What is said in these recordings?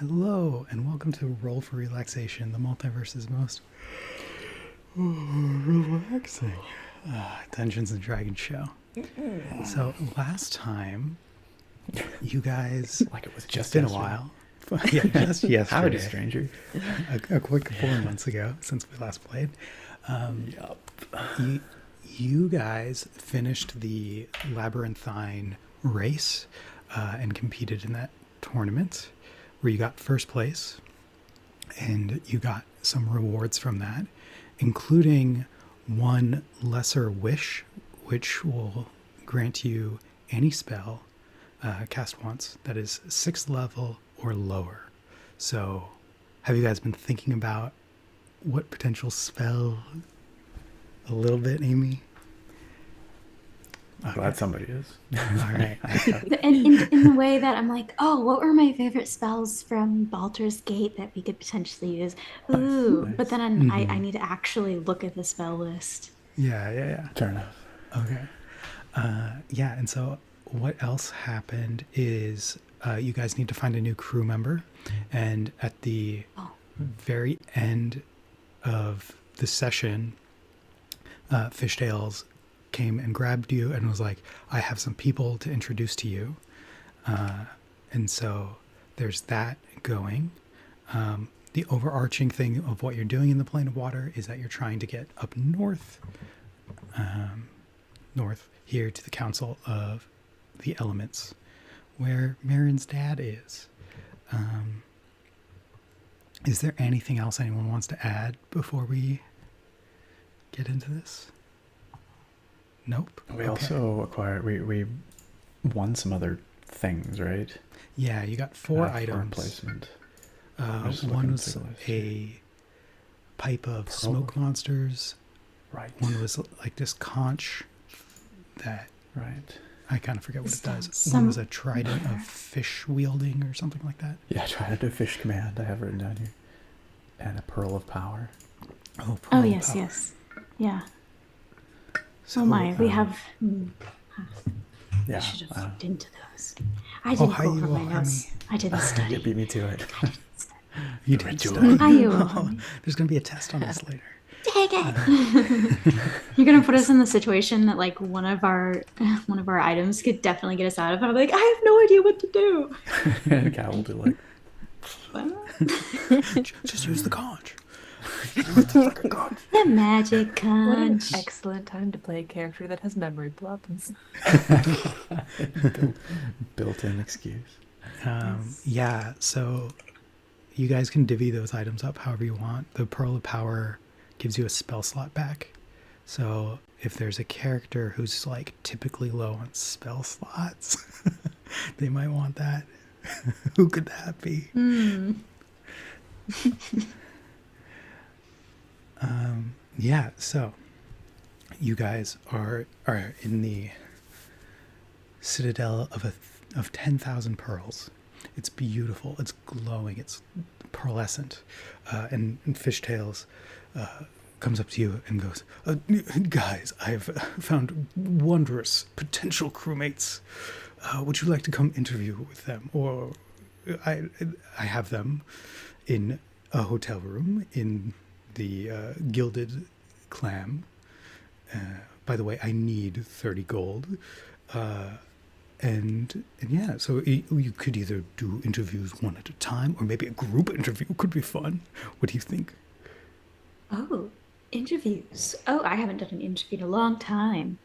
Hello, and welcome to Roll for Relaxation, the multiverse's most relaxing Dungeons and Dragons show. So last time, you guys, like it was just been yesterday. a while. Yeah, just yesterday. Howdy, stranger. A quick 4 months ago since we last played. Yup. You guys finished the labyrinthine race and competed in that tournament where you got first place, and you got some rewards from that, including one lesser wish, which will grant you any spell cast once that is 6th level or lower. So have you guys been thinking about what potential spell a little bit, Amy? I'm glad somebody is. All right. In the way that I'm like, oh, what were my favorite spells from Baldur's Gate that we could potentially use? Ooh, Nice. but then I need to actually look at the spell list. Yeah. Fair enough. Okay. Yeah, and so what else happened is you guys need to find a new crew member, and at the very end of the session, Fishtails came and grabbed you and was like, I have some people to introduce to you. And so there's that going. The overarching thing of what you're doing in the plane of water is that you're trying to get up north here to the Council of the Elements, where Marin's dad is. Is there anything else anyone wants to add before we get into this? Nope. We also acquired, we won some other things, right? Yeah, you got 4 For items. emplacement. One was a pipe of smoke monsters. Right. One was like this conch that Right. I kind of forget what it does. Some- One was a trident of fish wielding or something like that. Yeah, try to do fish command. I have written down here. And a pearl of power. Oh, Oh, yes. Yeah. So, Oh my, we have... I Yeah. should have looked into those. I didn't hi, go over you my all, notes. honey. I didn't You study. beat me to it. You You're a did jewel. study. Hi, you. Oh, there's going to be a test on this later. Dang it. You're gonna put us in the situation that like one of our items could definitely get us out of. And I'm like, I have no idea what to do. And Cal will be like, Just use the conch. The magic What an conch. excellent time to play a character that has memory problems. built-in excuse. Yeah, so you guys can divvy those items up however you want. The Pearl of Power gives you a spell slot back. So if there's a character who's like typically low on spell slots, they might want that. Who could that be? Yeah, so you guys are in the citadel of 10,000 pearls. It's beautiful. It's glowing. It's pearlescent. And Fishtails comes up to you and goes, guys, I've found wondrous potential crewmates. Would you like to come interview with them? Or I have them in a hotel room in the Gilded Clam. By the way, I need 30 gold. And yeah, so you could either do interviews one at a time, or maybe a group interview could be fun. What do you think? Oh, interviews. Oh, I haven't done an interview in a long time.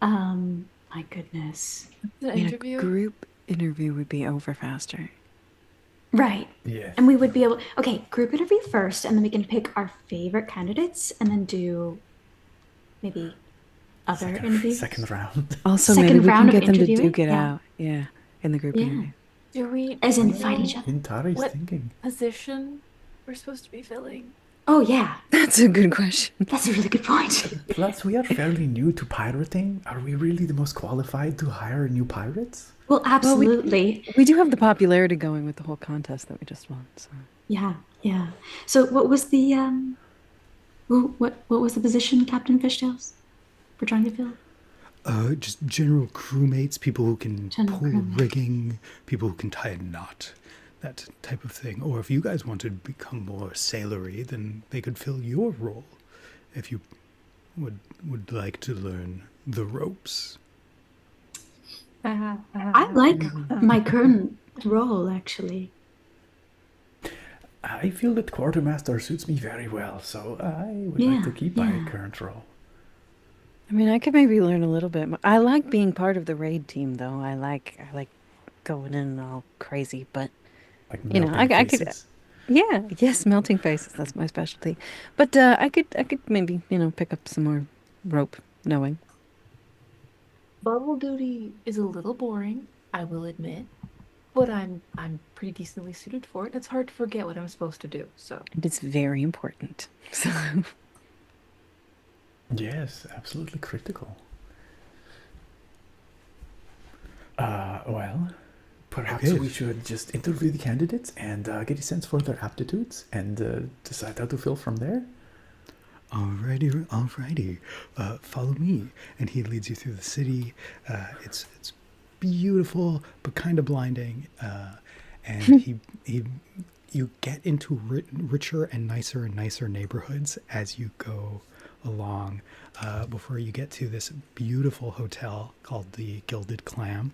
My goodness. The I mean, interview? a group interview would be over faster. Right. Yeah. And we would be able, okay, group interview first, and then we can pick our favorite candidates and then do maybe other interviews. Second round. Also, Second maybe we can round of get them to interviewing? duke it Yeah. out. Yeah, in the group Yeah. interview. Do we As in know fight each other. Intari's What? thinking. position we're supposed to be filling? Oh, yeah. That's a good question. That's a really good point. Plus, we are fairly new to pirating. Are we really the most qualified to hire new pirates? Well, absolutely. We do have the popularity going with the whole contest that we just won. So Yeah. So what was the what was the position, Captain Fishtails? We're trying to fill? Just general crewmates, people who can General pull crewmates. rigging, people who can tie a knot, that type of thing. Or if you guys want to become more sailory, then they could fill your role if you would like to learn the ropes. I like my current role, actually. I feel that quartermaster suits me very well, so I would like to keep my Yeah. current role. I mean, I could maybe learn a little bit. I like being part of the raid team, though. I like going in all crazy, but Like you know, I could. faces. Yeah, yes, melting faces. That's my specialty. But I could maybe pick up some more rope knowing. Bubble duty is a little boring, I will admit, but I'm pretty decently suited for it. It's hard to forget what I'm supposed to do. So And it's very important. So Yes, absolutely critical. Well, perhaps Okay. we should just interview the candidates and get a sense for their aptitudes and decide how to fill from there. Alrighty. Follow me. And he leads you through the city. It's beautiful, but kind of blinding. And you get into richer and nicer neighborhoods as you go along. Before you get to this beautiful hotel called the Gilded Clam.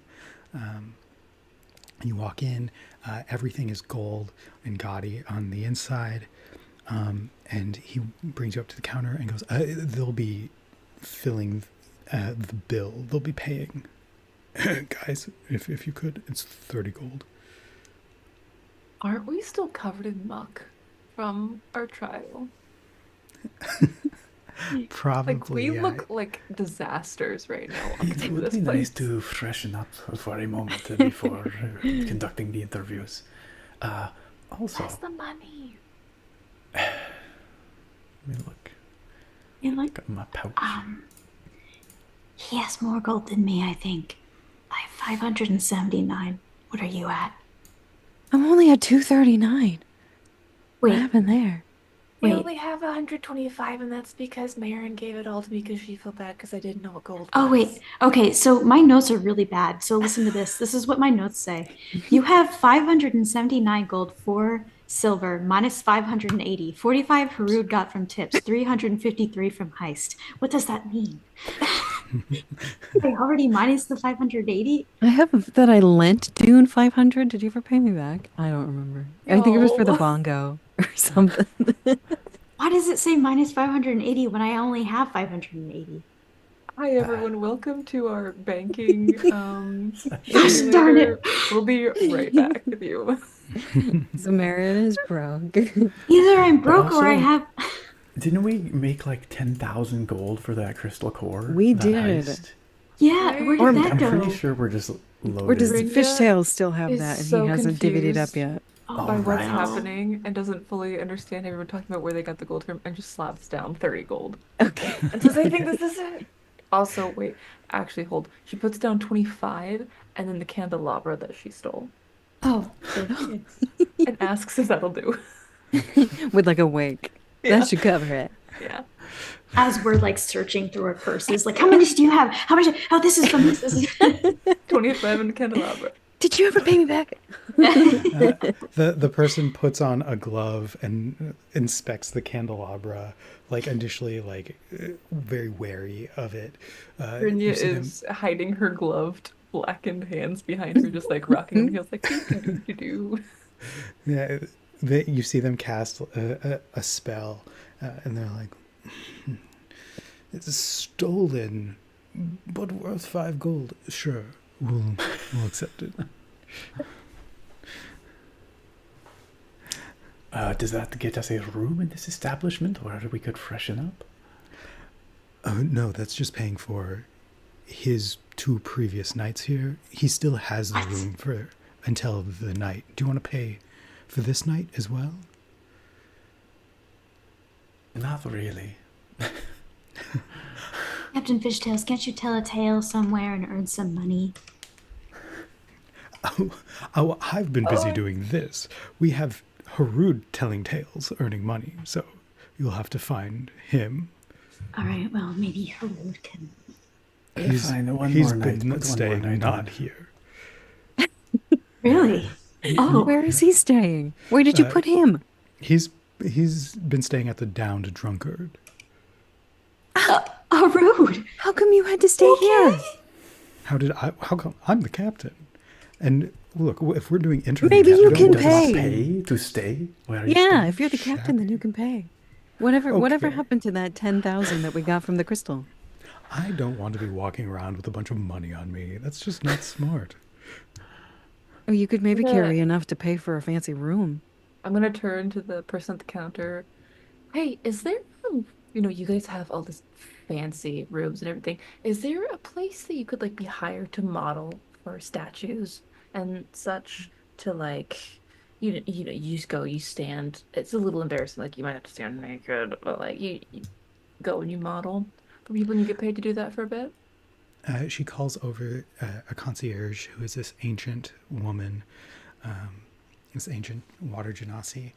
You walk in, everything is gold and gaudy on the inside. And he brings you up to the counter and goes, they'll be filling the bill. They'll be paying. Guys, if you could, it's 30 gold. aren't we still covered in muck from our trial? Probably. Like we yeah. look like disasters right now walking It into would this be nice place. to freshen up for a moment before conducting the interviews. Also, Where's the money? let me look at my pouch. He has more gold than me, I think. I have 579. What are you at? I'm only at 239. What Wait, happened there? We Wait. only have 125, and that's because Marin gave it all to me because she felt bad because I didn't know what gold oh, was. wait. Okay, so my notes are really bad. So listen to this. This is what my notes say. You have 579 gold, 4 silver, minus 580. 45 Harud got from tips, 353 from heist. What does that mean? I already minus the 580? I have that I lent Dune 500. Did you ever pay me back? I don't remember. I think it was for the No. bongo or something. Why does it say minus 580 when I only have 580? Hi everyone, welcome to our banking Gosh darn it. simulator. We'll be right back with you. Samaritan is broke. Either I'm broke or I Also- have. Didn't we make like 10,000 gold for that crystal core? We that did. heist? Yeah, where Or- did that I'm go? pretty sure we're just loaded. Or does Brenda Fishtails still have is that and so he hasn't divvied it up confused. yet? Oh, By what's right. happening and doesn't fully understand everyone talking about where they got the gold from and just slaps down 30 gold. Okay. And says, I think this is it. Also, wait, actually hold. She puts down 25 and then the candelabra that she stole Oh, and asks if that'll do. With like a wig. Yeah. That should cover it. Yeah. as we're like searching through our purses, like, how many do you have? How much? Oh, this is from this. This is 27 candelabra. Did you ever pay me back? The person puts on a glove and inspects the candelabra, like initially, like very wary of it. Brynja you see them- is hiding her gloved, blackened hands behind her, just like rocking the heels, like, do. Yeah, you see them cast a spell, and they're like, "It's stolen, but worth 5 gold. Sure, we'll accept it." Does that get us a room in this establishment where we could freshen up? Oh no, that's just paying for his 2 previous nights here. He still has the room for until the night. Do you want to pay for this night as well? Not really. Captain Fishtails, can't you tell a tale somewhere and earn some money? Oh, I've been busy doing this. We have Harud telling tales, earning money, so you'll have to find him. All right, well, maybe Harud can. He's Fine, one he's more night, been put one more staying night not on. here. Really? Oh, Where is he staying? Where did you put him? He's been staying at the Downed Drunkard. Harud. How come you had to stay here? How come I'm the captain? And look, if we're doing interviews, Maybe you we can don't Does pay. not pay to stay where you Yeah, stay? if you're the captain, then you can pay. Whatever Okay. happened to that 10,000 that we got from the crystal? I don't want to be walking around with a bunch of money on me. That's just not smart. Oh, you could maybe Yeah. carry enough to pay for a fancy room. I'm gonna turn to the person at the counter. Hey, is there, you guys have all this fancy rooms and everything. Is there a place that you could like be hired to model for statues and such to like, you just go, you stand. It's a little embarrassing, like you might have to stand naked, but like you go and you model for people and you get paid to do that for a bit. She calls over a concierge who is this ancient woman, this ancient water genasi.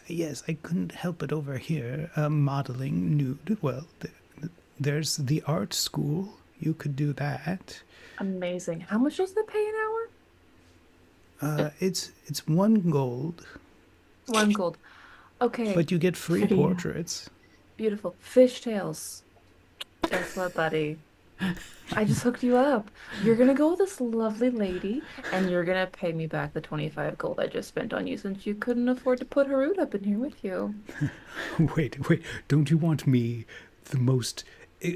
Yes, I couldn't help it over here, modeling nude. Well, there's the art school. You could do that. Amazing. How much does that pay an hour? It's 1 gold, 1 gold. Okay. but you get free Pretty. portraits. Beautiful. Fishtails. Guess what, buddy? I just hooked you up. You're gonna go with this lovely lady, and you're gonna pay me back the 25 gold I just spent on you since you couldn't afford to put Harud up in here with you. Wait, don't you want me, the most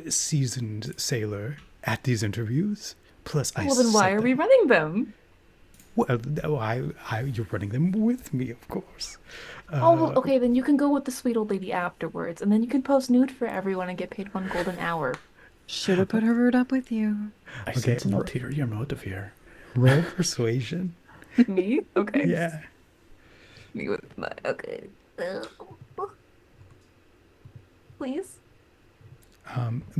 seasoned sailor, at these interviews? Plus, I Well, then why set are we them- running them? Well, no, you're running them with me, of course. Oh, well, okay, then you can go with the sweet old lady afterwards, and then you can post nude for everyone and get paid 1 gold an hour. Should have put Harud up with you. I Okay, sense an ulterior motive here. Roll persuasion. Me? Okay. Yeah. Me with my. Okay. Please?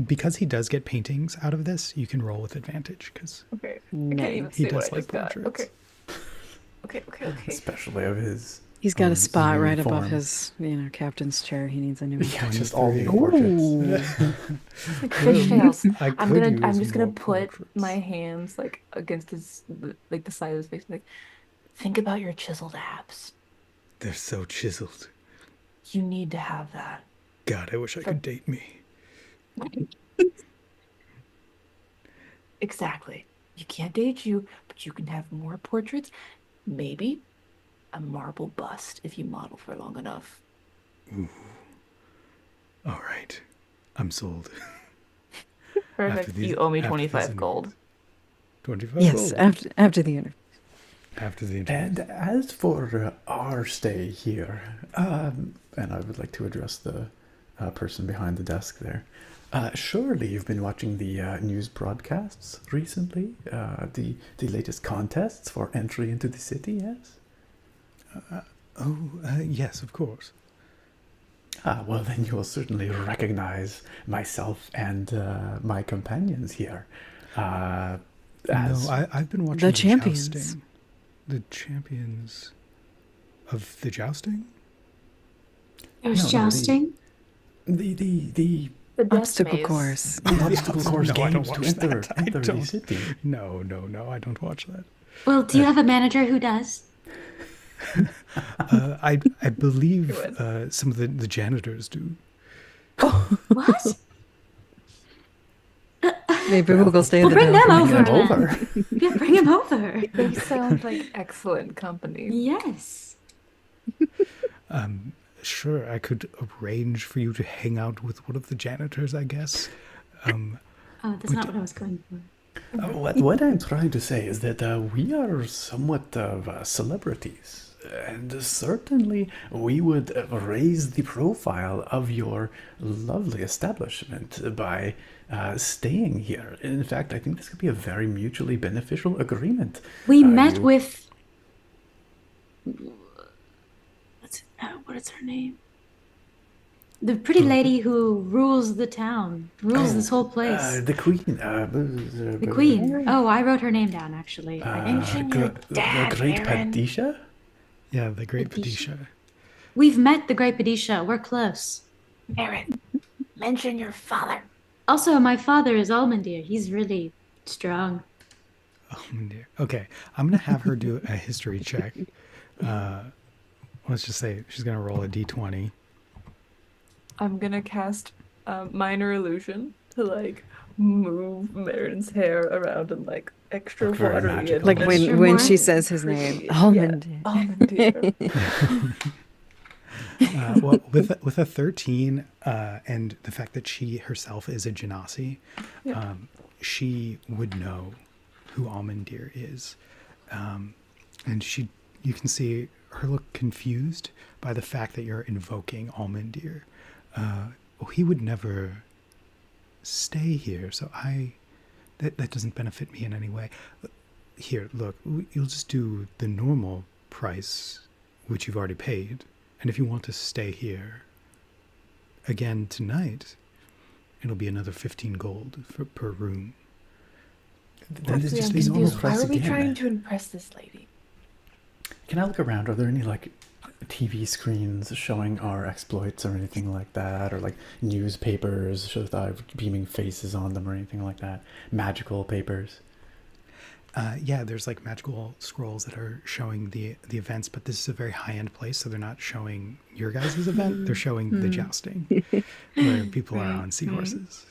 Because he does get paintings out of this, you can roll with advantage because Okay. I No. can't even He see what does I like just got. portraits. Okay. Okay. Especially of his. He's got a spot right above uniform. his, captain's chair. He needs a new one. Yeah, just all the portraits. Like fishtails. I I'm could gonna. I'm use just gonna more put portraits. my hands like against like the side of his face. And, like, think about your chiseled abs. They're so chiseled. You need to have that. God, I wish I could date me. Exactly. You can't date you, but you can have more portraits. Maybe a marble bust if you model for long enough. All right, I'm sold. Perfect. these- You owe me after these 25 gold. 25 Yes, gold. after the interview. After the interview. And as for our stay here, and I would like to address the person behind the desk there. Surely you've been watching the news broadcasts recently, the latest contests for entry into the city, yes? Yes, of course. Well, then you will certainly recognize myself and my companions here. No, As I've been watching The champions. jousting. The champions of the jousting? There's No, jousting. the The death Obstacle maze. course. obstacle course No, I don't games to watch enter, that. I enter the don't. city. No, I don't watch that. Well, do you have a manager who does? I believe Good. some of the janitors do. What? Maybe we'll go stay at Well, the bring them down. over. Come then. over. Yeah, bring him over. They sound like excellent company. Yes. Sure, I could arrange for you to hang out with one of the janitors, I guess. Oh, that's not what I was going for. What I'm trying to say is that we are somewhat of celebrities, and certainly we would raise the profile of your lovely establishment by staying here. In fact, I think this could be a very mutually beneficial agreement. We met you- with. What is her name? The pretty lady who rules the town, rules this whole place. The queen. The queen. Oh, I wrote her name down actually. Mention your dad, the great Aaron. Padisha? Yeah, the great Padisha. Padisha. We've met the Great Padisha. We're close. Aaron, mention your father. Also, my father is Almandir. He's really strong. Almandir. Okay, I'm gonna have her do a history check. Let's just say she's gonna roll a d20. I'm gonna cast minor illusion to like move Marin's hair around and like extra Look very watery and magical. Like Extra when more? she says his name, pretty. Almond. Yeah, almond deer. Well, with a 13, and the fact that she herself is a genasi, Yeah. she would know who Almandir is, and you can see her look confused by the fact that you're invoking Almandir. He would never stay here, so that doesn't benefit me in any way. Here, look, you'll just do the normal price, which you've already paid. And if you want to stay here again tonight, it'll be another 15 gold per room. That is Actually, just I'm the normal confused. Why price are we again. trying to impress this lady? Can I look around? Are there any like TV screens showing our exploits or anything like that, or like newspapers with our beaming faces on them or anything like that? Magical papers. Yeah, there's like magical scrolls that are showing the events, but this is a very high-end place, so they're not showing your guys' event. They're showing the jousting, where people are on seahorses.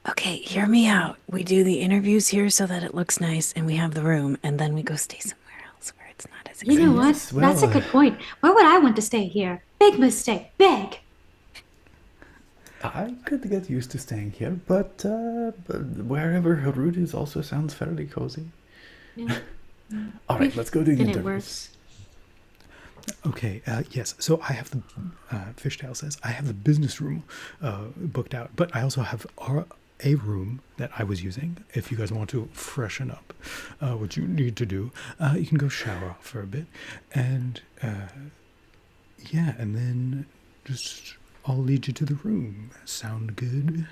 Okay, hear me out. We do the interviews here so that it looks nice and we have the room, and then we go stay somewhere else where it's not as You know what? Yes, That's a well, good point. Why would I want to stay here? Big mistake. Big. I could get used to staying here, but wherever Harud is also sounds fairly cozy. Yeah. All right, let's go do the And it interviews. works. Okay, yes. So I have the Fishtail says I have the business room booked out, but I also have a room that I was using. If you guys want to freshen up, what you need to do, you can go shower for a bit, and yeah, and then just I'll lead you to the room. Sound good?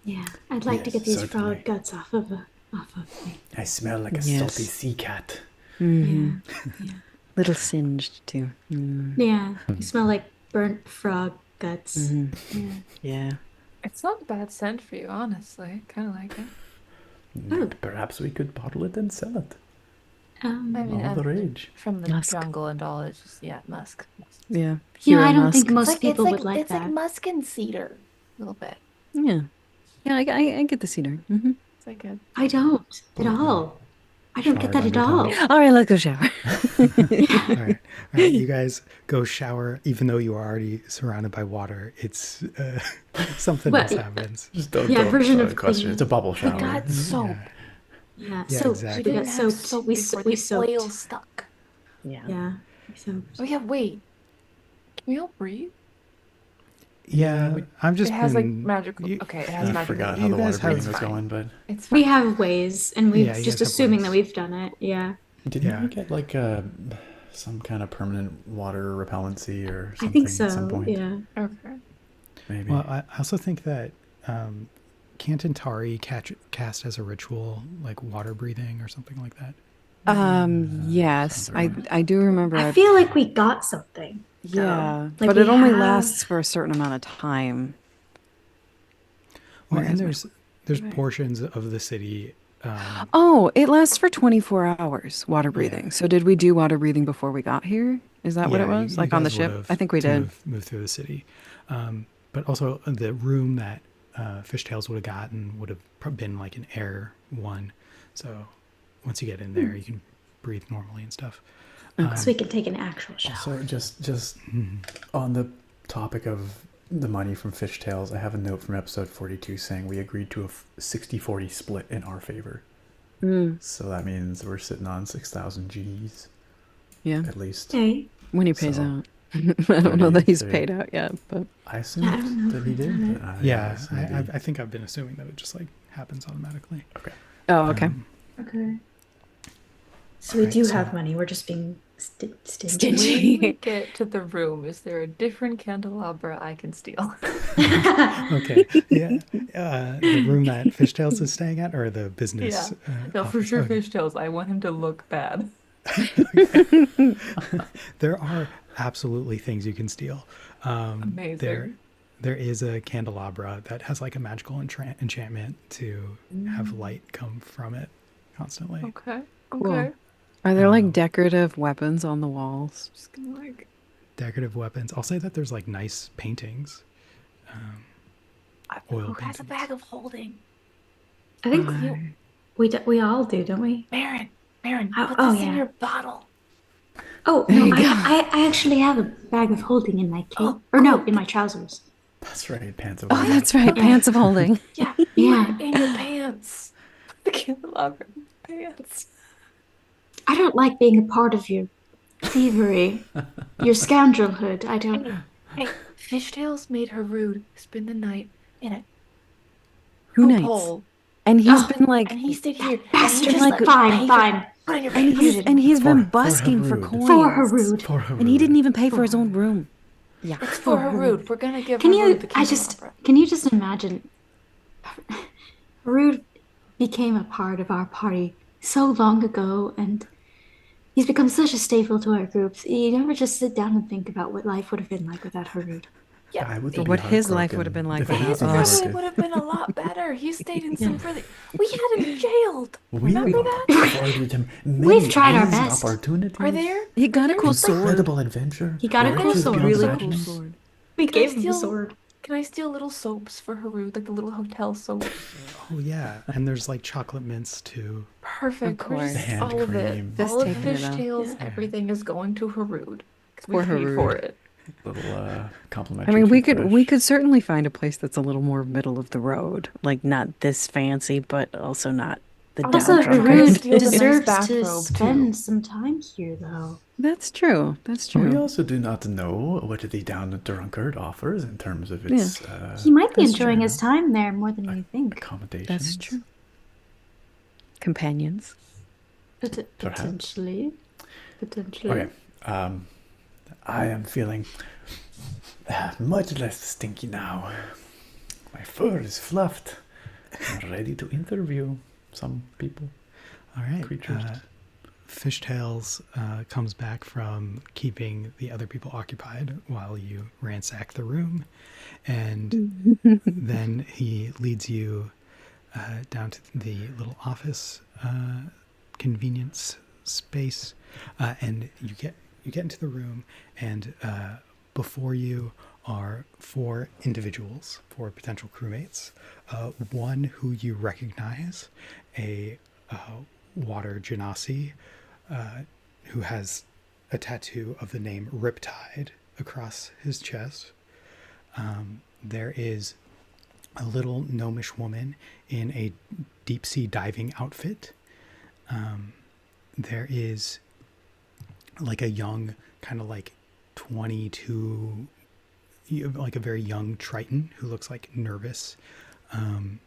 Yeah. I'd like to Yes, get these certainly. frog guts off of me. I smell like a Yes. salty sea cat. Mm-hmm. Yeah. Little singed too. Mm. Yeah. You smell like burnt frog guts. Mm-hmm. Yeah. Yeah. It's not a bad scent for you, honestly. Kind of like it. Oh. Perhaps we could bottle it and sell it. I mean, All the rage. from the Musk. jungle and all, it's just musk. Yeah. You know, Hero I don't musk. think most It's like people it's would like like it's that. like musk and cedar, a little bit. Yeah. Yeah, I get the cedar. Mm-hmm. It's like good. I don't at all. I don't get Showered that at all. undertones. All right, let's go shower. All right, you guys go shower, even though you are already surrounded by water. It's something Well, else happens. Just don't, Yeah, don't version start of a question. clean. It's a bubble We shower. got soap. Yeah. Yeah, So exactly. We we didn't got have soaked. soap We before we the oil soaked. stuck. Yeah. Yeah. We soaked. Oh yeah, wait. Can we all breathe? Yeah, I'm just It has like been- magical. you- Okay, it has I magical. forgot You how the guys water have- breathing was fine. going, but It's fine. We have ways, and we've Yeah, you just guys have assuming ways. that we've done it. Yeah. didn't Yeah. we get like some kind of permanent water repellency or something I think at some so. point? Yeah. Okay. Maybe. Well, I also think that can't Antari cast as a ritual, like water breathing or something like that? Yes, sounds I right. I do remember. I feel like we got something. Yeah, Like but we it only have- lasts for a certain amount of time. Well, Whereas and my- there's portions of the city. Oh, it lasts for 24 hours, water breathing. So did we do water breathing before we got here? Is that what yeah, it was? you Like on the guys ship? would've I think we to did. move through the city, but also the room that Fishtails would have gotten would have been like an air one. So once you get in there, you can breathe normally and stuff. So we can take an actual shower. So just on the topic of the money from Fishtails, I have a note from episode 42 saying we agreed to a 60-40 split in our favor. So that means we're sitting on 6,000 Gs Yeah, at least. Okay. when he pays So, out. I don't know that he's 30. paid out yet, but I assumed that he did. But Yeah, guess maybe. I think I've been assuming that it just like happens automatically. Okay. oh, okay. Okay. So we Alright, do so- have money. We're just being stingy. Stingy. When we get to the room, is there a different candelabra I can steal? Okay, yeah, the room that Fishtails is staying at, or the business. No, for office? sure, Okay. Fishtails. I want him to look bad. There are absolutely things you can steal. Amazing. There is a candelabra that has like a magical enchantment to have light come from it constantly. Okay. Cool. Okay. Are there like decorative weapons on the walls? Just gonna like. Decorative weapons. I'll say that there's like nice paintings. Oil Who has a paintings. bag of holding? I think You, we all do, don't we? Marin, Oh, put oh, this in yeah. your bottle. Oh There no, you go. I actually have a bag of holding in my cape. Oh, Or no, cool. in my trousers. That's right, pants of Oh, that's right. Pants of holding. Yeah, Yeah. in your pants. The candelabra in your pants. I don't like being a part of your thievery, your scoundrelhood. I don't. Hey, Fishtails made Harud spend the night in a Who poop nights? hole. And he's Oh, been like, And he stayed here. Bastard! And he like, just fine, fine. Put in your and pants. he's been For busking for Harud. coins. For Harud. For Harud. And he didn't even pay for his own room. Yeah. It's for Harud. We're gonna give Can Harud you? the candelabra. Can you just imagine? Harud became a part of our party so long ago, and he's become such a staple to our groups. You never just sit down and think about what life would have been like without Harud. Yeah. I would Or be what his life heartbroken would have been like if it without wasn't us. Probably worth would it. have been a lot better. He stayed in some really. We had him jailed. We Remember that? afforded him many We've tried our amazing best. opportunities. Are there? He got a There cool was, like, sword. Incredible adventure. He got a cool riches sword. beyond Really cool imagining. sword. We Can I gave him the steal- sword. Can I steal little soaps for Harud, like the little hotel soap? Oh yeah, and there's like chocolate mints too. Perfect. Of We're course. just- Hand all of it. cream. Just All of taking it out. Fishtails, everything is going to Harud. 'Cause we For paid Harud. for it. Little I complimentary. mean, we toothbrush. could certainly find a place that's a little more middle of the road, like not this fancy, but also not the Also, down Harud Harud steal the nice deserves to bathrobe, too. spend some time here, though. That's true. That's We true. also do not know what the down drunkard offers in terms of its He might be That's enjoying true. his time there more than you think. accommodations. That's true. Companions. Perhaps. Potentially. Okay. I am feeling much less stinky now. My fur is fluffed. I'm ready to interview some people. All right. Creatures. Fishtails comes back from keeping the other people occupied while you ransack the room, and then he leads you down to the little office convenience space, and you get into the room, and before you are four individuals, four potential crewmates. One who you recognize, a water genasi, who has a tattoo of the name Riptide across his chest. There is a little gnomish woman in a deep sea diving outfit. There is like a young, kind of like 22, like a very young Triton who looks like nervous. And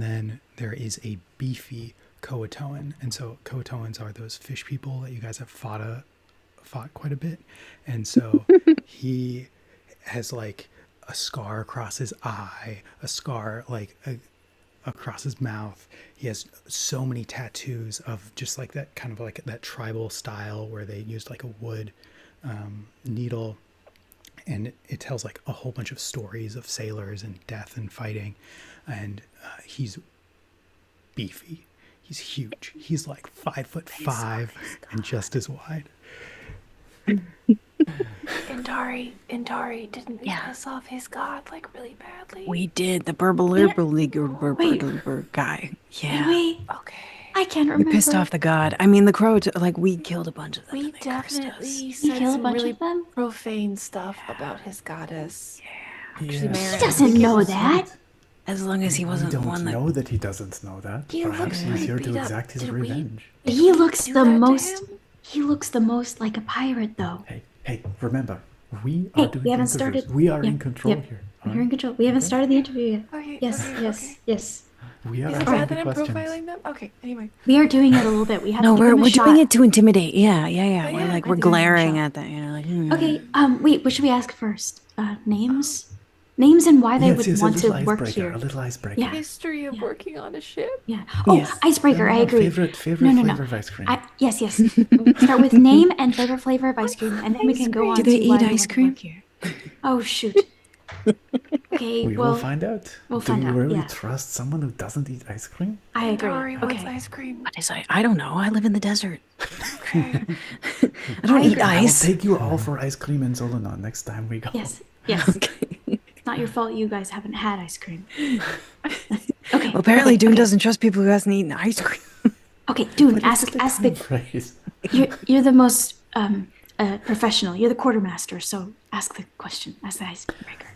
then there is a beefy Coatoan. And so Coatoans are those fish people that you guys have fought quite a bit. And so he has like a scar across his eye, a scar like across his mouth. He has so many tattoos of just like that kind of like that tribal style where they used like a wood needle, and it tells like a whole bunch of stories of sailors and death and fighting. And he's beefy. He's huge. He's like 5'5" and just as wide. Indari, didn't we piss off his god like really badly? We did the guy. Yeah. Wait, Okay. I can't We remember. pissed off the god. I mean, the crow. Like we killed a bunch of them. We and they cursed us. definitely You said kill a some bunch really of them? profane stuff about his goddess. Actually, Yeah. Marin, He doesn't know that. As long as he We wasn't the don't one that. know that he doesn't know that. He Perhaps looks he's pretty here to beat up. exact his Did we- revenge. He looks do the that to most. him? He looks the most like a pirate, though. Hey, remember, we Hey, are doing we haven't interviews. started- We are yeah, in control yeah. here. You're in control. We haven't started the interview yet. Okay. Yes, okay, yes, okay. yes. We are Is it asking bad the that I'm questions. profiling them? Okay. Anyway. We are doing it a little bit. We have No, to give him a we're shot. doing it to intimidate. Yeah. Oh, We're yeah, like I we're did. glaring at that. You know, like. Okay. Wait. What should we ask first? Names. Names and why they Yes, would yes, want a to little work icebreaker. here. A little icebrecker. Yeah. History of Yeah. working on a ship. Yeah. Oh, Yes. icebreaker. I agree. Favorite No. flavor of ice cream. Yes. Start with name and favorite flavor of ice cream, and then we can go on Do they to eat why we ice want to cream? work here. Oh shoot. Okay, We well, will find out. we'll Do find you out, really yeah. trust someone who doesn't eat ice cream? I agree. Dari, what's Okay. ice cream? What is I don't know. I live in the desert. Okay. I don't eat I will ice. take you all for ice cream in Zolanon next time we go. Yes, yes. Okay. It's not your fault you guys haven't had ice cream. Okay. Well, apparently okay, Dune okay. doesn't trust people who hasn't eaten ice cream. Okay, Dune, But ask it's the ask kind the of phrase. you're the most professional. You're the quartermaster, so ask the question. Ask the icebreaker.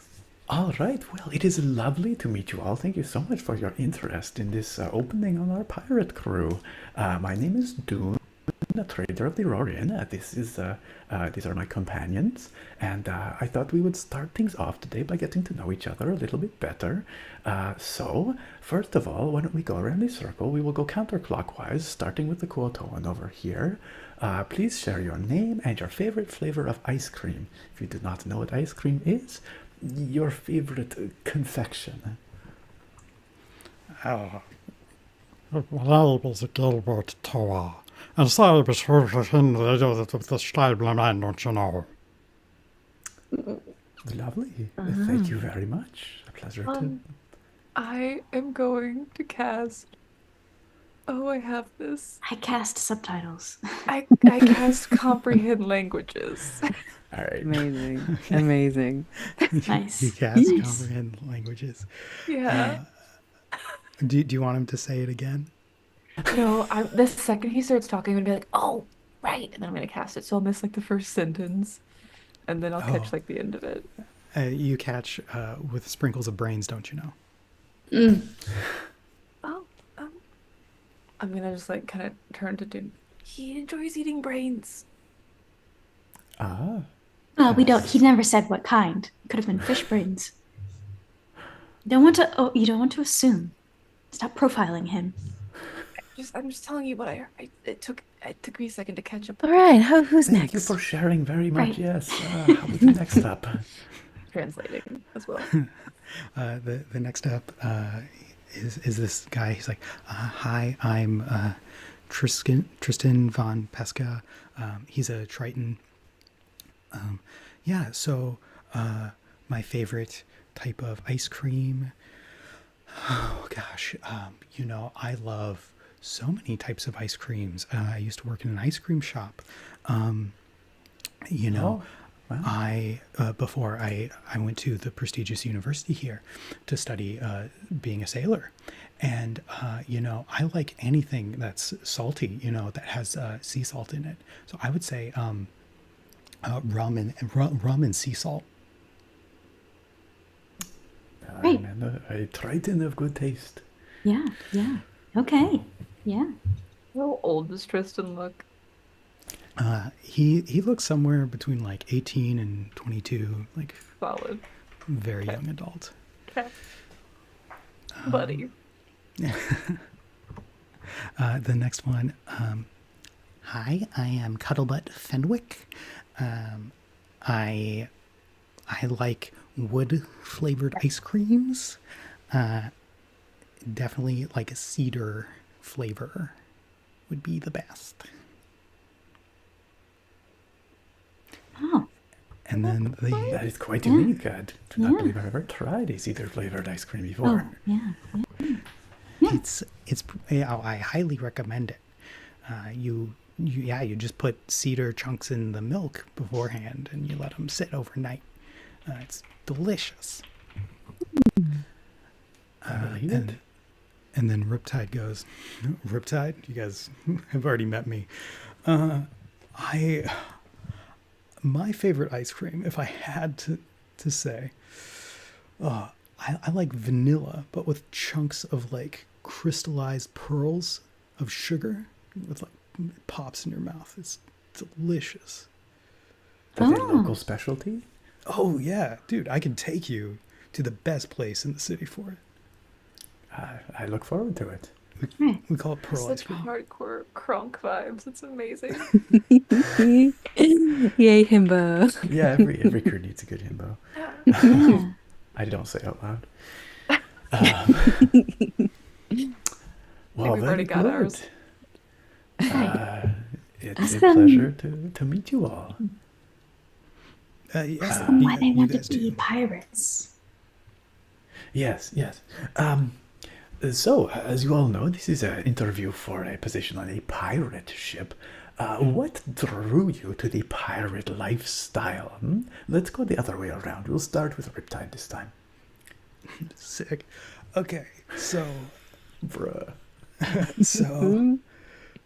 All right. Well, it is lovely to meet you all. Thank you so much for your interest in this opening on our pirate crew. My name is Dune, a trader of the Rorin. These are my companions, and I thought we would start things off today by getting to know each other a little bit better. So, first of all, why don't we go around the circle? We will go counterclockwise, starting with the Kuotoan over here. Please share your name and your favorite flavor of ice cream. If you do not know what ice cream is, your favorite confection. My name is Gilded Toa, and so between the stableman, don't you know? Lovely. Thank you very much. A pleasure to. I am going to cast. Oh, I have this. I cast subtitles. I cast comprehend languages. All right. Amazing. Amazing. Nice. You cast comprehend languages. Yeah. Do you want him to say it again? No, the second he starts talking, I'm gonna be like, oh, right, and then I'm gonna cast it. So I'll miss like the first sentence, and then I'll catch Oh. like the end of it. You catch with sprinkles of brains, don't you know? Oh, I'm gonna just like kind of turn to Dune. He enjoys eating brains. Ah. Well, we don't. He never said what kind. Could have been fish brains. You don't want to. Oh, you don't want to assume. Stop profiling him. I'm just telling you what I heard. It took me a second to catch up. All right. Who's Thank you next? for sharing very much. Right. Yes. How about next up? Translating as well. The next up is this guy. He's like, hi, I'm Tristan von Pesca. He's a Triton. Yeah, so my favorite type of ice cream. Oh gosh, I love so many types of ice creams. I used to work in an ice cream shop. Oh, wow. I before I went to the prestigious university here to study being a sailor, and I like anything that's salty, that has sea salt in it. So I would say rum and sea salt. Right. And a Triton of good taste. Yeah. Yeah. Okay. Yeah. How old does Tristan look? He looks somewhere between like 18 and 22, like Solid. very young adult. Okay. Buddy. The next one. Hi, I am Cuddlebutt Fenwick. I like wood flavored ice creams. Definitely like a cedar flavor would be the best. Oh. And then That is quite Yeah. unique. I do not Yeah. believe I've ever tried a cedar flavored ice cream Oh. before. Yeah. it's I highly recommend it. You just put cedar chunks in the milk beforehand and you let them sit overnight. It's delicious. I believe it. And then Riptide goes, Riptide, you guys have already met me. My favorite ice cream, if I had to say, I like vanilla, but with chunks of like crystallized pearls of sugar with like it pops in your mouth. It's delicious. That's a Oh. local specialty. Oh yeah, dude, I can take you to the best place in the city for it. I look forward to it. Right. We call it pearl ice Such cream. hardcore crunk vibes. It's amazing. Yay, himbo. Yeah, every crew needs a good himbo. Yeah. I don't say out loud. we've already got ours. It's Ask a them. pleasure to meet you all. Yes, And why they you want to guys be do. pirates. Yes, yes. So, as you all know, this is an interview for a position on a pirate ship. What drew you to the pirate lifestyle? Hmm? Let's go the other way around. We'll start with Riptide this time. Sick. Okay, so Bruh. so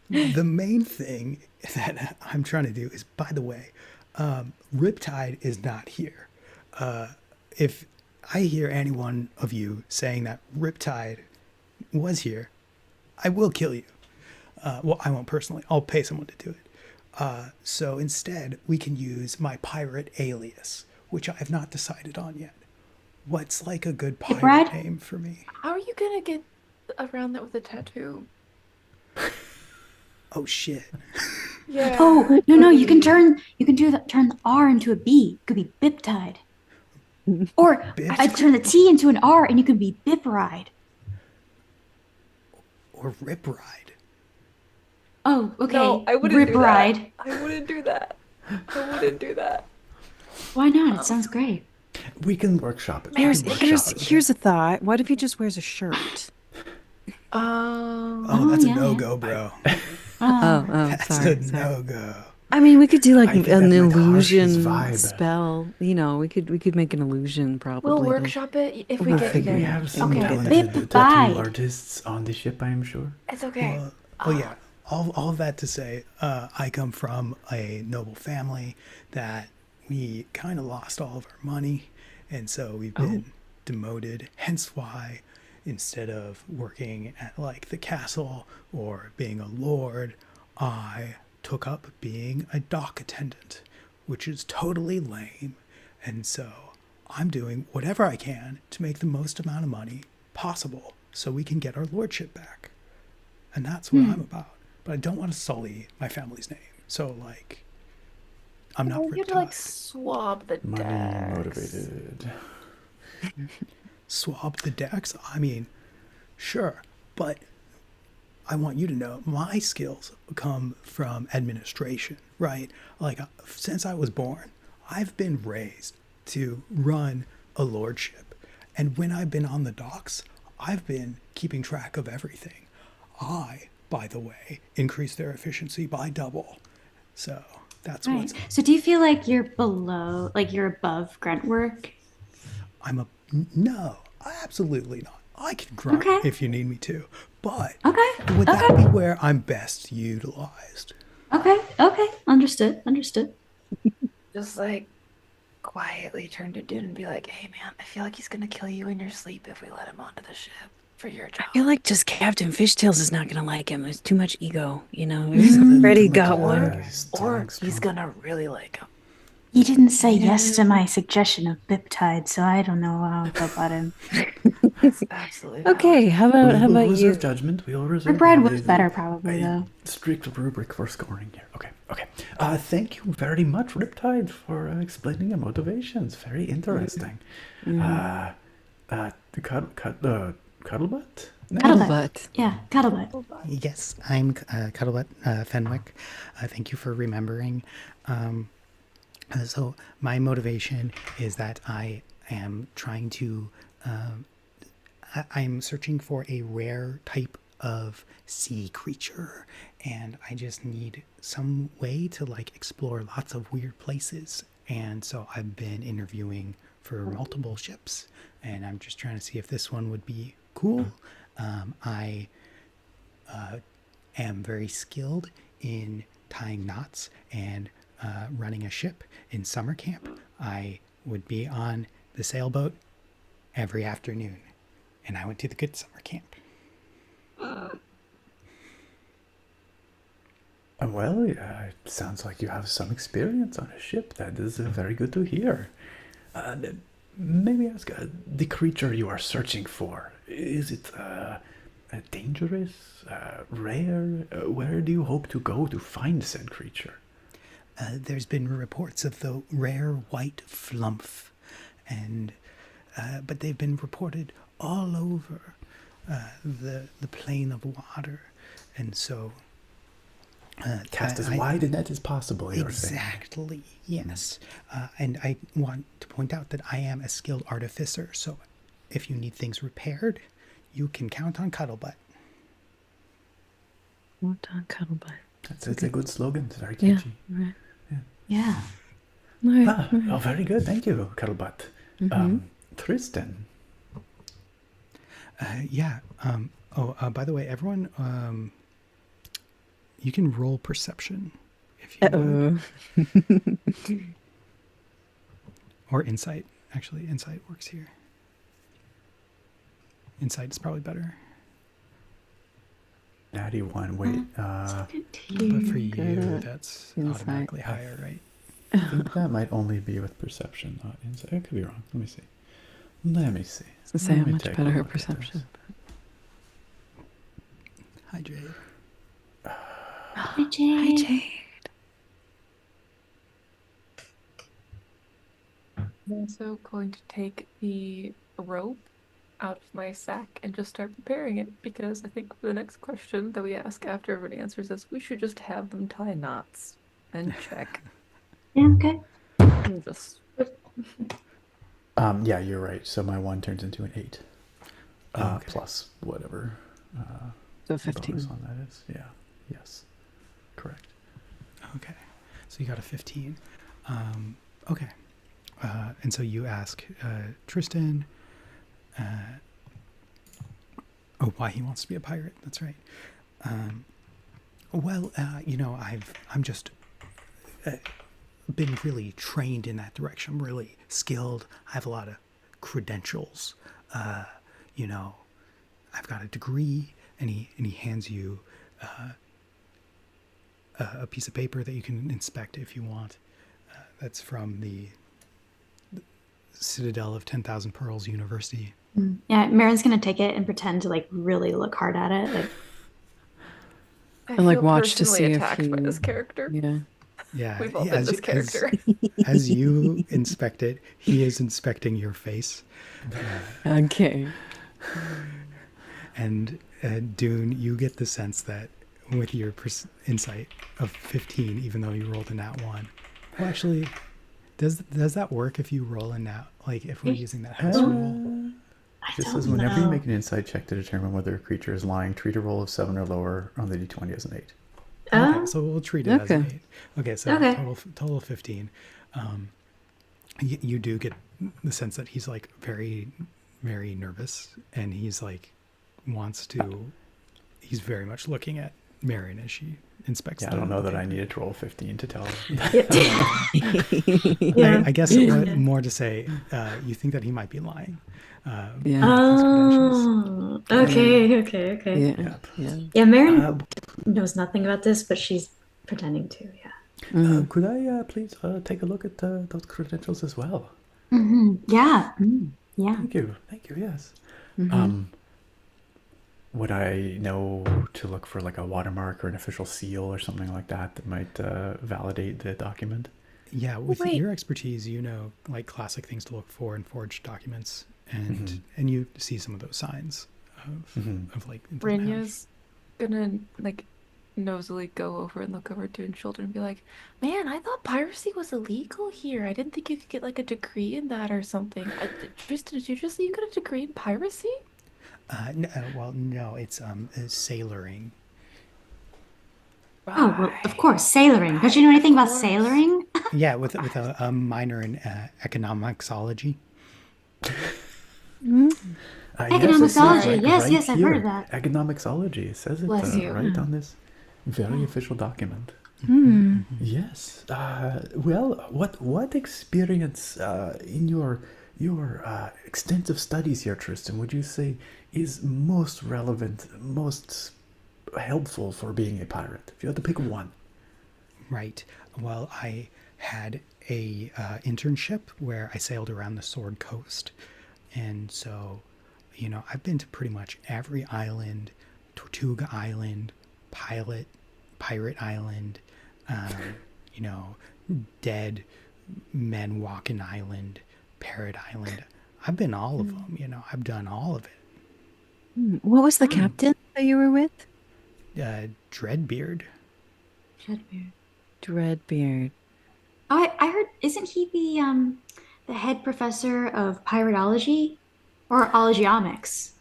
the main thing that I'm trying to do is, by the way, Riptide is not here. If I hear any one of you saying that Riptide was here, I will kill you. Well, I won't personally. I'll pay someone to do it. So instead, we can use my pirate alias, which I have not decided on yet. What's like a good pirate Brad? name for me? How are you gonna get around that with a tattoo? Oh shit. Yeah. Oh no, you can turn the R into a B. It could be Biptide. Or Bip? I turn the T into an R and you could be Bipride. Or Rip Ride. Oh, okay. No, I wouldn't do that. Ride. I wouldn't do that. I wouldn't do that. Why not? It sounds great. We can workshop it. Here's a thought. What if he just wears a shirt? Oh, Oh, that's yeah, a no-go, bro. Oh, That's sorry. a no-go. I mean, we could do like I think an that might harsh his illusion vibe. spell. You know, we could make an illusion probably. We'll to- workshop it if we We'll get I think there. we have some Okay. talented Bip tattoo Bide. artists on the ship, I am sure. It's okay. Oh yeah. All of that to say, I come from a noble family that we kind of lost all of our money, and so we've been demoted. Hence why, instead of working at like the castle or being a lord, I took up being a dock attendant, which is totally lame. And so I'm doing whatever I can to make the most amount of money possible so we can get our lordship back. And that's what I'm about. But I don't want to sully my family's name. So, like, I'm not You have to like Riptide. swab the Money decks. motivated. Swab the decks? I mean, sure. But I want you to know my skills come from administration, right? Like, since I was born, I've been raised to run a lordship. And when I've been on the docks, I've been keeping track of everything. I, by the way, increased their efficiency by double. So that's Right. what's. So do you feel like you're below, like you're above grunt work? No, absolutely not. I can grunt Okay. if you need me to. But Okay. would that Okay. be where I'm best utilized? Okay. Okay. Understood. Understood. Just like quietly turn to dude and be like, "Hey man, I feel like he's gonna kill you in your sleep if we let him onto the ship for your job." I feel like just Captain Fishtails is not gonna like him. There's too much ego, you know. He's already got one. His Or tongue's he's strong. gonna really like him. He didn't say yes to my suggestion of Biptide, so I don't know how I feel about him. That's absolutely valid. Okay, how We'll about reserve you? judgment. We'll reserve. Brad we was have better probably, though. Strict rubric for scoring here. Okay, okay. Thank you very much, Riptide, for explaining your motivations. Very interesting. The Cuddlebutt? No? Cuddlebutt. Yeah, Cuddlebutt. Yes, I'm Cuddlebutt Fenwick. Thank you for remembering. So my motivation is that I am trying to. I'm searching for a rare type of sea creature, and I just need some way to like explore lots of weird places. And so I've been interviewing for multiple ships, and I'm just trying to see if this one would be cool. I am very skilled in tying knots and running a ship in summer camp. I would be on the sailboat every afternoon, and I went to the good summer camp. Well, it sounds like you have some experience on a ship. That is very good to hear. Maybe ask the creature you are searching for. Is it dangerous, rare? Where do you hope to go to find said creature? There's been reports of the rare white flumph, and but they've been reported all over the plane of water, and so Cast as wide a net as possible, you're saying. Exactly, yes. And I want to point out that I am a skilled artificer, so if you need things repaired, you can count on Cuddlebutt. Not on Cuddlebutt. It's a good slogan. It's very Yeah. catchy. Right. Yeah. All right. Ah, oh, very good. Thank you, Cuddlebutt. Tristan. Yeah. By the way, everyone, you can roll perception if you would. Or insight. Actually, insight works here. Insight is probably better. Natty one. Wait. But for you, Good. that's Insight. automatically higher, right? I think that might only be with perception, not insight. I could be wrong. Let me see. To say how Let me much take a better her look at this. perception. Hi, Jade. Hi, Jade. Hi, Jade. I'm also going to take the rope out of my sack and just start preparing it, because I think the next question that we ask after everybody answers is, we should just have them tie knots and check. Yeah, okay. And just Yeah, you're right. So my 1 turns into an 8. Okay. Plus whatever So bonus 15. on that is. Yeah. Yes. Correct. Okay. So you got a 15. Okay. And so you ask Tristan why he wants to be a pirate. That's right. I'm just been really trained in that direction. I'm really skilled. I have a lot of credentials. I've got a degree, and he hands you a piece of paper that you can inspect if you want. That's from the Citadel of 10,000 Pearls University. Yeah, Marin's gonna take it and pretend to like really look hard at it. Like, I And, like, feel watch to personally see if attacked by he- this character. Yeah. Yeah, We've all he- been this character. As you inspect it, he is inspecting your face. Okay. And Dune, you get the sense that with your insight of 15, even though you rolled a nat 1. Well, actually, does that work if you roll a nat, like if we're using that house rule? I This don't says whenever know. you make an insight check to determine whether a creature is lying, treat a roll of 7 or lower on the d20 as an 8. Okay, so we'll treat it as an Okay. 8. Okay, so Okay. total 15. You do get the sense that he's like very, very nervous, and he's like he's very much looking at Marion as she inspects. Yeah, I don't know that I needed to roll 15 to tell. Yeah. I guess more to say, you think that he might be lying. Yeah. Oh, okay. Yeah. Yeah. Yeah. Yeah, Marin Uh, knows nothing about this, but she's pretending to. Yeah. Could I please take a look at those credentials as well? Yeah. Yeah. Thank you. Yes. Would I know to look for like a watermark or an official seal or something like that might validate the document? Yeah, with Wait. your expertise, you know, like classic things to look for in forged documents, and you see some of those signs of like. it doesn't have- Brynja's gonna like nosily go over and look over Dune's shoulder and be like, "Man, I thought piracy was illegal here. I didn't think you could get like a degree in that or something. Tristan, did you just say you got a degree in piracy?" No, it's sailoring. Oh, well, of course, sailoring. Don't you know anything about sailoring? Yeah, with a minor in economicsology. Economicsology. Yes, I've heard of that. Economicsology. It says it Bless you. right on this very official document. Yes. Well, what experience in your extensive studies here, Tristan, would you say is most relevant, most helpful for being a pirate? If you had to pick one. Right. Well, I had a internship where I sailed around the Sword Coast, and so, you know, I've been to pretty much every island: Tortuga Island, Pirate Island, you know, Dead Men Walking Island, Parrot Island. I've been all of them. You know, I've done all of it. What was the captain that you were with? Dreadbeard. Dreadbeard. I heard, isn't he the head professor of piratology or ologiomics?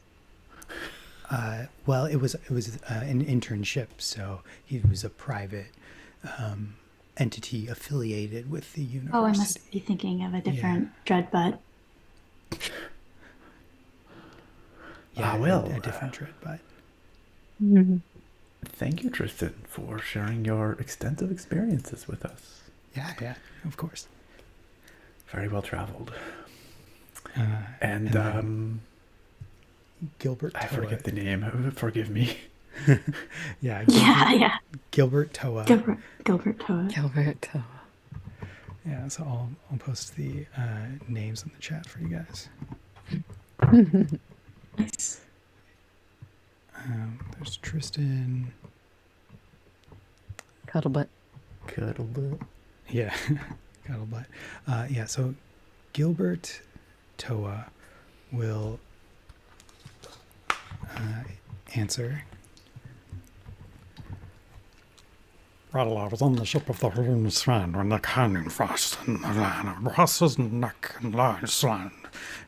Well, it was an internship, so he was a private entity affiliated with the university. Oh, I must be thinking of a different Dreadbutt. Yeah, well, a different dread, but Thank you, Tristan, for sharing your extensive experiences with us. yeah, of course. Very well traveled. And And Gilbert I Toa. forget the name. Forgive me. Yeah, Yeah. Gilbert Toa. Gilbert Toa. Gilbert. Yeah, so I'll post the names in the chat for you guys. Nice. There's Tristan. Cuddlebutt. Cuddlebutt. Yeah, Cuddlebutt. Yeah, so Gilbert Toa will answer. Well, I was on the ship of the Rune's Friend when the cannon frost and the land of Ross's neck and lion's land.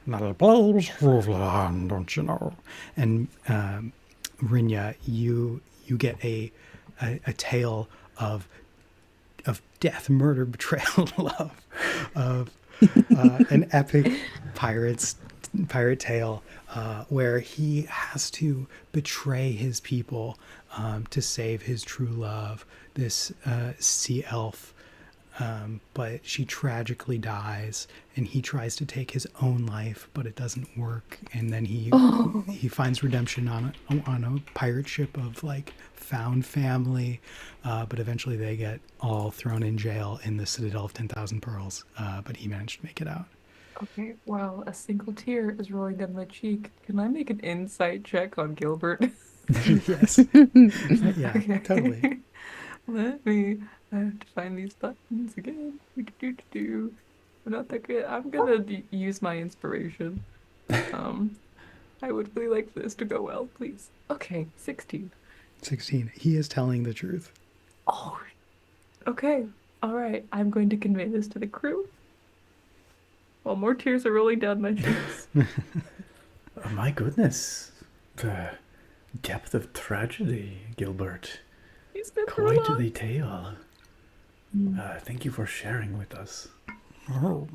And the blows through the land, don't you know? And Rinya, you get a tale of death, murder, betrayal, love, of an epic pirate tale where he has to betray his people to save his true love, this sea elf. But she tragically dies, and he tries to take his own life, but it doesn't work. And then he finds redemption on a pirate ship of like found family, but eventually they get all thrown in jail in the Citadel of 10,000 Pearls. But he managed to make it out. Okay, while a single tear is rolling down my cheek, can I make an insight check on Gilbert? Yes. Yeah, Okay. totally. I have to find these buttons again. I'm not that good. I'm gonna use my inspiration. I would really like this to go well, please. Okay, 16. 16. He is telling the truth. Oh, okay. All right. I'm going to convey this to the crew. While more tears are rolling down my cheeks. Oh, my goodness. The depth of tragedy, Gilbert. He's been through a Quite lot. the tale. Thank you for sharing with us. Oh,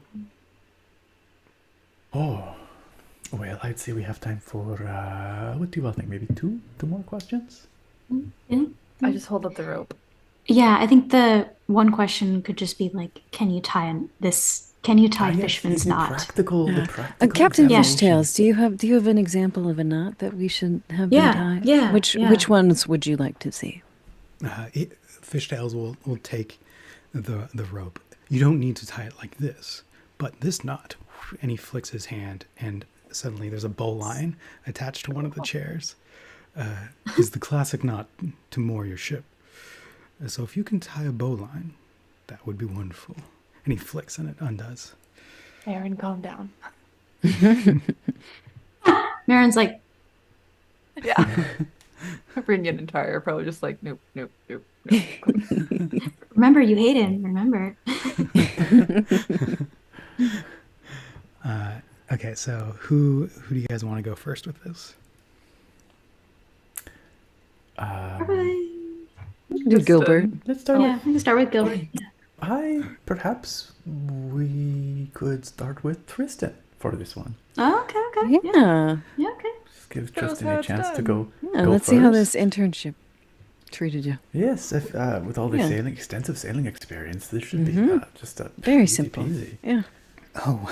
Oh, well, I'd say we have time for, what do you all think? Maybe two more questions? I just hold up the rope. Yeah, I think the one question could just be like, can you tie Yes, Fishman's the knot? practical, the Yeah. practical Captain examination. Fishtails, do you have an example of a knot that we should have Yeah, been tied? yeah, Which yeah. which ones would you like to see? Fishtails will take the rope. You don't need to tie it like this, but this knot. And he flicks his hand, and suddenly there's a bowline attached to one of the chairs. Is the classic knot to moor your ship. So if you can tie a bowline, that would be wonderful. And he flicks, and it undoes. Aaron, calm down. Marin's like, Yeah. Brynjan and Tyre are probably just like, nope. remember, you hate him. Remember. Okay, so who do you guys want to go first with this? Do Gilbert. Let's start Yeah, we can start with Gilbert. Yeah. Perhaps we could start with Tristan for this one. Oh, okay. Yeah. Yeah, okay. Just give Show us Tristan how a it's chance to done. go. Yeah, go let's see how first. this internship treated you. Yes, if, with all the Yeah. extensive sailing experience, this should be just a Very easy simple. peasy. Yeah. Oh,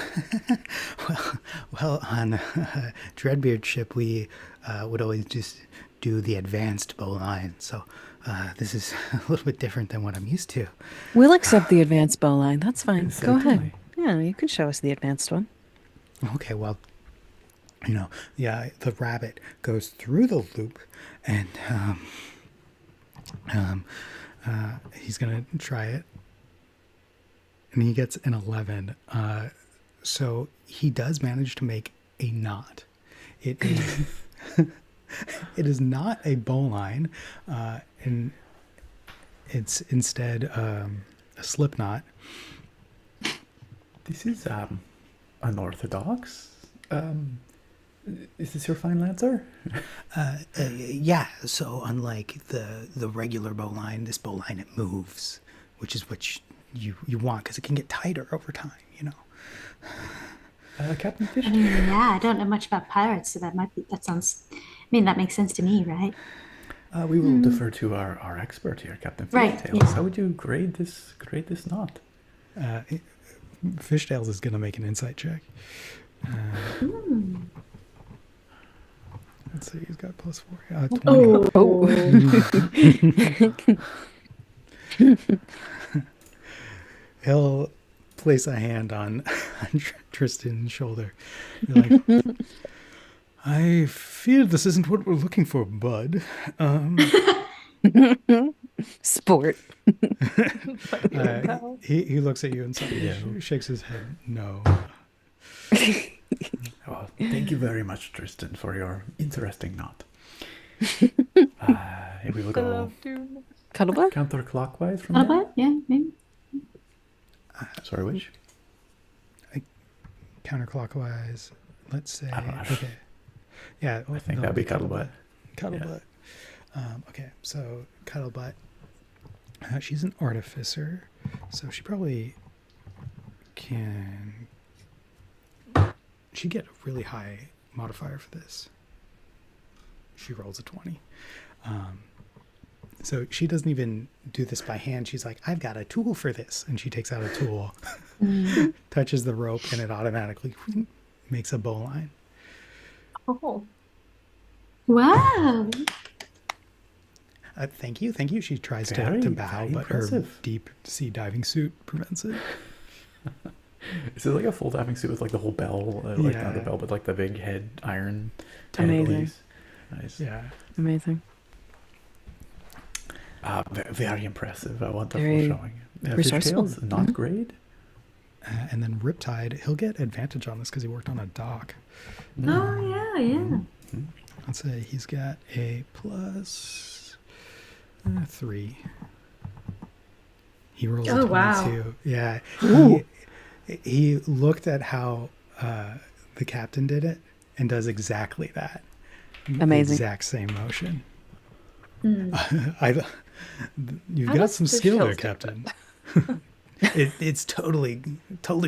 well, on Dreadbeard ship, we would always just do the advanced bowline. So this is a little bit different than what I'm used to. We'll accept the advanced bowline. That's fine. Go ahead. Certainly. Yeah, you can show us the advanced one. Okay, well, the rabbit goes through the loop, and he's gonna try it, and he gets an 11. So he does manage to make a knot. It is, it is not a bowline, and It's instead a slip knot. This is unorthodox. Is this your fine lancer? Yeah, so unlike the regular bowline, this bowline, it moves, which is what you want, because it can get tighter over time, you know. Captain I Fish. mean, yeah, I don't know much about pirates, so that makes sense to me, right? We will defer to our expert here, Captain Right, Fishtails. yeah. How would you grade this knot? Fishtails is going to make an insight check. Let's see, he's got +4. 20. He'll place a hand on Tristan's shoulder. You're like, I fear this isn't what we're looking for, bud. Sport. He looks at you and shakes his head. No. Well, thank you very much, Tristan, for your interesting knot. We will go Cuddlebutt? counterclockwise from Oh, there. but yeah, maybe. Sorry, which? Counterclockwise. Let's say. I don't know. Okay. Yeah. I think that'd be Cuddlebutt. Cuddlebutt. Okay, so Cuddlebutt. She's an artificer, so she probably can. She get a really high modifier for this. She rolls a 20. So she doesn't even do this by hand. She's like, I've got a tool for this. And she takes out a tool, touches the rope, and it automatically makes a bowline. Oh, Wow. Thank you. She tries Very, to bow, very but her impressive. deep sea diving suit prevents it. Is it like a full diving suit with like the whole bell? Like Yeah. not the bell, but like the big head iron Amazing. tentacles? Nice. Yeah. Amazing. Very impressive. A wonderful Very showing. resourceful. Fishtails, not great. And then Riptide, he'll get advantage on this because he worked on a dock. Oh, yeah. Let's say he's got a +3. He rolls a Oh, wow. 22. Yeah. He looked at how the captain did it and does exactly that. The Amazing. exact same motion. Hmm. You've How got does some Fish skill there, Tails do Captain. It's totally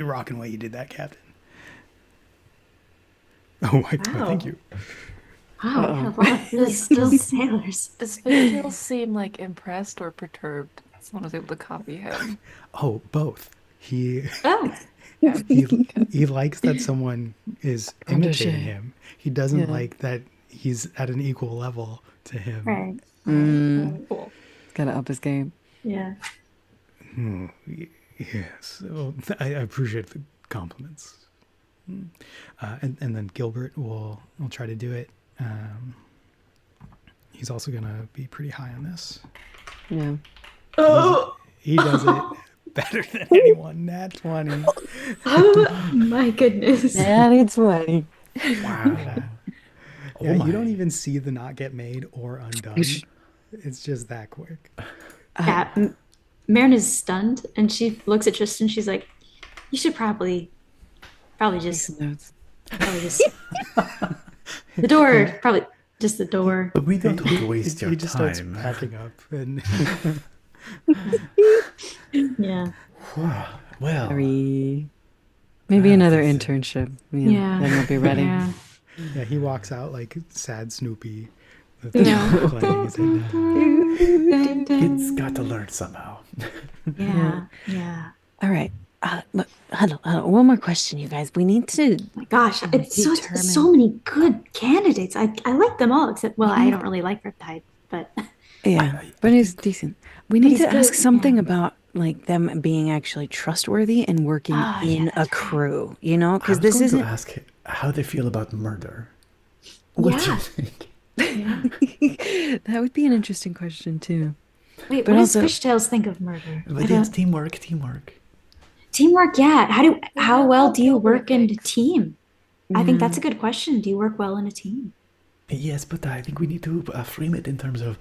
rocking way you did that, Captain. Oh, thank you. Wow, we had a lot of really skilled sailors. does Fishtail seem like impressed or perturbed? Someone was able to copy him. Oh, both. He Oh, he likes that someone is imitating him. He doesn't Yeah. like that he's at an equal level to him. right. Cool. Gotta up his game. Yeah. Yes. Well, I appreciate the compliments. And then Gilbert will try to do it. He's also gonna be pretty high on this. Yeah. He does it better than anyone. Nat 20. Oh, my goodness. Natty 20. Wow. Yeah, my. you don't even see the knot get made or undone. It's just that quick. Yeah. Marin is stunned, and she looks at Tristan. She's like, "You should probably just Notes. the door. Probably just the door." But we don't want to waste your He just starts time. packing up, and Yeah. Well, Sorry. Maybe another internship. Yeah. Then we'll be ready. Yeah. yeah, he walks out like sad Snoopy. With Yeah. playing his head down. kids got to learn somehow. Yeah. Yeah. All right. Huddle. One more question, you guys. We need to. My gosh, it's so Determine. many good candidates. I like them all, except I don't really like Riptide, but Yeah, but he's decent. We need he's to ask good, something yeah. about like them being actually trustworthy and working Oh, in yeah, a that's right. crew. You know, I because was this going isn't. to ask how they feel about murder. What do you Yeah. think? That would be an interesting question too. wait, But what does also- Fishtails think of murder? I But don't- it's teamwork. Teamwork, yeah. How well do you Gilbert work in a thinks. team? I think that's a good question. Do you work well in a team? Yes, but I think we need to frame it in terms of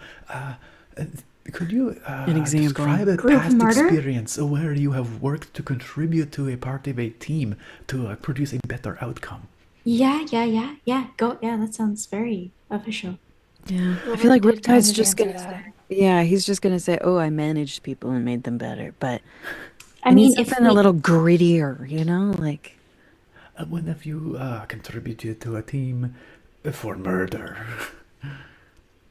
Could you An example. describe a Group past murder? experience where you have worked to contribute to a part of a team to produce a better outcome? Yeah. Go. Yeah, that sounds very official. Yeah. I Gilbert feel like did kind Riptide's of just answer gonna that. say, yeah, he's just gonna say, oh, I managed people and made them better. But I I need mean, if something a we, little grittier, you know? Like, When have you contributed to a team for murder?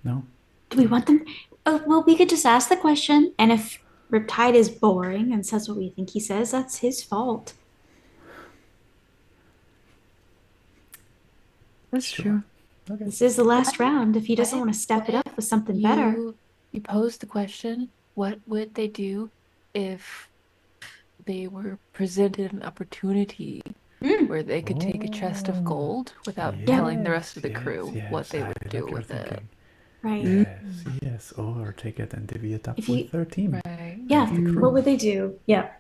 No? do we want them? Oh, well, we could just ask the question, and if Riptide is boring and says what we think he says, that's his fault. that's Sure. true. Okay. This is the last round. If he doesn't What want to step it up with something better, you posed the question, what would they do if they were presented an opportunity Mm. where they could take a chest of Oh, gold without Yeah. telling the rest of the yes, crew yes, what they I would like do your with it? thinking. right? Yes, or take it and divvy it up If with you- their team. Right. Yeah. the crew. What would they do? Yeah,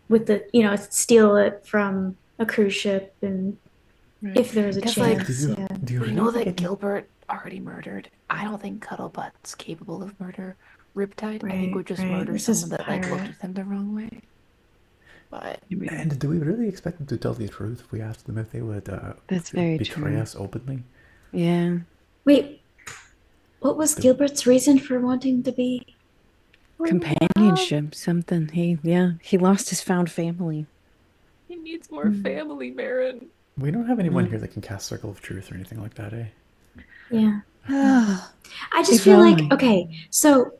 with the steal it from a cruise ship, and Right. if there was a Because, like, chance, Do you, yeah. do you We really know think that it- Gilbert already murdered. I don't think Cuddlebutt's capable of murder. Riptide, I think, Right, would just right. murder This is someone that like looked pirate. at them the wrong way. But And do we really expect them to tell the truth if we ask them if they would That's very betray true. us openly? Yeah. Wait, what was Gilbert's reason for wanting to be? Companionship, something. He lost his found family. he needs more family, Marin. We don't have anyone here that can cast Circle of Truth or anything like that, eh? Yeah. Ah, I just If feel like, only. okay, so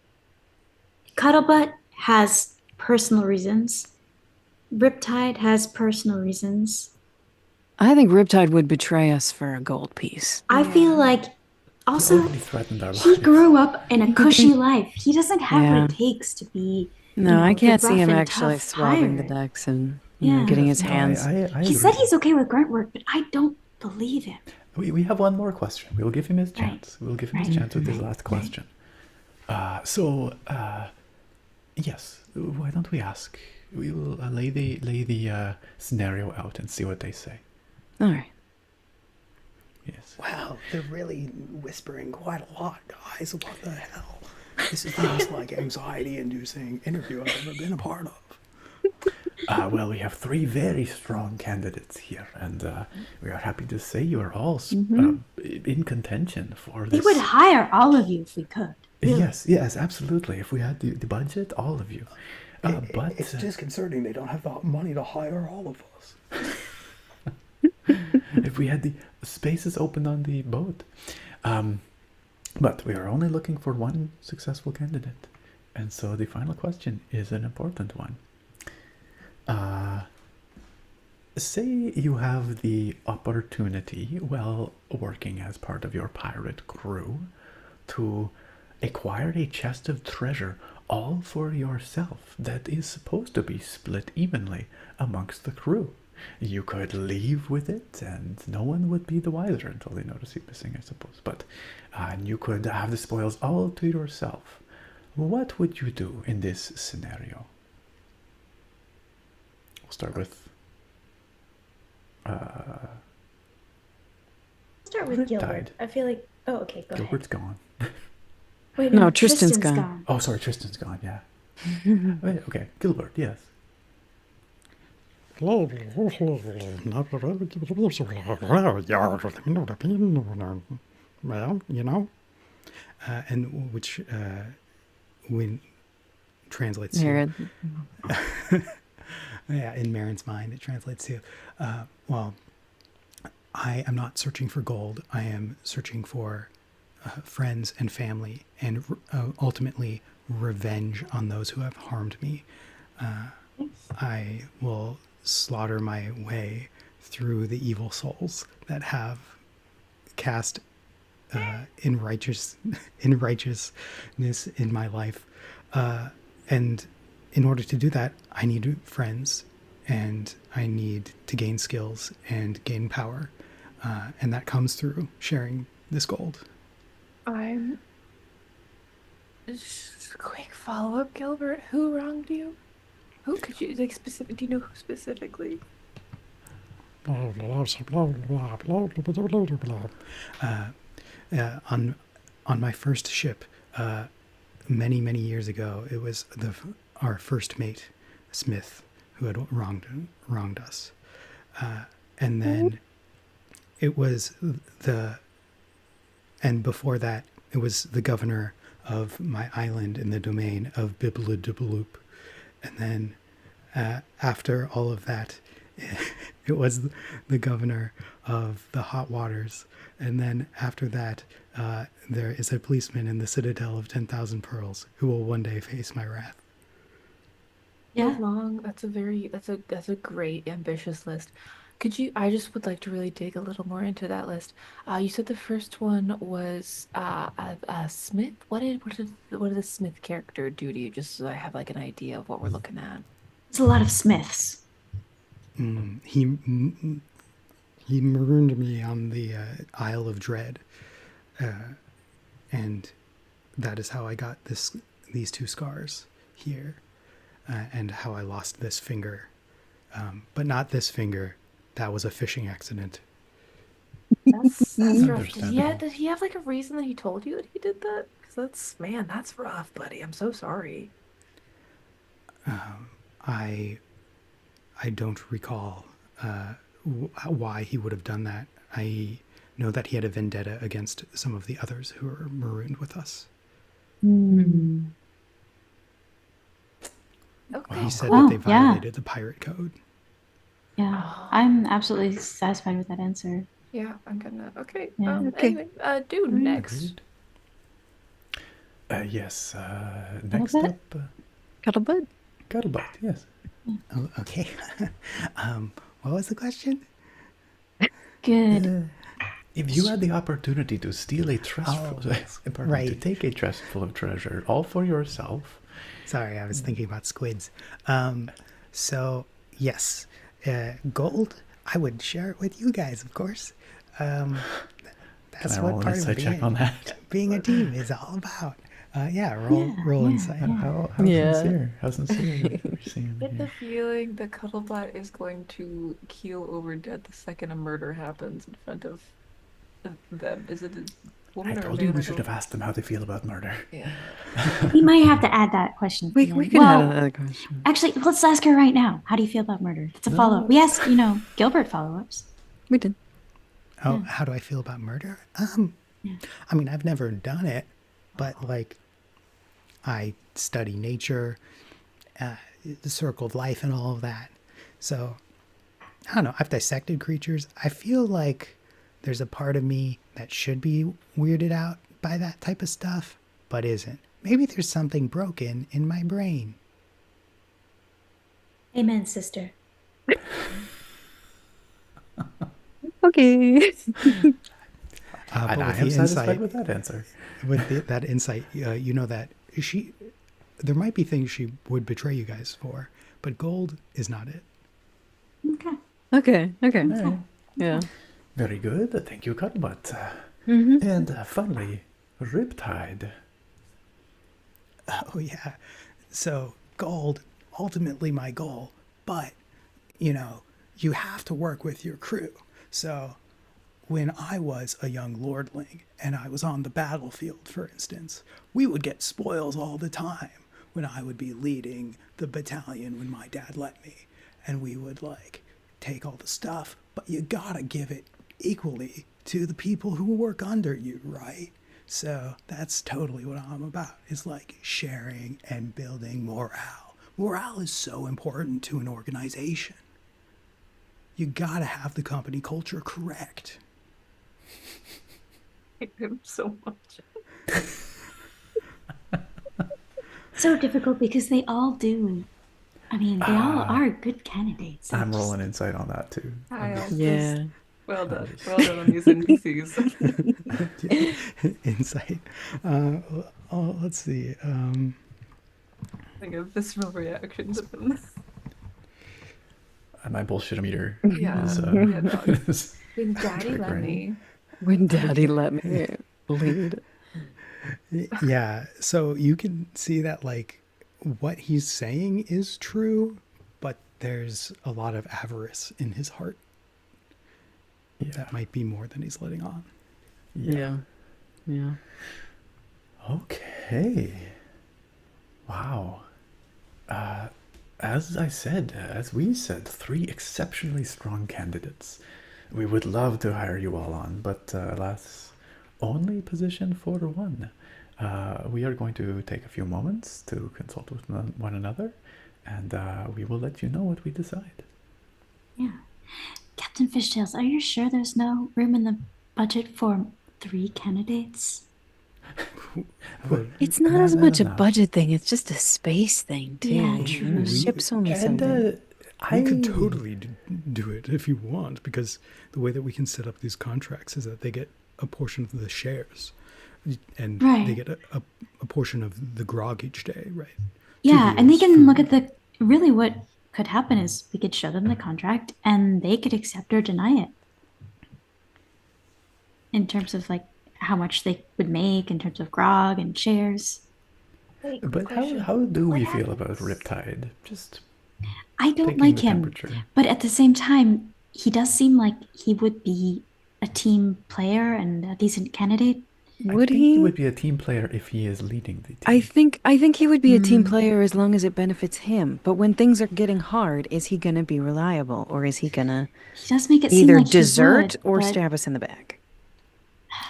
Cuddlebutt has personal reasons. Riptide has personal reasons. I think Riptide would betray us for a gold piece. I feel like He also already threatened our he lives. grew up in a He cushy didn't- life. He doesn't have what Yeah. it takes to be, No, I the can't see rough him and actually tough swabbing the pirate. decks and Yeah. getting his No, hands. I He agree. said he's okay with grunt work, but I don't believe him. We have one more question. We'll give him his Right. chance. We'll give him his Right. chance with his Right. last question. Yes, why don't we ask? We will lay the scenario out and see what they say. All right. Yes. Wow, they're really whispering quite a lot, guys. What the hell? This is the most anxiety-inducing interview I've ever been a part of. Well, we have three very strong candidates here, and we are happy to say you are all in contention for We this. would hire all of you if we could. Really. Yes, absolutely. If we had the budget, all of you. But It's disconcerting they don't have the money to hire all of us. if we had the spaces open on the boat. But we are only looking for one successful candidate. And so the final question is an important one. Say you have the opportunity, while working as part of your pirate crew, to acquire a chest of treasure all for yourself that is supposed to be split evenly amongst the crew. You could leave with it and no one would be the wiser until they notice you missing, I suppose. But and you could have the spoils all to yourself. What would you do in this scenario? We'll start with Start with Riptide. Gilbert. I feel like. Oh, okay. Go Gilbert's gone. ahead. Wait, No, Tristan's gone. Oh, sorry, Tristan's gone, yeah. Wait, okay, Gilbert, yes. Well, you know, And which when translates Jared. to in Marin's mind it translates to well, I am not searching for gold. I am searching for friends and family, and ultimately revenge on those who have harmed me. I will slaughter my way through the evil souls that have cast in righteousness in my life, and in order to do that, I need friends, and I need to gain skills and gain power, and that comes through sharing this gold. I'm just a quick follow-up, Gilbert. Who wronged you? Who could you like specific? Do you know who specifically? On my first ship, many, many years ago, it was our first mate, Smith, who had wronged us. And then it was and before that, it was the governor of my island in the domain of Biblidibbaloop. And then after all of that, it was the governor of the hot waters. And then after that, there is a policeman in the citadel of 10,000 pearls who will one day face my wrath. Yeah. Long. That's a great ambitious list. I just would like to really dig a little more into that list. You said the first one was a Smith. What did the Smith character do to you? Just so I have like an idea of what we're looking at. It's a lot of Smiths. He marooned me on the Isle of Dread, and that is how I got these 2 scars here, and how I lost this finger, but not this finger. That was a fishing accident. That's rough. Understandable. Did he have like a reason that he told you that he did that? Because that's rough, buddy. I'm so sorry. I don't recall why he would have done that. I know that he had a vendetta against some of the others who were marooned with us. Okay. He said Wow, that they violated the pirate code. Yeah, Oh. I'm absolutely satisfied with that answer. Yeah, I'm gonna. Okay. Yeah. Okay. Anyway, dude, next. Agreed. Yes. Next Cuddlebutt? up, Cuddlebutt? Cuddlebutt. Yes. Oh, okay. What was the question? Good. If you had the opportunity to steal a chest, to right. take a chest full of treasure, all for yourself. Sorry, I was thinking about squids. So, yes, gold, I would share it with you guys, of course. Can That's I what roll an part of insight check on that? being a team is all about. Roll insight. How Yeah. sincere? How sincere? We're seeing Get the here. feeling that Cuddlebutt is going to keel over dead the second a murder happens in front of them. Is it a I woman or a told you man? we should have asked them how they feel about murder. Yeah. We might have to add that question. We at the end. can add Well, another question. actually, let's ask her right now. How do you feel about murder? It's a No. follow-up. We asked, Gilbert follow-ups. We did. Oh, how do I feel about murder? Yeah. I mean, I've never done it, but like, I study nature, the circle of life, and all of that. So, I don't know. I've dissected creatures. I feel like there's a part of me that should be weirded out by that type of stuff, but isn't. Maybe there's something broken in my brain. Amen, sister. Okay. But And I with am the satisfied insight, with that answer. that insight, you know that there might be things she would betray you guys for, but gold is not it. Okay. Okay. Okay. All right. Yeah. Very good. Thank you, Cuddlebutt. Mm-hmm. And finally, Riptide. Oh, yeah. So, gold, ultimately my goal. But, you have to work with your crew. So, when I was a young lordling and I was on the battlefield, for instance, we would get spoils all the time when I would be leading the battalion when my dad let me. And we would, take all the stuff, but you gotta give it equally to the people who work under you, right? So that's totally what I'm about. It's sharing and building morale. Morale is so important to an organization. You gotta have the company culture correct. I hate him so much. So difficult because they all do. I mean, they all are good candidates. I'm rolling insight on that too. Yeah. Well done. Well done on these NPCs. Insight. Let's see. Think of visceral reactions. And my bullshit meter Yeah. is, Yeah, no. is When Daddy let triggering. me. When Daddy let me lead. Yeah, so you can see that what he's saying is true, but there's a lot of avarice in his heart. Yeah. That might be more than he's letting on. Yeah. Yeah. Okay. Wow. As we said, 3 exceptionally strong candidates. We would love to hire you all on, but alas, only position for 1. We are going to take a few moments to consult with one another, and we will let you know what we decide. Yeah. Captain Fishtails, are you sure there's no room in the budget for 3 candidates? It's not as much a budget thing, it's just a space thing, too. Yeah, You true. know, ship's only so And big. We could totally do it if you want, because the way that we can set up these contracts is that they get a portion of the shares, and Right. they get a portion of the grog each day, right? Yeah, 2 and they deals can for- look at the really what could happen is we could show them the contract and they could accept or deny it. In terms of like how much they would make in terms of grog and shares. Wait, But question. how do What we feel about happens- Riptide? Just I don't taking like the him, temperature. but at the same time, he does seem like he would be a team player and a decent candidate. Would I think he? he would be a team player if he is leading the team. I think he would be a team player as long as it benefits him. But when things are getting hard, is he gonna be reliable, or is he gonna He does make it seem either like desert he would, or but stab us in the back?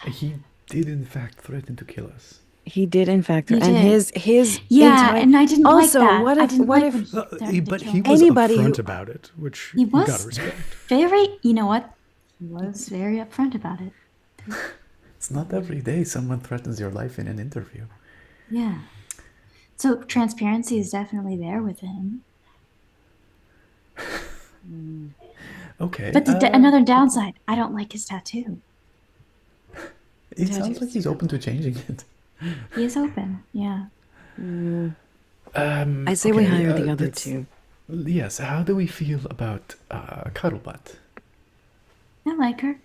He did in fact threaten to kill us. He did, in fact, He and did. his Yeah, entire- and I didn't also, like that. what I if didn't what like if when he threatened to but kill he him. was Anybody upfront who- about it, which He you was gotta respect. very, you know what? He was very upfront about it. It's not every day someone threatens your life in an interview. Yeah. So transparency is definitely there with him. Okay. But another downside, I don't like his tattoo. It sounds like he's open to changing it. He is open. Yeah. I say we okay, hire the other let's- two. Yes, how do we feel about Cuddlebutt? I like her.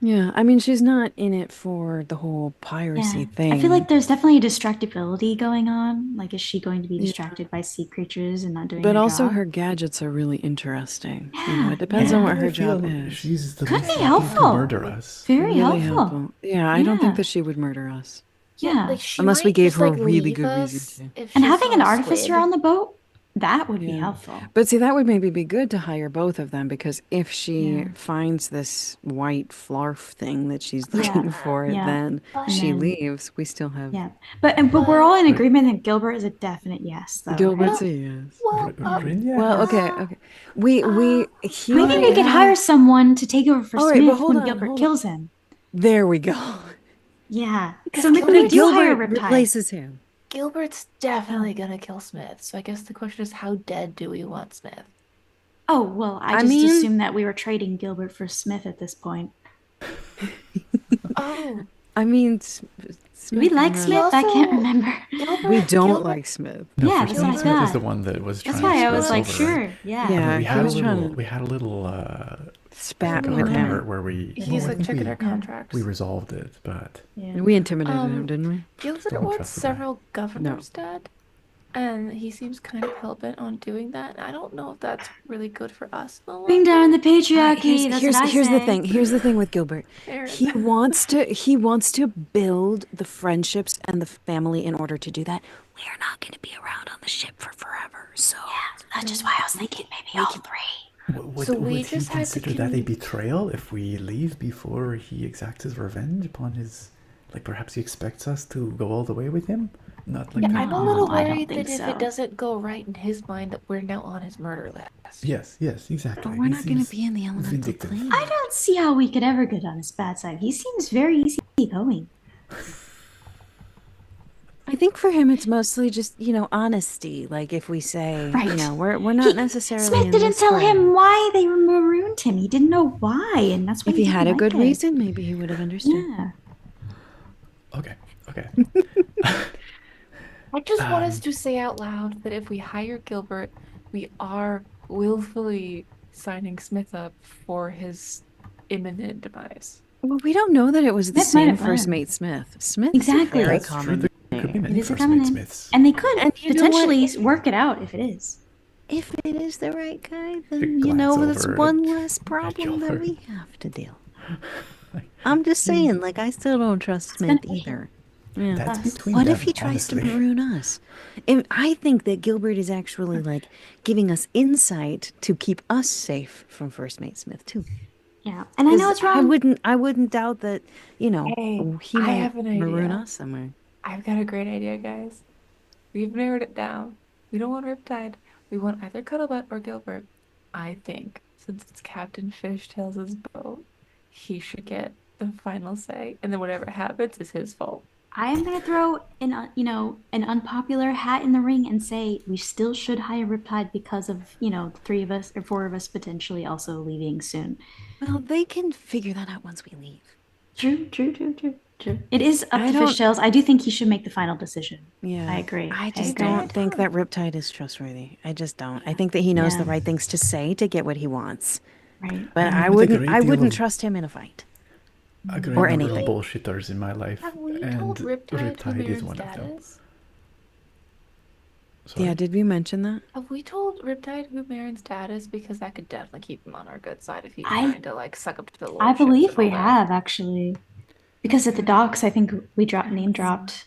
Yeah, I mean, she's not in it for the whole piracy Yeah. thing. I feel like there's definitely a distractibility going on. Like, is she going to be distracted by sea creatures and not doing But her also job? her gadgets are really interesting. You know, Yeah, it depends yeah. on what I her job feel is. She's the Could least be likely helpful. to murder us. Very Really helpful. Yeah, I don't Yeah. think that she would murder us. Yeah. Like she Unless we might gave just, her a like, really leave good us reason if And she having saw an a artificer squid. on the boat, that would be Yeah. helpful. But see, that would maybe be good to hire both of them, because if she Yeah. finds this white flarf thing that she's Yeah, looking for, yeah. then And she then- leaves. We still have Yeah. But we're all in agreement that Gilbert is a definite yes, though. Gilbert's right? a yes. Well, Brynja Well, has- okay. We he Maybe might we could have- hire someone to take over for All right, but Smith hold when on, Gilbert hold on. kills him. There we go. Yeah. Because So maybe we Gilbert- do hire Gilbert Riptide. replaces him. Gilbert's definitely gonna kill Smith. So I guess the question is, how dead do we want Smith? Oh, well, I I just mean- assumed that we were trading Gilbert for Smith at this point. Oh, I mean, Do we like and I- Smith? I can't also- remember. Gilbert. We don't Gilbert- like Smith. No, Yeah, for that's what I Smith is thought. the one that was That's trying why to I was screw like, us over, sure. right? Yeah. Yeah. we I had a was little. trying to- We had a little Spat Oh, with yeah. agreement him. where we. He's well, I like think checking we, our contracts. we resolved it, but Yeah. We intimidated him, didn't we? Gilbert Don't wants trust the guy. several governors dead, and he seems kind of hell-bent on doing that. I don't know if that's really good for us. in the long Bring down the run. patriarchy. That's what I Here's the say. thing. Here's the thing with Gilbert. Aaron. He wants to build the friendships and the family. In order to do that, we are not going to be around on the ship for forever. So That's just why I was thinking maybe all three. would So we he just had to consider that a con- betrayal if we leave before he exacts his revenge upon his? Like perhaps he expects us to go all the way with him, not like. Yeah, I'm a little I don't worried think that if so. it doesn't go right in his mind, that we're now on his murder list. Yes, exactly. but we're He not going to seems be in the elemental vindictive. plane. I don't see how we could ever get on his bad side. He seems very easygoing. I think for him, it's mostly just honesty. Like if we say, Right. we're not necessarily. Smith in didn't this tell for him why they marooned him. He didn't know why, and that's why If he had a didn't good like it. reason, maybe he would have understood. Yeah. Okay. I just want us to say out loud that if we hire Gilbert, we are willfully signing Smith up for his imminent demise. Well, we don't know that it was the Smith might same have first run. mate Smith. Smith Exactly. is a very That's true. common There could be name. many It is a first common mate name. Smiths. And they could And you know what? potentially work it out if it is. If it is the right guy, Big then glance that's over one at- less problem that Gilbert. we have to deal. I'm just saying, like I still don't trust Smith either. Yeah. That's Us. between What them, if he tries to honestly. maroon us? And I think that Gilbert is actually like giving us insight to keep us safe from First Mate Smith too. Yeah, and I know 'Cause it's wrong. I wouldn't doubt that, he I might have an maroon idea. us somewhere. I've got a great idea, guys. We've narrowed it down. We don't want Riptide. We want either Cuddlebutt or Gilbert. I think since it's Captain Fishtails' boat, he should get the final say, and then whatever happens is his fault. I am gonna throw an unpopular hat in the ring and say we still should hire Riptide because of, the three of us or four of us potentially also leaving soon. Well, they can figure that out once we leave. True, true, true, true, true. It is up I to don't- Fishtails. I do think he should make the final decision. Yeah. I agree. I I just agree. don't think that Riptide is trustworthy. I just don't. I think that he knows the Yeah. right things to say to get what he wants. Right. But I I met a wouldn't great I deal wouldn't of- trust him in a fight. A great Or number anything. of bullshitters in my life, Have we and told Riptide who Riptide is Marin's one of dad them. is? Sorry. Yeah, did we mention that? Have we told Riptide who Marin's dad is? Because that could definitely keep him on our good side if he's I- trying to like suck up to the I lordships believe and we all that. have actually, because at the docks, I think we name dropped.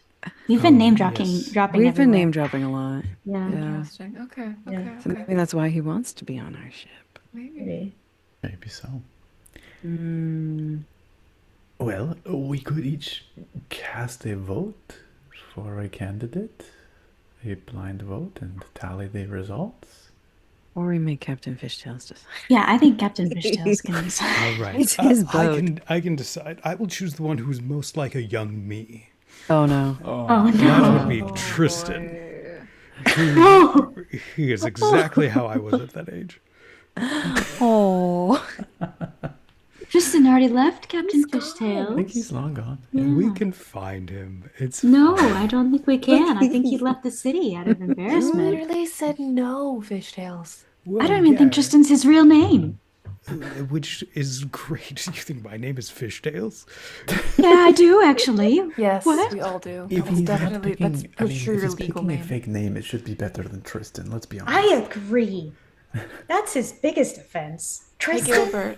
We've been name dropping, yes. dropping. We've been everywhere. name dropping a lot. Yeah. Yeah. Interesting. Okay. Yeah. Okay. So Okay. maybe that's why he wants to be on our ship. Maybe. Maybe so. Mm. Well, we could each cast a vote for a candidate, a blind vote, and tally the results. Or we make Captain Fishtails decide. Yeah, I think Captain Fishtails can decide. All right. It's his I boat. I can decide. I will choose the one who's most like a young me. Oh no. Oh That no. would be Tristan. Oh. He is exactly how I was at that age. Oh. Tristan already left Captain I think Fishtails. he's long gone. We can find him. It's No, fine. I don't think we can. I think he left the city out of You embarrassment. literally said no, Fishtails. Well, I don't even think yeah, Tristan's his real name. which is great. You think my name is Fishtails? Yeah, I do actually. Yes, What? we all do. If That's he's definitely picking, that's I for mean, sure if your he's legal picking a name. fake name, it should be better than Tristan. Let's be honest. I agree. That's his biggest offense. Hey Tristan.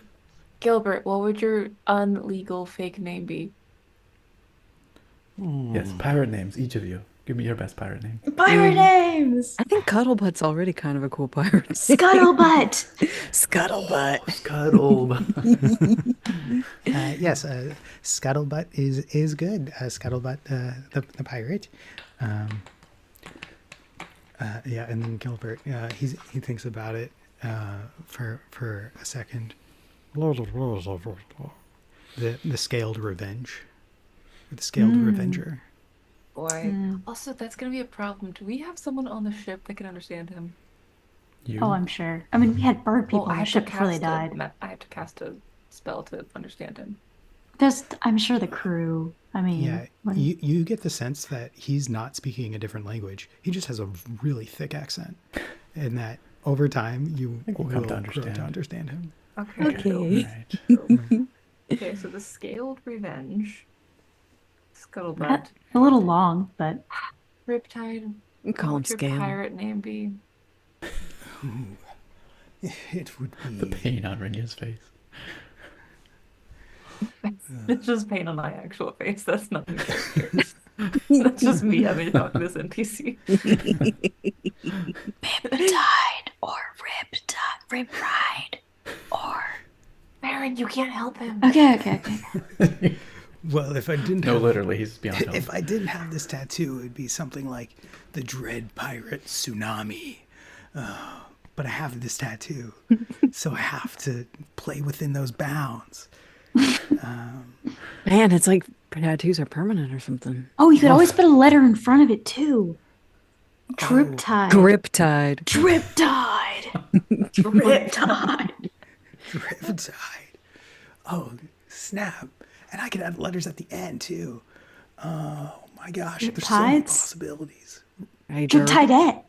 Gilbert, what would your unlegal fake name be? Yes, pirate names, each of you. Give me your best pirate name. Pirate names. I think Cuddlebutt's already kind of a cool pirate. Scuttlebutt. Scuttlebutt. Scuttle. Yes, Scuttlebutt is good. Scuttlebutt, the pirate. Yeah, and then Gilbert, he thinks about it for a second. The scaled revenge, or the scaled revenger. Boy. Also, that's gonna be a problem. Do we have someone on the ship that can understand him? You. Oh, I'm sure. I mean, we had bird people Well, on the ship before they died. I have to cast a spell to understand him. I'm sure the crew. I mean, Yeah, what- you get the sense that he's not speaking a different language. He just has a really thick accent, and that over time you think we'll will come to grow understand. to understand him. Okay. Okay. Right. Okay, so the scaled revenge, scuttlebutt, a little long, but riptide. We call him What would your Scale. pirate name be? It would The be pain on Renia's face. It's just pain on my actual face. That's not the characters. That's just me having to talk to this NPC. Riptide or Riptide or. Baron, you can't help him. Okay. well. If I didn't No, have, literally, he's beyond help. if I didn't have this tattoo, it'd be something like the Dread Pirate Tsunami. But I have this tattoo, so I have to play within those bounds. Man, it's like tattoos are permanent or something. Oh, you could always put a letter in front of it too. Driptide. Griptide. Driptide. Driptide. Riptide. Oh, snap. And I could add letters at the end, too. Oh, my gosh. There's so many Riptides? possibilities. Hey, Drip Driptidette.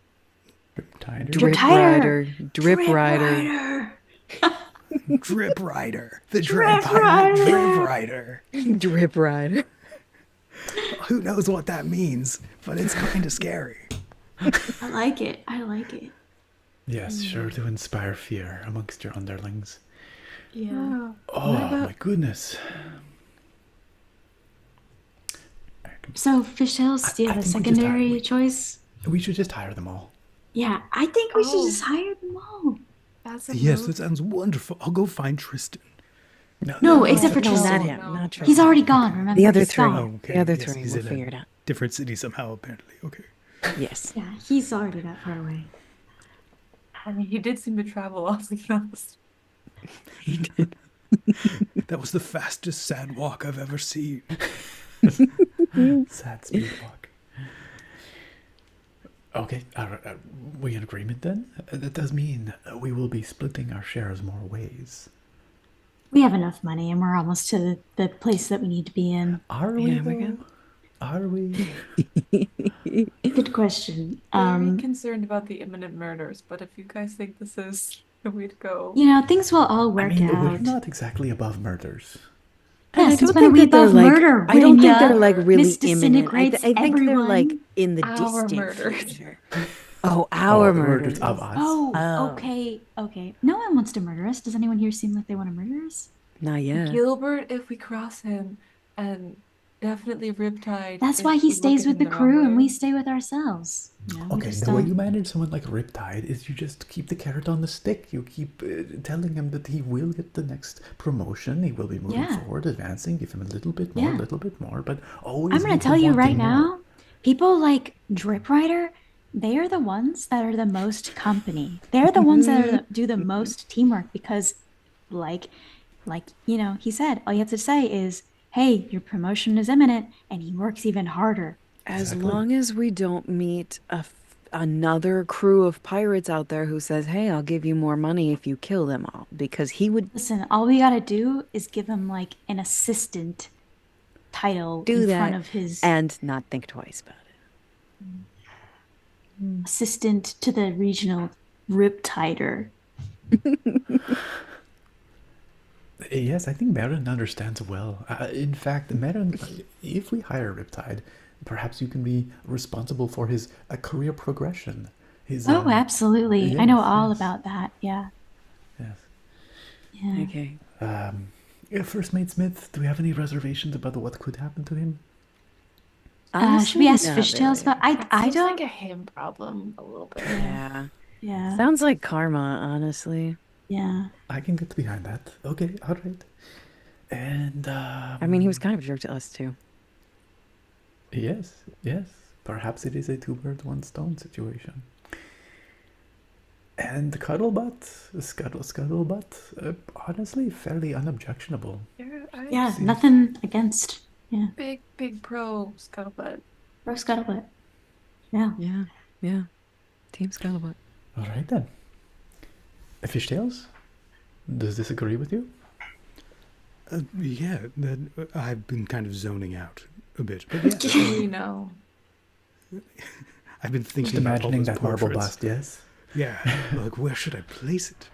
Tighter. Rider. Drip Drip Rider. Rider. Drip Rider. The Dread Pirate Drip Rider. Drip Rider. Who knows what that means, but it's kind of scary. I like it. Yes, sure to inspire fear amongst your underlings. Yeah. Oh, my goodness. So, Fishtails, do you I have a think we just hire- secondary we- choice? We should just hire them all. Yeah, I think we should Oh. just hire them all. That's a Yes, move. that sounds wonderful. I'll go find Tristan. No, except for No, Tristan. not him. No. Not Tristan. He's already gone, remember? The other He's three. gone. Oh, okay. The other Yes, three. he's We'll in a figure it out. different city somehow, apparently. Okay. Yes. Yeah, he's already that far away. I mean, he did seem to travel off the coast. That was the fastest sad walk I've ever seen. Sad speed walk. Okay, are we in agreement then? That does mean we will be splitting our shares more ways. We have enough money and we're almost to the place that we need to be in. Are we? Yeah, we though? can. Are we? Good question. Very concerned about the imminent murders, but if you guys think this is the way to go, You know, things will all I work mean, we're out. not exactly above murders. And Yeah, I since don't when are think we that they're above like. murder? I don't think Rinya? they're like really This imminent. I disintegrates think they're like everyone. in the Our distant murders. future. Oh, our the murders. of us. Oh, Oh. okay. No one wants to murder us. Does anyone here seem like they want to murder us? Not yet. Gilbert, if we cross him, and definitely Riptide. That's if why he we look stays at with him the wrong crew and way. we stay with ourselves. You know, we Okay, just the way don't- you manage someone like Riptide is you just keep the carrot on the stick. You keep telling him that he will get the next promotion. He will be moving Yeah. forward, advancing. Give him a little bit more, Yeah. but always. I'm going leave to tell him you right wanting more. now, people like Drip Rider, they are the ones that are the most company. They're the ones that are do the most teamwork because, like, you know, he said, all you have to say is, hey, your promotion is imminent, and he works even harder. As Exactly. long as we don't meet another crew of pirates out there who says, "Hey, I'll give you more money if you kill them all," because he would Listen, all we got to do is give him like an assistant title do in that front of his and not think twice about it. assistant to the regional Riptider. Yes, I think Marin understands well. In fact, Marin, if we hire Riptide, perhaps you can be responsible for his career progression. His Oh, absolutely. I know yes, all yes. about that. Yeah. yes. Yeah. Okay. First Mate Smith, do we have any reservations about what could happen to him? Should we ask not Fishtails really. about? I Seems don't. like a him problem a little bit. Yeah. Yeah. Sounds like karma, honestly. Yeah. I can get behind that. Okay, all right. And I mean, he was kind of a jerk to us too. yes. Perhaps it is a two birds, one stone situation. And Scuttlebutt, honestly, fairly unobjectionable. Yeah. Nothing against. Yeah. Big pro scuttlebutt. Bro Scuttlebutt. Yeah. Yeah. Team Scuttlebutt. All right then. Fishtails, does this agree with you? Yeah, I've been kind of zoning out a bit. But yeah, We know. I've been Just thinking about all imagining those that marble portraits. bust, yes? Yeah, like where should I place it?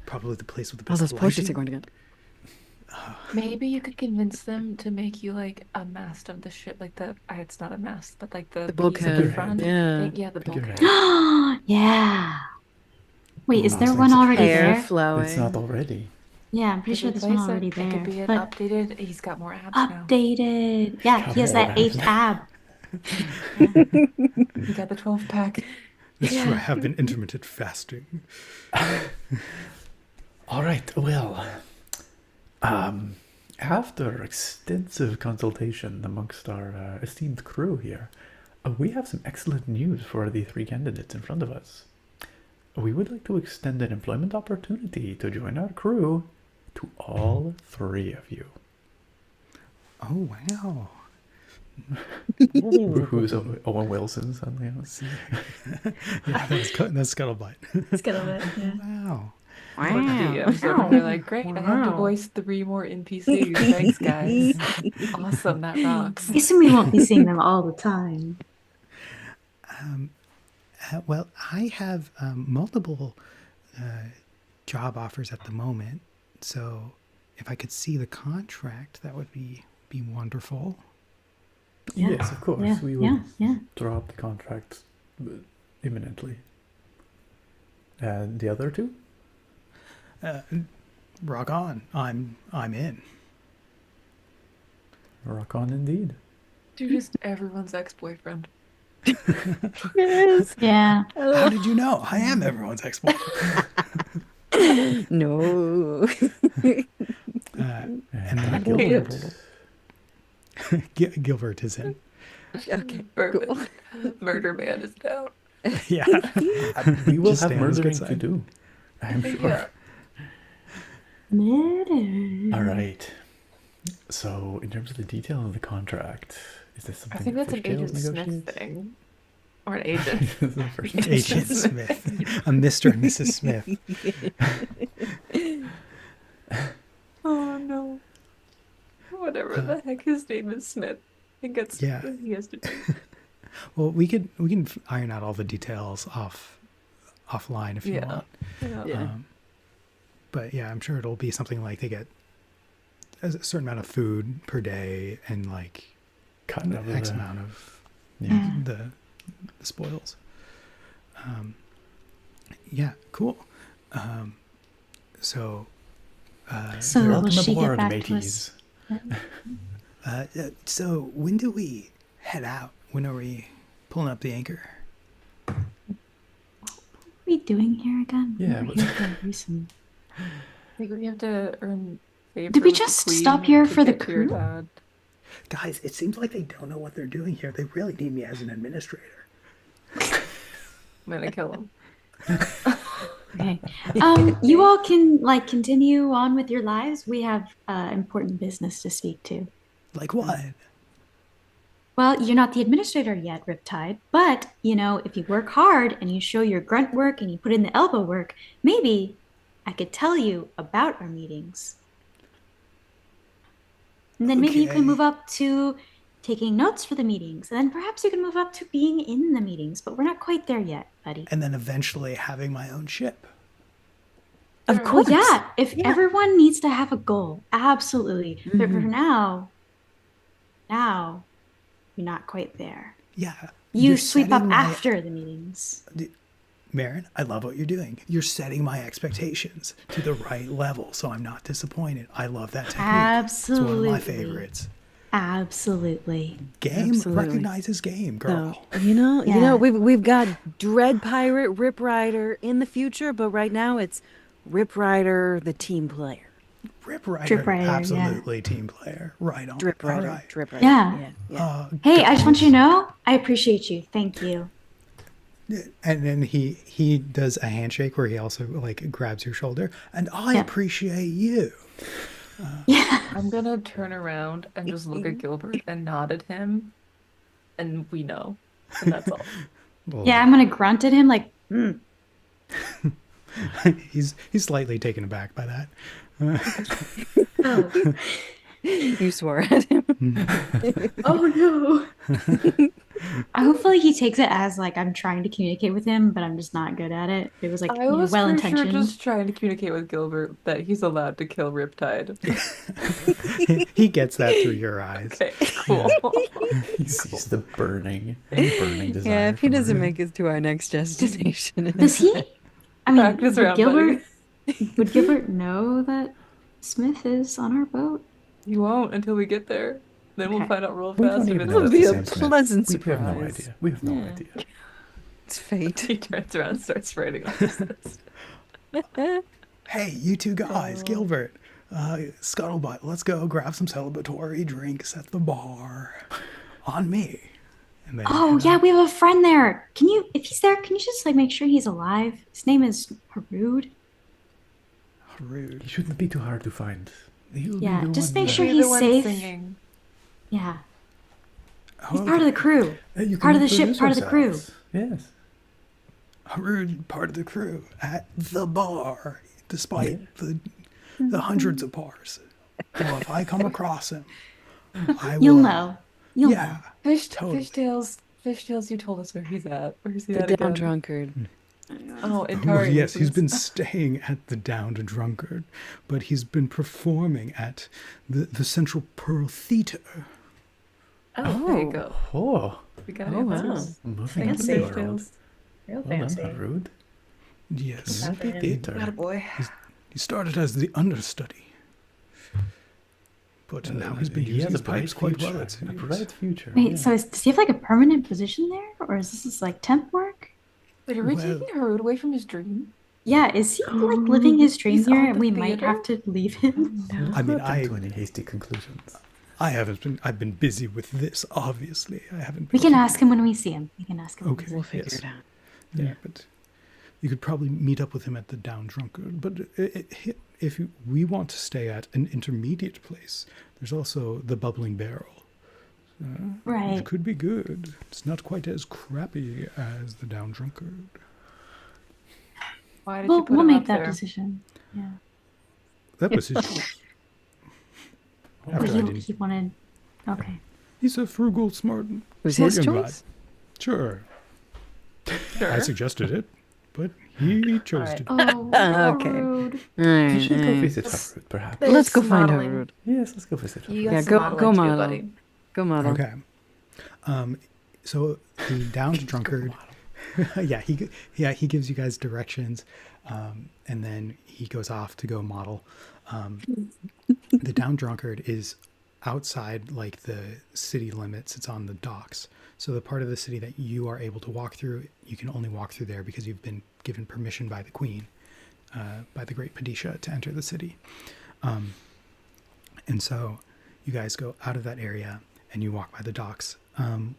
Probably the place with the All best those portraits are lighting. going to get. Maybe you could convince them to make you like a mast of the ship, like the it's not a mast, but like the piece at bulkhead, the front. yeah. Yeah, the Figurehead. bulkhead. Yeah. Wait, is there Lost one sense of already Hair there? flowing. It's not already. Yeah, I'm pretty sure there's one Replace it. already It there. could be an But updated. He's got more abs now. updated. Yeah, he has that Updated. 8th ab. He got the 12-pack. That's true. I have been intermittent fasting. All right, well, after extensive consultation amongst our esteemed crew here, we have some excellent news for the three candidates in front of us. We would like to extend an employment opportunity to join our crew to all three of you. Oh wow! Who's Owen Wilson suddenly? Yeah, that's Scuttlebutt. Scuttlebutt, yeah. Wow. Yeah, so they're like, great, I have to voice 3 more NPCs. Thanks, guys. Awesome, that rocks. I assume we won't be seeing them all the time. Well, I have multiple job offers at the moment, so if I could see the contract, that would be wonderful. Yeah. Yes, of course. Yeah, We will yeah. drop the contract imminently. And the other two? Rock on! I'm in. Rock on indeed. You're just everyone's ex-boyfriend. Yes. Yeah. How did you know? I am everyone's ex-boyfriend. No. And then Gilbert. Gilbert is in. Okay. Perfect. Cool. Murder man is down. Yeah. We will Just have stay on his good murdering to side. do. I'm sure. Yeah. Murder. All right. So, in terms of the detail of the contract, is this I something think that's an Fishtails Agent Smith negotiates? thing. Or an agent. This is the first Agent Smith. A Mr. and Mrs. Smith. Oh no. Whatever the heck his name is, Smith. I think that's Yeah. what he has to do. Well, we can iron out all the details offline if you Yeah. want. Yeah. But yeah, I'm sure it'll be something like they get a certain amount of food per day and like cut out of X the- amount of Yeah. the spoils. Yeah, cool. So So will Welcome she aboard, get back to mateys. us? so when do we head out? When are we pulling up the anchor? What are we doing here again? Yeah, We but- were here for a reason. I think we have to earn favor Did we with the just queen stop here to for the get to your crew? dad. Guys, it seems like they don't know what they're doing here. They really need me as an administrator. I'm gonna kill him. Okay. You all can like continue on with your lives. We have important business to speak to. Like what? Well, you're not the administrator yet, Riptide, but you know, if you work hard and you show your grunt work and you put in the elbow work, maybe I could tell you about our meetings. And then maybe you can Okay. move up to taking notes for the meetings, and then perhaps you can move up to being in the meetings, but we're not quite there yet, buddy. And then eventually having my own ship. Of Well, course. yeah, if everyone needs to have a goal, absolutely. But for Mhm. now, you're not quite there. Yeah. You you're sweep up setting my- after the meetings. Marin, I love what you're doing. You're setting my expectations to the right level, so I'm not disappointed. I love that technique. It's one of my Absolutely. favorites. Absolutely. Game Absolutely. recognizes game, girl. No, you know, Yeah. we've got Dread Pirate, Rip Rider in the future, but right now it's Rip Rider, the team player. Rip Rider, Drip Rider, yeah. absolutely team player. Right on. Drip All Rider, right. Drip Rider. Yeah. Yeah. Hey, I just want you to know, I appreciate you. Thank you. And then he does a handshake where he also like grabs your shoulder, and I Yeah. appreciate you. Yeah. I'm gonna turn around and just look at Gilbert and nod at him, and we know, and that's all. Yeah, I'm gonna grunt at him like, mm. He's slightly taken aback by that. Oh, You swore at him. oh no. Hopefully he takes it as like I'm trying to communicate with him, but I'm just not good at it. It was like I was well for sure intentioned. just trying to communicate with Gilbert that he's allowed to kill Riptide. He gets that through your eyes. Okay, cool. He sees the burning desire. Yeah, if he for doesn't murder. make it to our next destination. Does he? I mean, Practice would round, Gilbert would Gilbert know that Smith is on our boat? You won't until we get there. Then we'll Okay. find out real We fast don't if even it's know It'll it's be the a same Smith. pleasant We have no surprise. idea. We have no Yeah. idea. It's fate. He turns around and starts writing on his list. Hey, you two guys, Oh. Gilbert, Scuttlebutt, let's go grab some celebratory drinks at the bar. On me. And then, Oh yeah, we have a friend there. Can you, if he's there, can you just like make sure he's alive? His name is Harud. Rude. He shouldn't be too hard to find. He'll be Yeah, the just one make that- sure Be the he's one safe. singing. Yeah, he's Oh, part of the crew. You part can of the ship, introduce part of the crew. ourselves. Yes. Harud, part of the crew, at the bar, despite the hundreds of bars. Well, if I come across him, I will. You'll know. You'll Yeah. know. Totally. Fishtails, you told us where he's at. Where's he The at down again? drunkard. Oh, in Oh, Tari. yes, he's been staying at the Downed Drunkard, but he's been performing at the Central Pearl Theater. Oh, there you go. Oh, We got Oh, wow. answers. moving up Fancy. the world. Fishtails. Real Well done, fancy. Harud. Yes. Happy theater. boy. He started as the understudy. But now he's been He using has his a bright pipes quite well, future. it A seems. bright future. Wait, yeah. so does he have like a permanent position there, or is this like temp work? Wait, are we Well- taking Harud away from his dream? Yeah, is he like living his dream He's here, on and the we might theater? have to leave him? Let's I mean, not jump to any hasty conclusions. I've been busy with this, obviously. I haven't We been can ask him when we see him. We can ask him. Okay. We'll figure Yes. it out. Yeah, but you could probably meet up with him at the Down Drunkard. But if we want to stay at an intermediate place, there's also the Bubbling Barrel, Right. which could be good. It's not quite as crappy as the Down Drunkard. Why did you put We'll him make up that there? decision. Yeah. That was his choice. After I He didn't. wanted. Okay. He's a frugal, smart, It was smart his young lad. choice? Sure, Sure. I suggested it, but he chose to. Alright. Oh, Okay. rude. You should go Alright, visit alright. Harud, perhaps. There's Let's go some find modeling. Harud. Yes, let's go visit Harud. You got Yeah, some go modeling to do, model. buddy. Go model. Okay. So the Downed Drunkard, he gives you guys directions, and then he goes off to go model. The Downed Drunkard is outside like the city limits. It's on the docks. So the part of the city that you are able to walk through, you can only walk through there because you've been given permission by the Queen, by the Great Padisha, to enter the city. And so you guys go out of that area and you walk by the docks.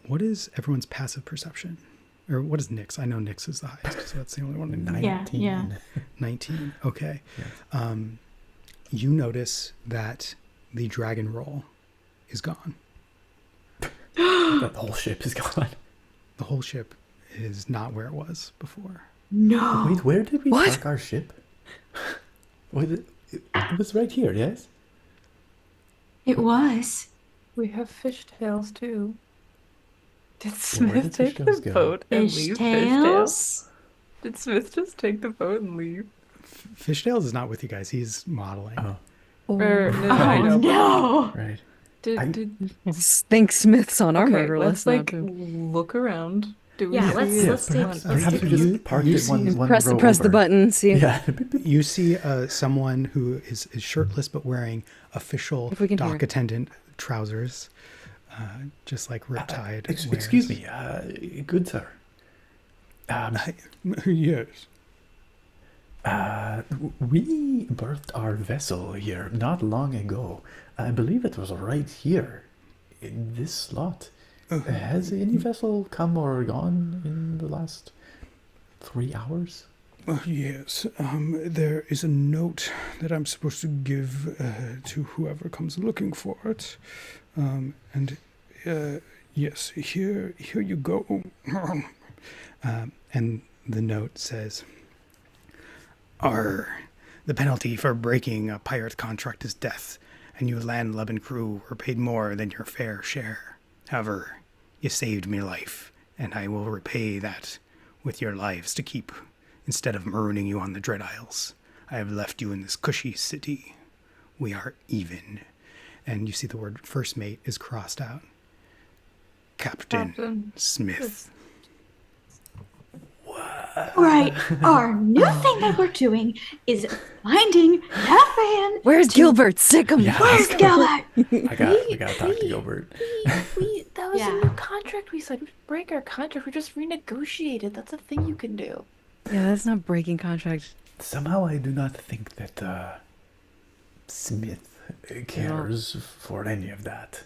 What is everyone's passive perception? Or what is Nick's? I know Nick's is the highest, so that's the only one. 19. Yeah. 19. Okay. Yes. You notice that the dragon roll is gone. The whole ship is gone. The whole ship is not where it was before. No. Wait, where did we What? park our ship? Wait, it was right here, yes? It was. We have fishtails too. Did Well, where Smith did take fishtails the go? boat and leave Fishtails? Fishtails? Did Smith just take the boat and leave? Fishtails is not with you guys. He's modeling. Oh, Or, no, I Oh know. no. right. Did Think Smith's on our okay, murder let's list now, like too. look around. Do we Yeah, see let's it? let's take Perhaps we just parked you it see- one Press row the over. button, see if Yeah. You see someone who is shirtless but wearing official If we can hear dock it. attendant trousers, just like Riptide. Excuse wears. me, good sir. Yes. We berthed our vessel here not long ago. I believe it was right here, in this slot. Has any vessel come or gone in the last 3 hours? Yes. There is a note that I'm supposed to give to whoever comes looking for it. Yes, here you go. And the note says, the penalty for breaking a pirate contract is death, and you landlub and crew were paid more than your fair share. However, you saved me life, and I will repay that with your lives to keep. Instead of marooning you on the Dread Isles, I have left you in this cushy city. We are even. And you see the word first mate is crossed out. Captain Smith. Right. Our new thing that we're doing is finding that man. Where's Gilbert? Sick him. Yeah. Where's Gilbert? We gotta talk to Gilbert. That was Yeah. a new contract we signed. We didn't break our contract. We just renegotiated. That's a thing you can do. Yeah, that's not breaking contract. Somehow I do not think that Smith cares for any of that.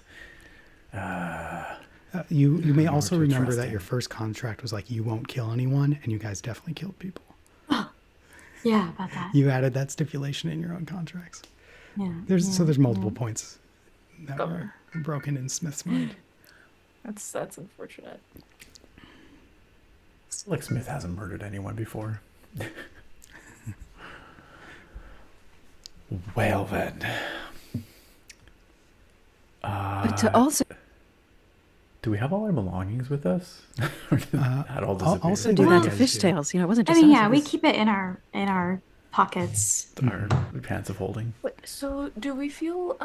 You may More also too remember that trusting. your first contract was like, you won't kill anyone, and you guys definitely killed people. Yeah, about that. You added that stipulation in your own contracts. Yeah. So there's multiple yeah. points that Bummer. were broken in Smith's mind. That's unfortunate. Like Smith hasn't murdered anyone before. Well then. But to also Do we have all our belongings with us? Or did that all I'll disappear? send do you that to guys do. fishtails, it wasn't I just mean, us, yeah, it we was- keep it in our pockets. Our pants of holding. Wait, so do we feel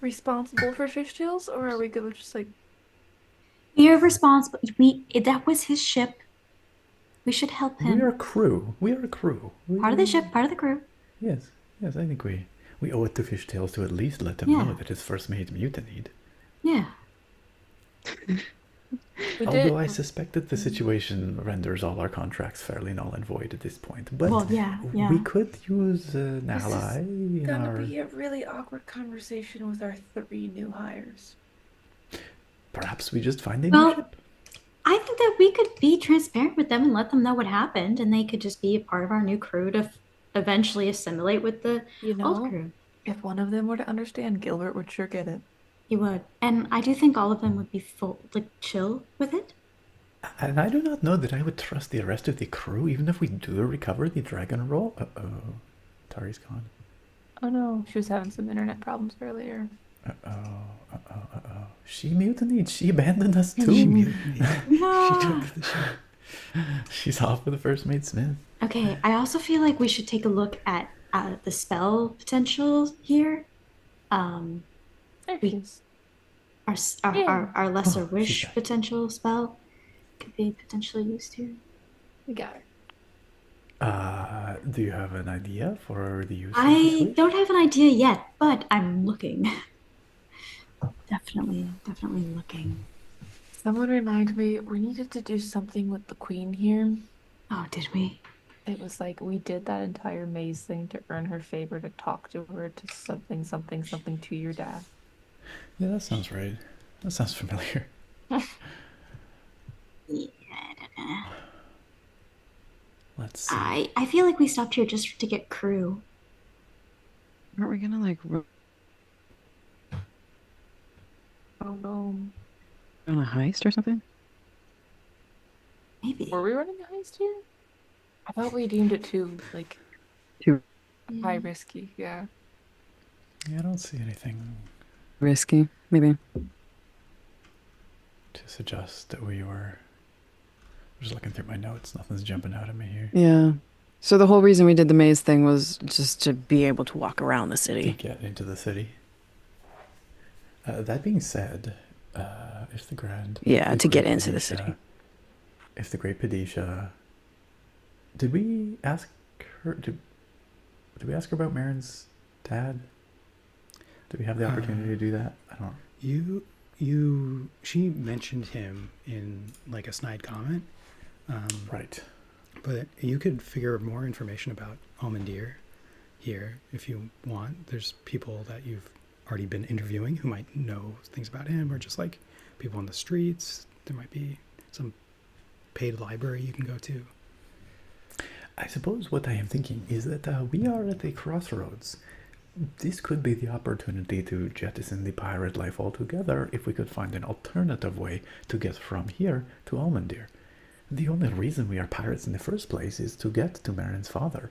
responsible for fishtails, or are we gonna just like? We are responsible. That was his ship. We should help him. We are a crew. We are a crew. Part of the ship, part of the crew. Yes, I think we We owe it to Fishtails to at least let him Yeah. know that his first mate mutinied. Yeah. We Although did. I suspect that the situation renders all our contracts fairly null and void at this point. But Well, yeah. we could use an This is ally in gonna our... be a really awkward conversation with our 3 new hires. Perhaps we just find a Well, new ship. I think that we could be transparent with them and let them know what happened, and they could just be a part of our new crew to eventually assimilate with the You old know, crew. if one of them were to understand, Gilbert would sure get it. He would. And I do think all of them would be chill with it. And I do not know that I would trust the rest of the crew, even if we do recover the dragon roll. Uh-oh. Tari's gone. Oh no, she was having some internet problems earlier. Uh-oh. She mutinied. She abandoned us too. She mutinied. No. She took the ship. She's off with the first mate Smith. Okay, I also feel like we should take a look at the spell potential here. There We- she is. Our lesser Oh, she's wish back. potential spell could be potentially used here. We got her. Do you have an idea for the use of this I wish? don't have an idea yet, but I'm looking. Definitely looking. Someone remind me, we needed to do something with the queen here. Oh, did we? It was like we did that entire maze thing to earn her favor, to talk to her, to something to your dad. Yeah, that sounds right. That sounds familiar. Yeah, I don't know. Let's see. I feel like we stopped here just to get crew. Aren't we gonna like Oh no. on a heist or something? Maybe. Were we running a heist here? I thought we deemed it too, like, Too high risky, yeah. Yeah, I don't see anything risky, maybe. to suggest that we were... I'm just looking through my notes. Nothing's jumping out at me here. Yeah. So the whole reason we did the maze thing was just to be able to walk around the To city. get into the city. That being said, if the Grand... Yeah, the to get Great into the Padisha- city. If the Great Padisha... Did we ask her... Did we ask her about Marin's dad? Did we have the opportunity to do that? I don't... She mentioned him in like a snide comment. Right. But you could figure more information about Almandir here if you want. There's people that you've already been interviewing who might know things about him, or just like people on the streets. There might be some paid library you can go to. I suppose what I am thinking is that we are at a crossroads. This could be the opportunity to jettison the pirate life altogether if we could find an alternative way to get from here to Almandir. The only reason we are pirates in the first place is to get to Marin's father.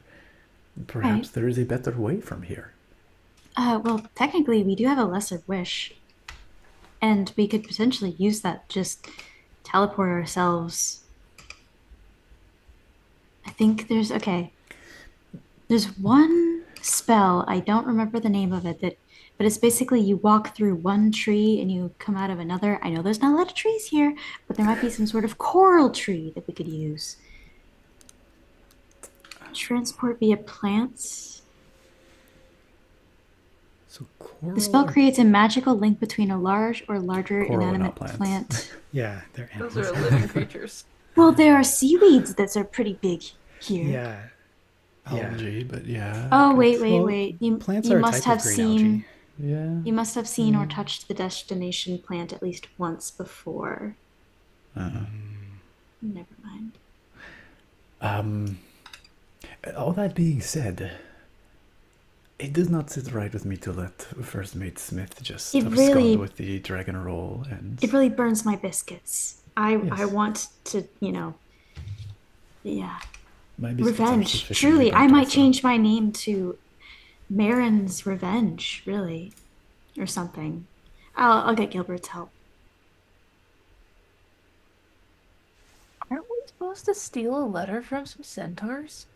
Perhaps Right. there is a better way from here. Well, technically, we do have a lesser wish, and we could potentially use that. Just teleport ourselves. I think there's one spell, I don't remember the name of it, but it's basically you walk through one tree and you come out of another. I know there's not a lot of trees here, but there might be some sort of coral tree that we could use. Transport via plants. So coral. The spell creates a magical link between a large or larger Coral are inanimate not plants. plant. Yeah, they're Those animals. are living creatures. Well, there are seaweeds that are pretty big here. Yeah. Yeah. Algae, but yeah. Oh, it's- wait. You, Plants you are a must type have of green seen algae. Yeah. you must have seen or touched the destination plant at least once before. Never mind. All that being said, it does not sit right with me to let First Mate Smith just It abscond really- with the dragon roll and... It really burns my biscuits. I Yes. want to, yeah. My biscuits are Revenge. sufficiently Truly, I burnt might also. change my name to Marin's Revenge, really. Or something. I'll get Gilbert's help. Aren't we supposed to steal a letter from some centaurs?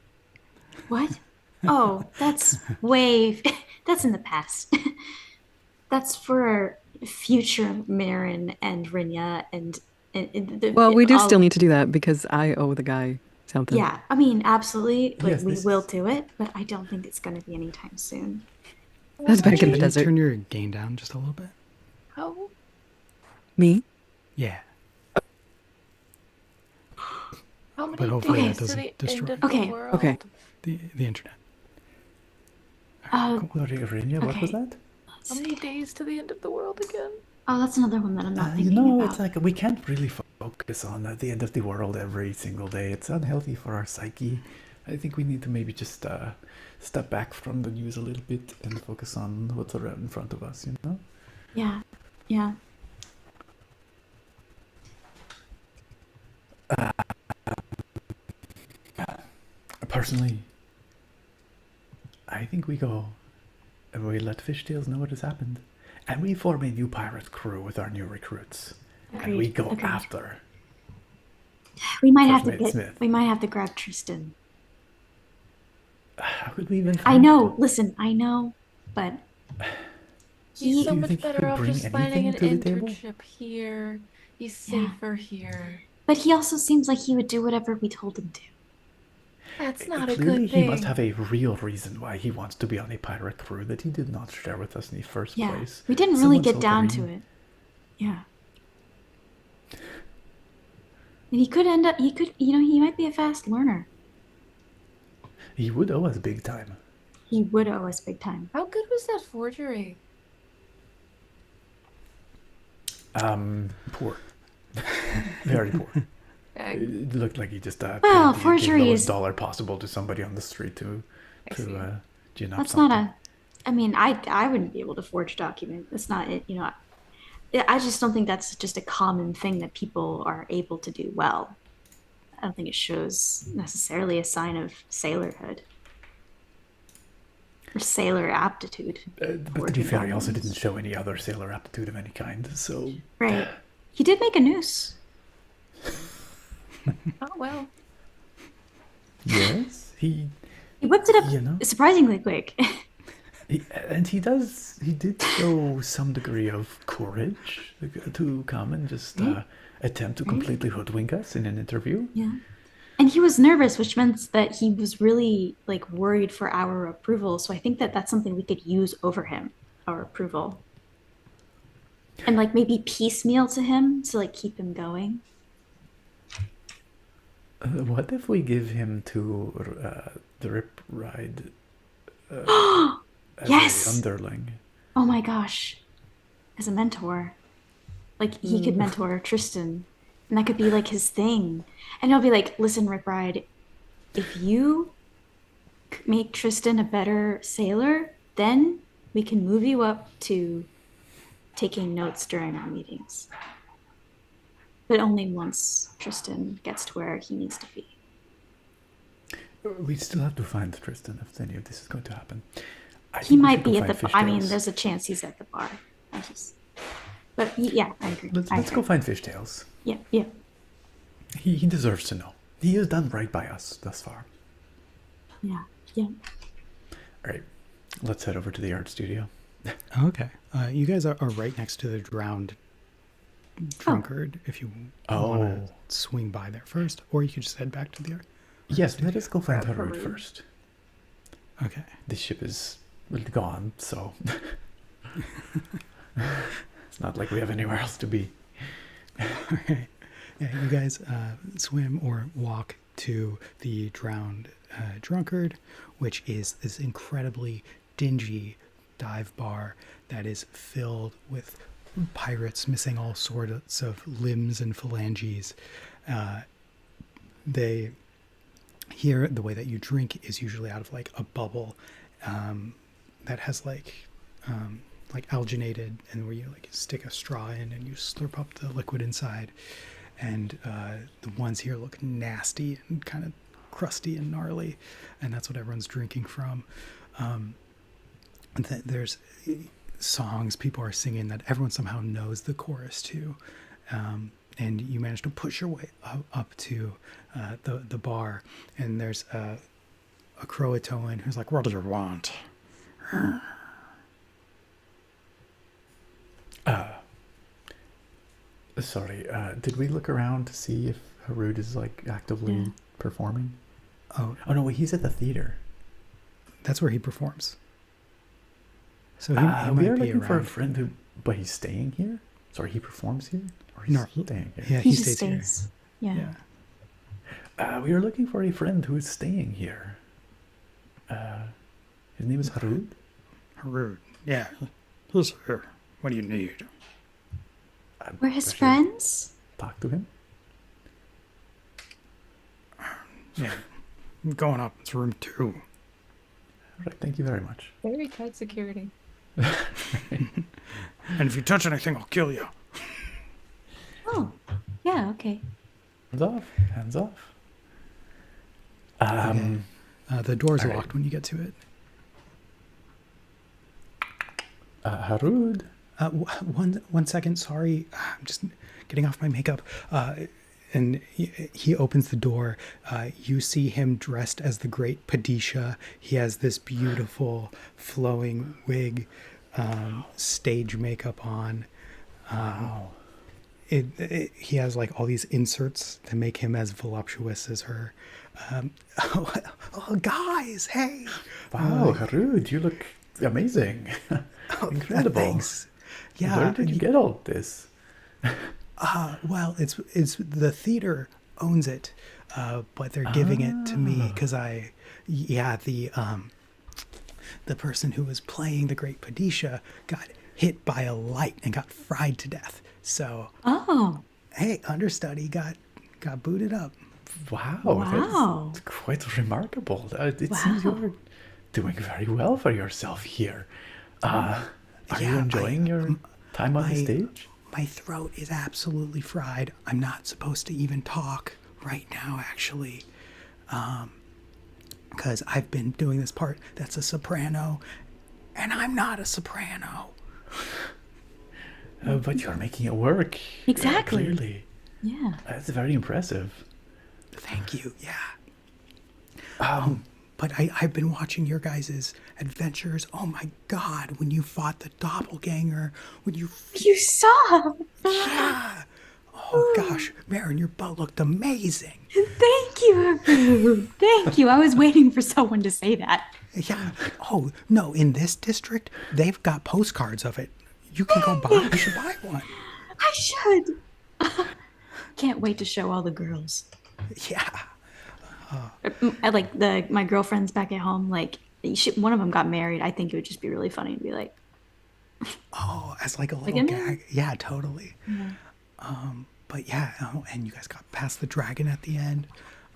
What? Oh, that's that's in the past. That's for future Marin and Rinya and Well, we do all- still need to do that because I owe the guy something. Yeah, I mean, absolutely. Like, Yes, we this will is- do it, but I don't think it's going to be anytime soon. That's back in the Can you desert. turn your gain down just a little bit? How? Me? Yeah. How many But hopefully days that to the doesn't end destroy of the Okay, world? okay. the internet. Oh, Sorry, Irinia, what was Okay. that? let's How see. many days to the end of the world again? Oh, that's another one that I'm not You thinking know, about. it's like we can't really focus on the end of the world every single day. It's unhealthy for our psyche. I think we need to maybe just step back from the news a little bit and focus on what's around in front of us, you know? Yeah, yeah. Personally, I think we go and we let Fishtails know what has happened. And we form a new pirate crew with our new recruits. And we Agreed, go agreed. after. We might First have to Mate Smith. we might have to grab Tristan. How could we even I find know, him? listen, I know, but He's so Do you much think he better could off bring just finding an anything to the table? internship here. He's Yeah. safer here. but he also seems like he would do whatever we told him to. That's not a Clearly, good he thing. must have a real reason why he wants to be on a pirate crew that he did not share with us in the first Yeah, place. we didn't really Someone get so down to green. it. Yeah. And he could end up, he might be a fast learner. He would owe us big time. He would owe us big time. How good was that forgery? Poor. Very poor. I It looked like he just Well, paid the forgery lowest is- dollar possible to somebody on the street to see. gin up That's something. not I mean, I wouldn't be able to forge a document. That's not it, I just don't think that's just a common thing that people are able to do well. I don't think it shows necessarily a sign of sailorhood or sailor aptitude. But to be forging fair, he also documents. didn't show any other sailor aptitude of any kind, so... Right. He did make a noose. Oh well. Yes, he whipped it up You know? surprisingly quick. And he did show some degree of courage to come and just attempt to completely hoodwink us in an interview. Yeah. And he was nervous, which meant that he was really like worried for our approval. So I think that that's something we could use over him, our approval. And like maybe piecemeal to him to like keep him going. What if we give him to the Rip Ride as Yes! a underling? Oh my gosh. As a mentor. Like he could mentor Tristan. And that could be like his thing. And he'll be like, listen, Rip Ride, if you make Tristan a better sailor, then we can move you up to taking notes during our meetings. But only once Tristan gets to where he needs to be. We still have to find Tristan if any of this is going to happen. I He think we might should go be at the find bar. I mean, Fishtails. there's a chance he's at the bar. But yeah, I agree. Let's I go agree. find Fishtails. Yeah, yeah. He deserves to know. He has done right by us thus far. Yeah, yeah. All right, let's head over to the art studio. Okay. You guys are right next to the drowned drunkard if you want to swing by there first, or you could just head back to the art. Yes, let us go find Grab Harud Harud. first. Okay. The ship is gone, so it's not like we have anywhere else to be. Alright. Yeah, you guys swim or walk to the drowned drunkard, which is this incredibly dingy dive bar that is filled with pirates missing all sorts of limbs and phalanges. They here the way that you drink is usually out of like a bubble that has like alginated, and where you like stick a straw in and you slurp up the liquid inside. And the ones here look nasty and kind of crusty and gnarly, and that's what everyone's drinking from. And there's songs people are singing that everyone somehow knows the chorus to. And you manage to push your way up to the bar, and there's a Croatoan who's like, "What do you want?" Sorry, did we look around to see if Harud is like actively performing? Oh, Oh no, he's at the theater. that's where he performs. So he we might are be looking for a around. friend who, but he's staying here. Sorry, he performs here, or he's No, staying here. Yeah, He he just stays here. stays. Yeah. Yeah. We are looking for a friend who is staying here. His name is Harud. Harud. Yeah, he's here. What do you need? We're his I should friends. Talk to him. Yeah, I'm going up. It's room 2. All right, thank you very much. Very tight security. And if you touch anything, I'll kill you. Oh, yeah, okay. Hands off. Hands off. The door's all right. locked when you get to it. Harud. One second, sorry. I'm just getting off my makeup. And he opens the door. You see him dressed as the great Padisha. He has this beautiful flowing wig, stage makeup on. Wow. He has like all these inserts to make him as voluptuous as her. Oh, guys, hey! Wow, Harud, you look amazing. Incredible. Thanks. Yeah. Where did you get all this? Well, it's the theater owns it, but they're giving it to me because the person who was playing the great Padisha got hit by a light and got fried to death. So, Oh, hey, understudy got booted up. Wow, Wow. that's quite remarkable. It seems you're doing very well for yourself here. Are you Yeah, enjoying your time on the stage? My throat is absolutely fried. I'm not supposed to even talk right now, actually, because I've been doing this part that's a soprano, and I'm not a soprano. But you're making it work. Exactly. Clearly. yeah. That's very impressive. Thank you. Yeah. But I've been watching your guys' adventures. Oh my God! When you fought the doppelganger, when you You saw. yeah. Oh gosh, Marin, your butt looked amazing. Thank you, Harud. Thank you. I was waiting for someone to say that. Yeah. Oh no, in this district, they've got postcards of it. You can go buy. You should buy one. I should. Can't wait to show all the girls. Yeah. I like my girlfriends back at home. Like one of them got married. I think it would just be really funny to be like, Oh, as like a little in gag. Yeah, totally. But yeah, and you guys got past the dragon at the end.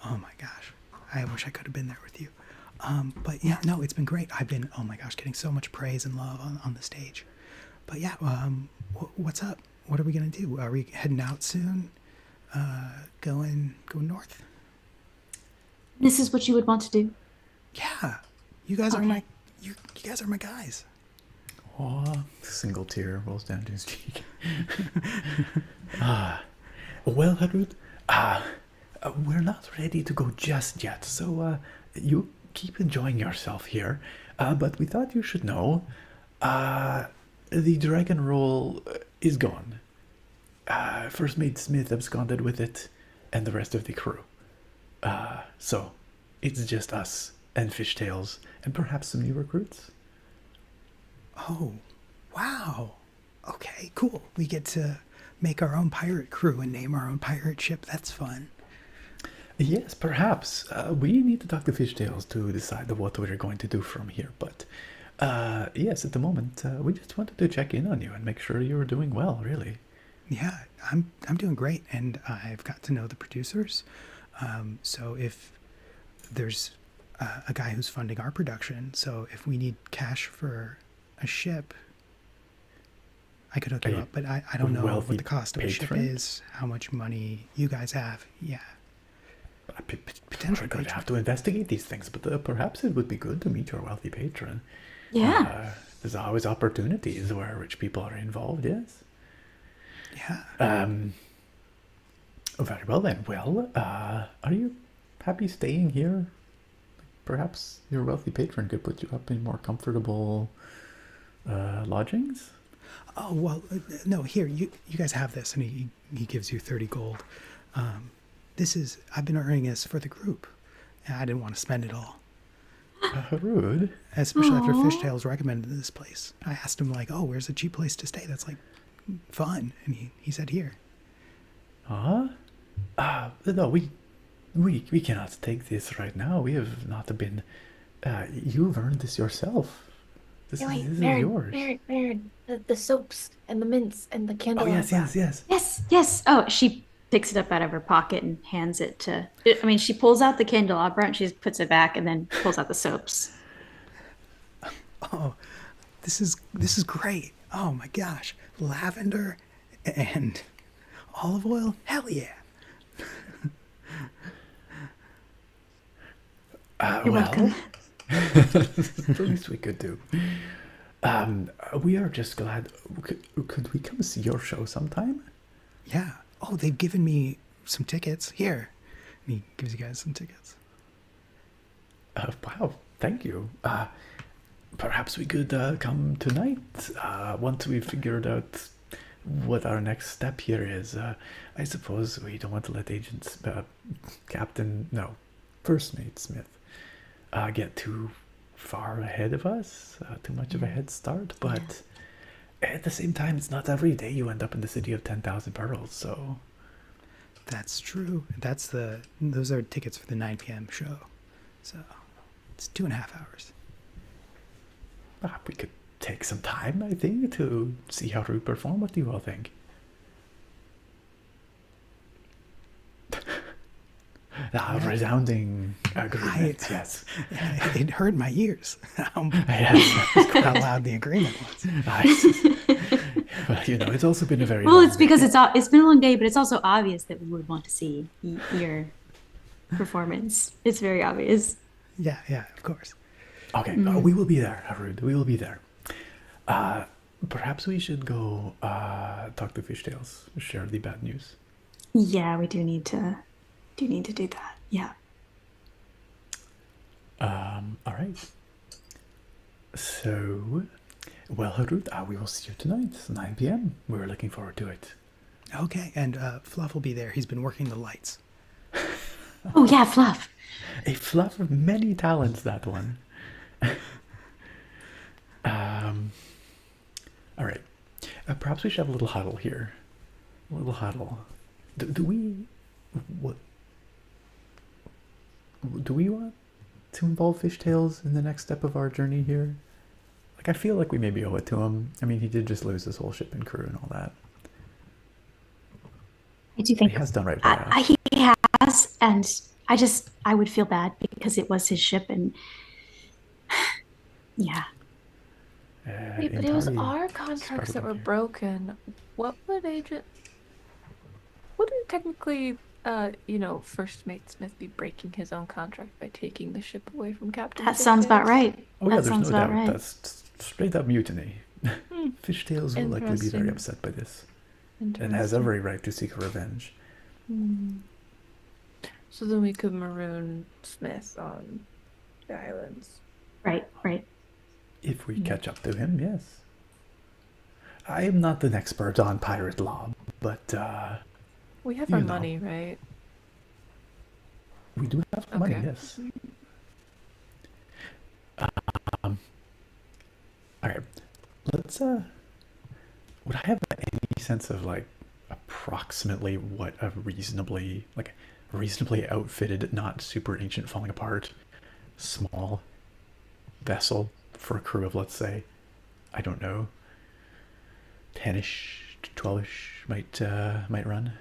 Oh my gosh, I wish I could have been there with you. But yeah, no, it's been great. I've been, oh my gosh, getting so much praise and love on the stage. But yeah, what's up? What are we gonna do? Are we heading out soon? Going north? this is what you would want to do. Yeah, you guys are my you guys are my guys. Oh, single tear rolls down to his cheek. Well, Harud, we're not ready to go just yet, so you keep enjoying yourself here. But we thought you should know, the dragon roll is gone. First Mate Smith absconded with it, and the rest of the crew. So it's just us and Fishtails, and perhaps some new recruits. Oh, wow. Okay, cool. We get to make our own pirate crew and name our own pirate ship. That's fun. Yes, perhaps. We need to talk to Fishtails to decide what we're going to do from here. But yes, at the moment, we just wanted to check in on you and make sure you were doing well, really. Yeah, I'm doing great, and I've got to know the producers. So if there's a guy who's funding our production, so if we need cash for a ship, I could hook you up. But I don't know what the cost of a ship is, how much money you guys have. Yeah. Potentially going to have to investigate these things, but perhaps it would be good to meet your wealthy patron. Yeah. There's always opportunities where rich people are involved, yes? Yeah. Very well then. Well, are you happy staying here? Perhaps your wealthy patron could put you up in more comfortable lodgings? Oh, well, no, here, you guys have this. And he gives you 30 gold. I've been earning this for the group. And I didn't want to spend it all. Harud. especially after Aw. Fishtails recommended this place. I asked him like, "Oh, where's a cheap place to stay that's like fun?" And he said here. Huh? No, we cannot take this right now. We have not been. You've earned this yourself. This Yeah, wait, is Baron, yours. Baron, the soaps and the mints and the Oh candelabra. yes. Yes, yes. Oh, she picks it up out of her pocket and hands it to. I mean, she pulls out the candelabra and she puts it back and then pulls out the soaps. Oh, this is great. Oh my gosh, lavender and olive oil. Hell yeah. You're Well, welcome. the least we could do. We are just glad. Could we come see your show sometime? Yeah. Oh, they've given me some tickets here. And he gives you guys some tickets. Wow, thank you. Perhaps we could come tonight once we've figured out what our next step here is. I suppose we don't want to let First Mate Smith get too far ahead of us, too much of a head start, but at the same time, it's not every day you end up in the city of 10,000 pearls, so... That's true. Those are tickets for the 9 p.m. show. So it's 2.5 hours. We could take some time, I think, to see how Harud perform. What do you all think? Resounding agreement, yes. It hurt my ears Yes. how loud the agreement was. Well, it's also been a very Well, long it's because day. it's been a long day, but it's also obvious that we would want to see your performance. It's very obvious. Yeah, of course. Okay, we will be there, Harud. We will be there. Perhaps we should go talk to Fishtails, share the bad news. Yeah, we do need to do that. Yeah. All right. So, well, Harud, we will see you tonight, 9 p.m. We're looking forward to it. Okay, and Fluff will be there. He's been working the lights. Oh yeah, Fluff. A fluff of many talents, that one. All right. Perhaps we should have a little huddle here. A little huddle. Do we want to involve Fishtails in the next step of our journey here? Like, I feel like we maybe owe it to him. I mean, he did just lose his whole ship and crew and all that. I do think He has done right by us. he has, and I would feel bad because it was his ship, and yeah. Wait, but it was entirely our contracts that were here. broken. What would technically, First Mate Smith be breaking his own contract by taking the ship away from Captain? That sounds about Fishtails? right. Oh yeah, That there's sounds no about doubt. right. That's straight up mutiny. Fishtails will likely be very Interesting. upset by this, and has every right to seek revenge. So then we could maroon Smith on the islands. Right. If we catch up to him, yes. I am not an expert on pirate law, but We have You our know. money, right? we do have some money, Okay. yes. All right, let's. Would I have any sense of like approximately what a reasonably outfitted, not super ancient, falling apart, small vessel for a crew of, let's say, I don't know, 10-ish, 12-ish might run?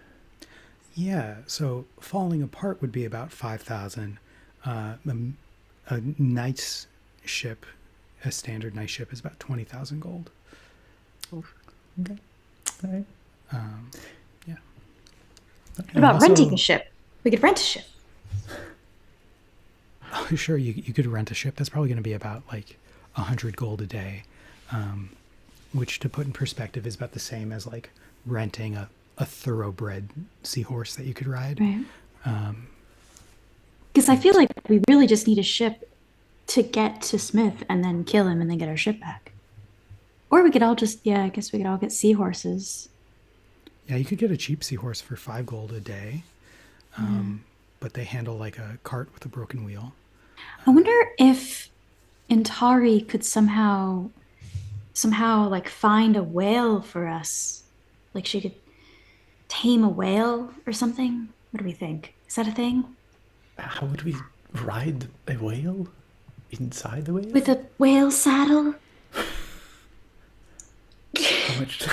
Yeah, so falling apart would be about 5,000. A knight's ship, a standard night ship, is about 20,000 gold. Okay. All right. Yeah. What about renting a ship? We could rent a ship. Oh, sure, you could rent a ship. That's probably going to be about like 100 gold a day, which, to put in perspective, is about the same as like renting a thoroughbred seahorse that you could ride. Right. Because I feel like we really just need a ship to get to Smith and then kill him and then get our ship back. Or we could all I guess we could all get seahorses. Yeah, you could get a cheap seahorse for 5 gold a day, but they handle like a cart with a broken wheel. I wonder if Intari could somehow like find a whale for us. Like she could tame a whale or something. What do we think? Is that a thing? How would we ride a whale? Inside the whale? With a whale saddle? How much?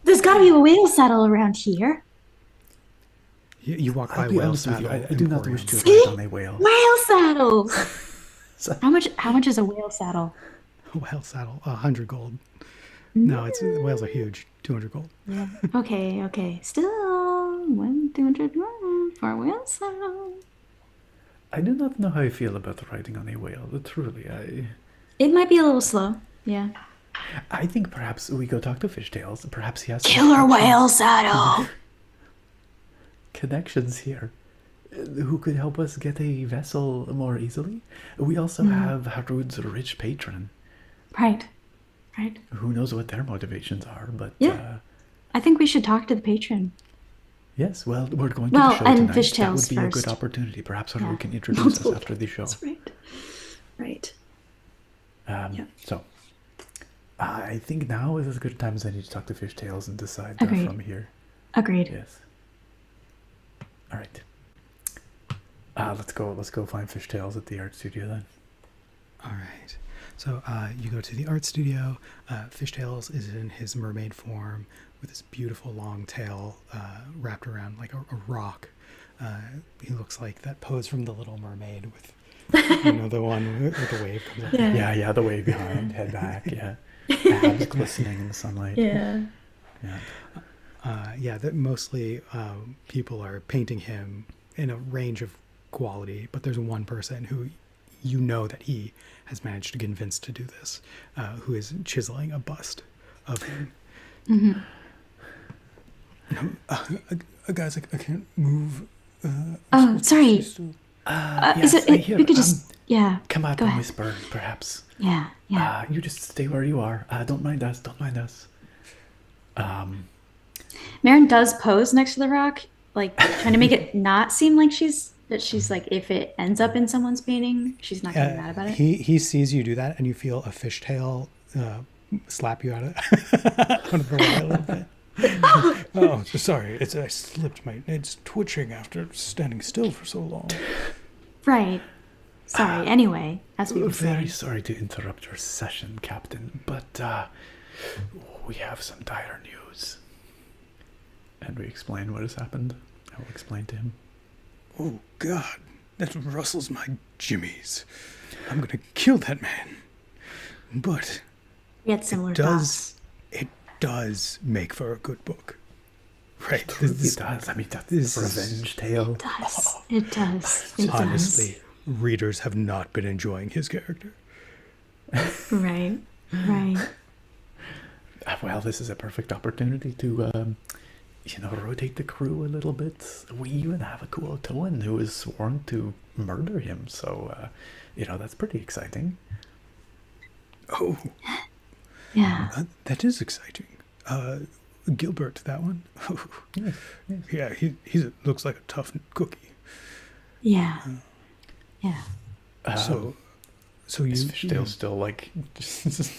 There's got to be a whale saddle around here. You walk by I'll be whale honest with you, saddle. I do not wish to See? ride on a whale. Whale saddles. So- How much is a whale saddle? Whale saddle, 100 gold. No, it's whales are huge. 200 gold. Okay. Still 200 for a whale saddle. I do not know how I feel about riding on a whale. Truly, It might be a little slow. Yeah. I think perhaps we go talk to Fishtails. Perhaps he has some Killer connections- whale saddle. connections here who could help us get a vessel more easily. We also have Harud's rich patron. Right. Who knows what their motivations are, but Yeah. I think we should talk to the patron. yes, well, we're going to Well, the show and tonight. That Fishtails would be a good first. opportunity. Perhaps Harud Yeah. can introduce us after the show. That's right. So, I think now is as good a time as any to talk to Fishtails and decide Agreed. from here. Agreed. Yes. All right. Let's go find Fishtails at the art studio then. All right. So you go to the art studio. Fishtails is in his mermaid form with this beautiful long tail wrapped around like a rock. He looks like that pose from The Little Mermaid with, the one with the wave comes up. Yeah, the way behind, head back, yeah. Abs glistening in the sunlight. Yeah. Yeah. That mostly people are painting him in a range of quality, but there's one person who that he has managed to convince to do this, who is chiseling a bust of him. Mm-hmm. Guys, I can't move. Oh, sorry. Yes, We could just come out go and ahead. whisper, perhaps. Yeah. You just stay where you are. Don't mind us. Marin does pose next to the rock, like trying to make it not seem like she's like, if it ends up in someone's painting, she's not gonna be mad about it. He sees you do that, and you feel a fishtail slap you out of the way a little bit. Oh, sorry. I slipped. It's twitching after standing still for so long. Right. Sorry. Anyway, as we were Very saying. sorry to interrupt your session, Captain, but we have some dire news. And we explain what has happened. I will explain to him. Oh, God. That rustles my jimmies. I'm going to kill that man. But We had similar thoughts. it does make for a good book. Right. It does. I mean, that's this a is- revenge tale. It does. It Honestly, readers have not been enjoying his character. does. Right. Well, this is a perfect opportunity to, rotate the crew a little bit. We even have a cool Toan who is sworn to murder him, so, that's pretty exciting. Oh, Yeah. that is exciting. Gilbert, that one? Yes. Yeah, he looks like a tough cookie. Yeah. Yeah. So you Is Fishtail still, like, just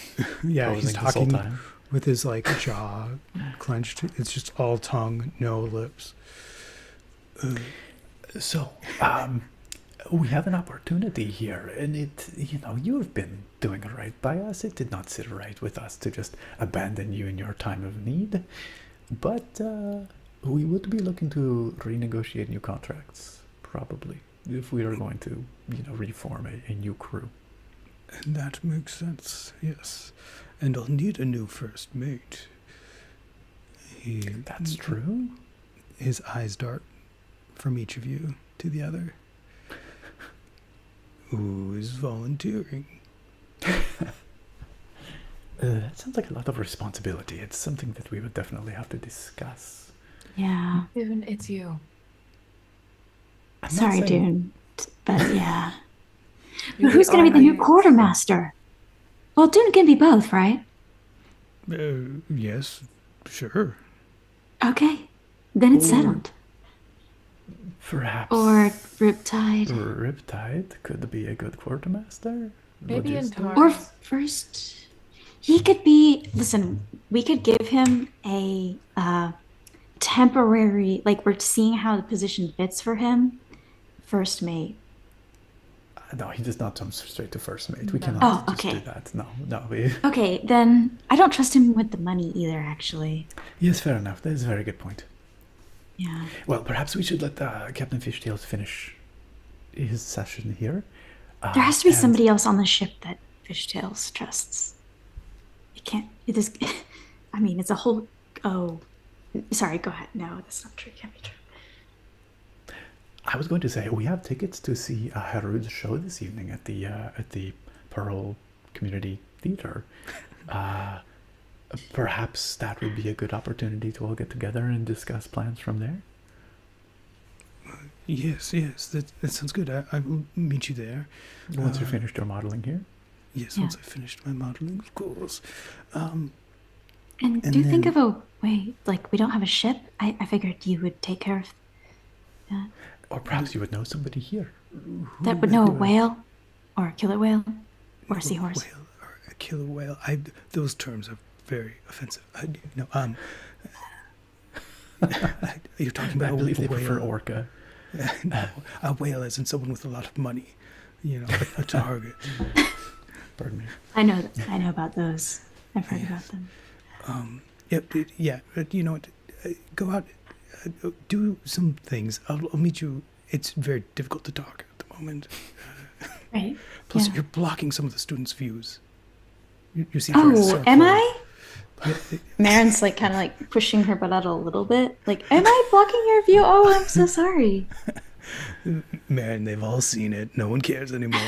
yeah, he's posing this whole talking time? with his like jaw clenched. It's just all tongue, no lips. So, we have an opportunity here, and you have been doing right by us. It did not sit right with us to just abandon you in your time of need, but we would be looking to renegotiate new contracts, probably, if we are going to, reform a new crew. And that makes sense, yes. And I'll need a new first mate. That's true. His eyes dart from each of you to the other. Who is volunteering? That sounds like a lot of responsibility. It's something that we would definitely have to discuss. Yeah. Even it's you. I'm not Sorry, saying- Dune. But yeah. You Who's going to be the new are- quartermaster? Well, Dune can be both, right? Yes, sure. Okay. Then it's settled. Perhaps. Or Riptide. Riptide could be a good quartermaster. Maybe in logistics. Or Tars. first, he could be. Listen, we could give him a temporary. Like we're seeing how the position fits for him. First mate. No, he does not jump straight to first mate. We No. cannot Oh, just do okay. that. No, no. We... Okay, then I don't trust him with the money either. Actually, Yes, fair enough. That is a very good point. yeah. Well, perhaps we should let Captain Fishtails finish his session here. There has to be and- somebody else on the ship that Fishtails trusts. It can't. It is. I mean, it's a whole. Oh, sorry. Go ahead. No, that's not true. It can't be true. I was going to say we have tickets to see Harud's show this evening at the Pearl Community Theater. Perhaps that would be a good opportunity to all get together and discuss plans from there. Yes, that sounds good. I will meet you there. Once you're finished your modeling here. Yes, Yeah. once I finished my modeling, of course. And And do you think then- of a way? Like we don't have a ship. I figured you would take care of that. Or perhaps you would know somebody here. That would know a whale, or a killer whale, or a seahorse. Whale or a killer whale. Those terms are very offensive. You're talking about I believe they a prefer whale. orca. No, a whale as in someone with a lot of money. You know, a target. Pardon me. I know about those. I've heard about them. You know what? Go out, do some things. I'll meet you. It's very difficult to talk at the moment. Right. Plus, Yeah. you're blocking some of the students' views. You seem very Oh, am circular. I? Marin's like kind of like pushing her butt out a little bit. Like, am I blocking your view? Oh, I'm so sorry. Man, they've all seen it. No one cares anymore.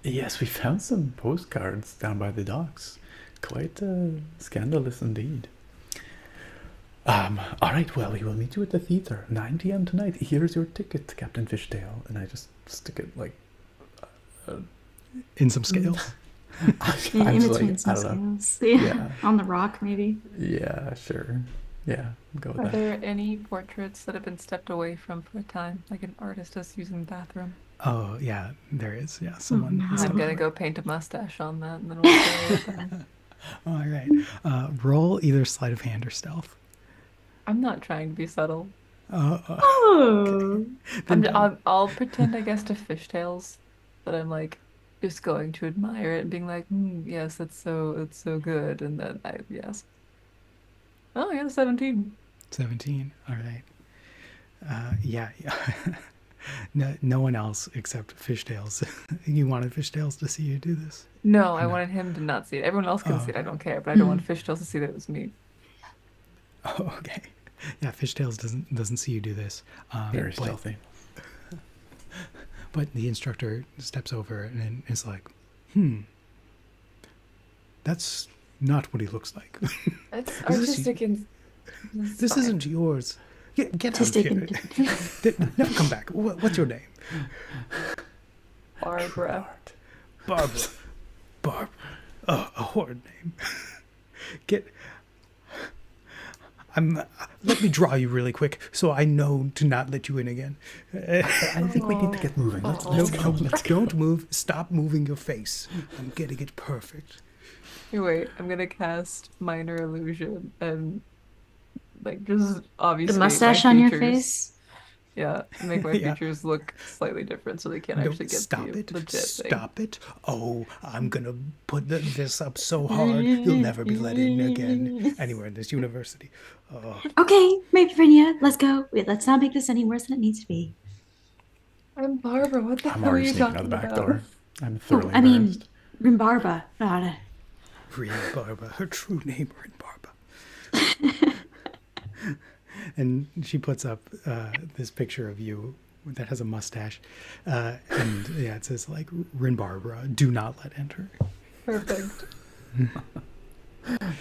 Yes, we found some postcards down by the docks. Quite scandalous indeed. All right, well, we will meet you at the theater, 9 p.m. tonight. Here's your ticket, Captain Fishtail. And I just stick it like... In some scales. In I'm just between like, some I don't know. scales. Yeah. Yeah. On the rock, maybe. Yeah, sure. Yeah, go with Are that. there any portraits that have been stepped away from for a time, like an artist is using the bathroom? Oh, yeah, there is. Yeah, someone. no. I'm gonna go paint a mustache on that, and then we'll go with that. All right. Roll either sleight of hand or stealth. I'm not trying to be subtle. Oh. I'll pretend, I guess, to fishtails that I'm like just going to admire it and being like, yes, it's so good, and then yes. Oh, I got a 17. 17. All right. Yeah. No one else except Fishtails. You wanted Fishtails to see you do this? No, I wanted him to not see it. Everyone else can see it. I don't care, but I don't want fishtails to see that it was me. Oh, okay. Yeah, Fishtails doesn't see you do this. Very but- stealthy. But the instructor steps over and is like, that's not what he looks like. It's Is this artistic and This isn't yours. Get out of Artistic here. No, come back. What's your name? Barbara. Barbara. Oh, a horrid name. Let me draw you really quick so I know to not let you in again. I think we need to get moving. Let's go. Don't move. Stop moving your face. I'm getting it perfect. Here, wait, I'm gonna cast minor illusion and like just obviously The mustache my on your features- face. Yeah, make my Yeah. features look slightly different so they can't No, actually get stop the it. legit thing. Stop it. Oh, I'm going to put this up so hard you'll never be let in again anywhere in this university. Oh, Okay, maybe Virginia, let's go. Wait, let's not make this any worse than it needs to be. I'm Barbara. What the I'm hell are already you sneaking talking out the back about? door. I'm Oh, thoroughly I mean, embarrassed. Rimbarba. Got it. Barba. Her true name, Barba. And she puts up this picture of you that has a mustache. And yeah, it says like, Rin Barbara, do not let enter. Perfect.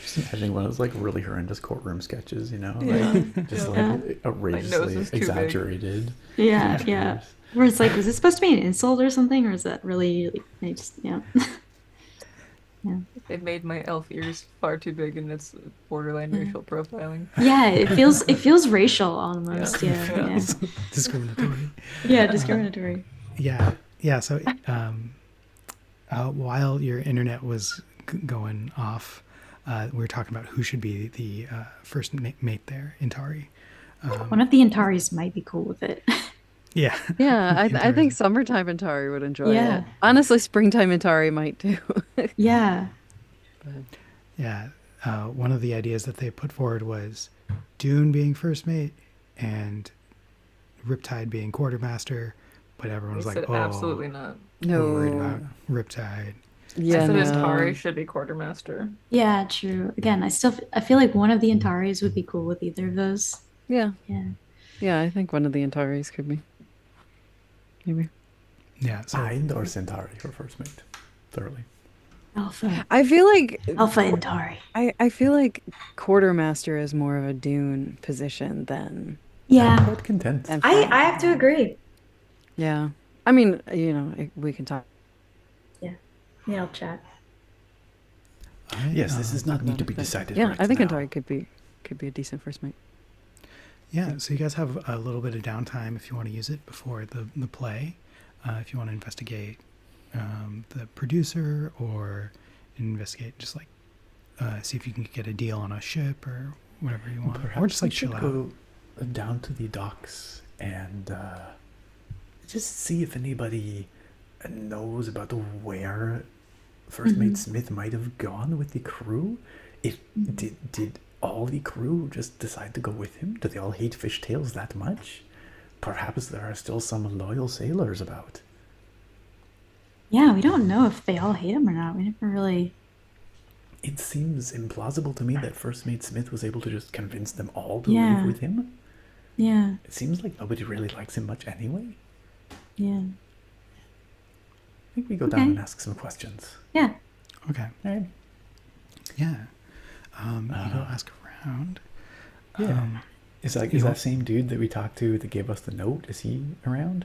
Just imagining one of those like really horrendous courtroom sketches, you know, Yeah. like just Yeah. like outrageously is too big. exaggerated. Yeah, features. yeah. Where it's like, was this supposed to be an insult or something? Or is that really, like, I just, yeah. They made my elf ears far too big and it's borderline racial profiling. Yeah, it feels racial almost. Yeah, yeah. Discriminatory. Yeah, discriminatory. Yeah. yeah, so while your internet was going off, we were talking about who should be the first mate there, Intari. One of the Antares might be cool with it. Yeah. Yeah, I Intari. think summertime Atari would enjoy Yeah. it. Honestly, springtime Atari might too. Yeah. Yeah. One of the ideas that they put forward was Dune being first mate and Riptide being quartermaster, but everyone was He like, said "Oh, absolutely not. we're worried No. about Riptide." Yeah, I said no. Atari should be quartermaster. Yeah, true. Again, I feel like one of the Antares would be cool with either of those. Yeah. Yeah. Yeah, I think one of the Antares could be. Maybe. Yeah. So I endorse Centauri for first mate. Thoroughly. Alpha. I feel like Alpha Antari. I feel like quartermaster is more of a Dune position than I'm Yeah. quite content. than I have to agree. yeah. I mean, we can talk. Yeah, I'll chat. Yes, this does not need to be But decided. yeah, right I think now. Antari could be a decent first mate. yeah, so you guys have a little bit of downtime if you want to use it before the play. If you want to investigate the producer or investigate just like see if you can get a deal on a ship or whatever you want, Perhaps or just we like should chill out. go down to the docks and just see if anybody knows about where First Mate Smith might have gone with the crew. If did all the crew just decide to go with him? Do they all hate fishtails that much? Perhaps there are still some loyal sailors about. Yeah, we don't know if they all hate him or not. We never really. It seems implausible to me that First Mate Smith was able to just convince them all to Yeah. leave with him. Yeah. It seems like nobody really likes him much anyway. Yeah. I think we go down Okay. and ask some questions. Yeah. Okay. All right. Yeah. You go ask around. Yeah. Is that same dude that we talked to that gave us the note? Is he around?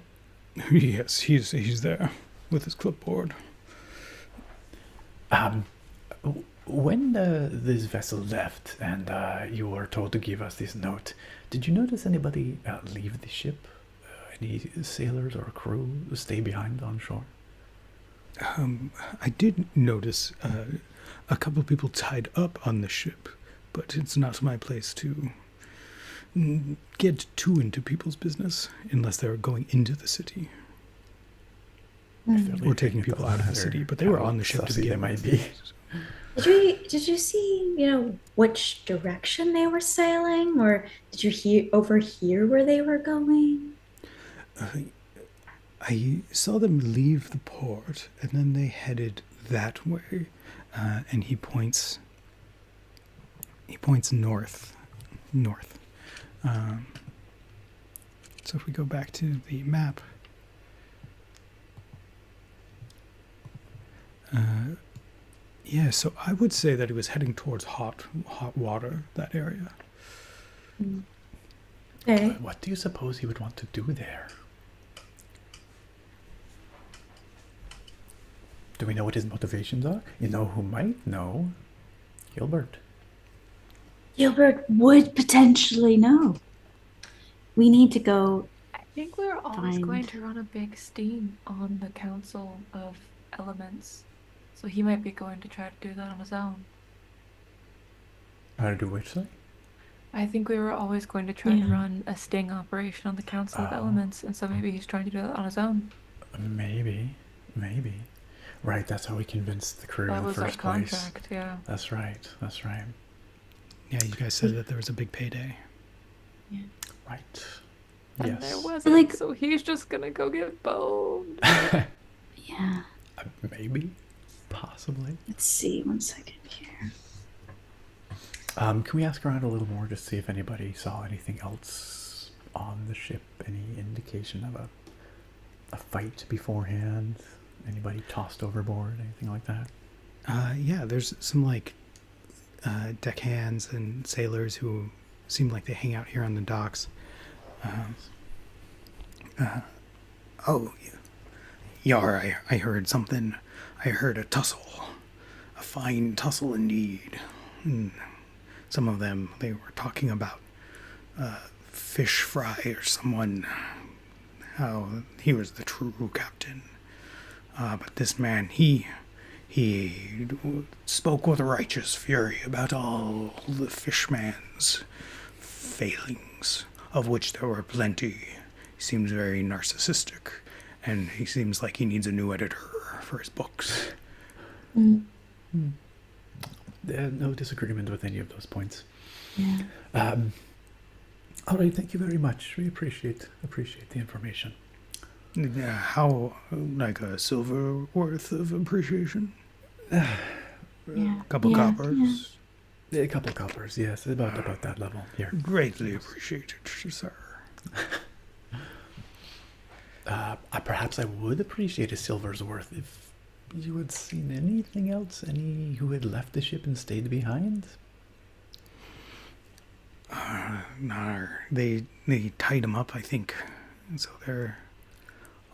Yes, he's there with his clipboard. When this vessel left and you were told to give us this note, did you notice anybody leave the ship? Any sailors or crew stay behind on shore? I did notice a couple of people tied up on the ship, but it's not my place to get too into people's business unless they're going into the city. Or taking people out of the city, but they were on the ship to Sussy they begin might with. be. Did you see, which direction they were sailing, or did you overhear where they were going? I saw them leave the port, and then they headed that way. And he points north. So if we go back to the map, yeah. So I would say that he was heading towards hot water, that area. Okay. What do you suppose he would want to do there? Do we know what his motivations are? You know who might know? Gilbert. Gilbert would potentially know. We need to go. I think we're always Find- going to run a big steam on the Council of Elements. So he might be going to try to do that on his own. How to do which thing? I think we were always going to try to Yeah. run a sting operation on the Council of Oh. Elements, and so maybe he's trying to do that on his own. Maybe. Right, that's how we convinced the crew That in the was our first place. contract, yeah. That's right. Yeah, you guys said that there was a big payday. Right. And there Yes. wasn't, Like- so he's just gonna go get boned. Yeah. Maybe. Possibly. Let's see. 1 second here. Can we ask around a little more just see if anybody saw anything else on the ship? Any indication of a fight beforehand? Anybody tossed overboard? Anything like that? Yeah, there's some like deckhands and sailors who seem like they hang out here on the docks. Oh, Yar, I heard something. I heard a tussle. A fine tussle indeed. And some of them, they were talking about Fish Fry or someone. How he was the true captain. But this man, he spoke with righteous fury about all the fishman's failings, of which there were plenty. He seems very narcissistic, and he seems like he needs a new editor for his books. No disagreement with any of those points. Yeah. All right, thank you very much. We appreciate the information. How, like a silver worth of appreciation? Yeah. Couple Yeah, coppers? A couple coppers, yes, about that level here. Greatly appreciated, sir. Perhaps I would appreciate a silver's worth if you had seen anything else, any who had left the ship and stayed behind. No, they tied him up, I think. And so they're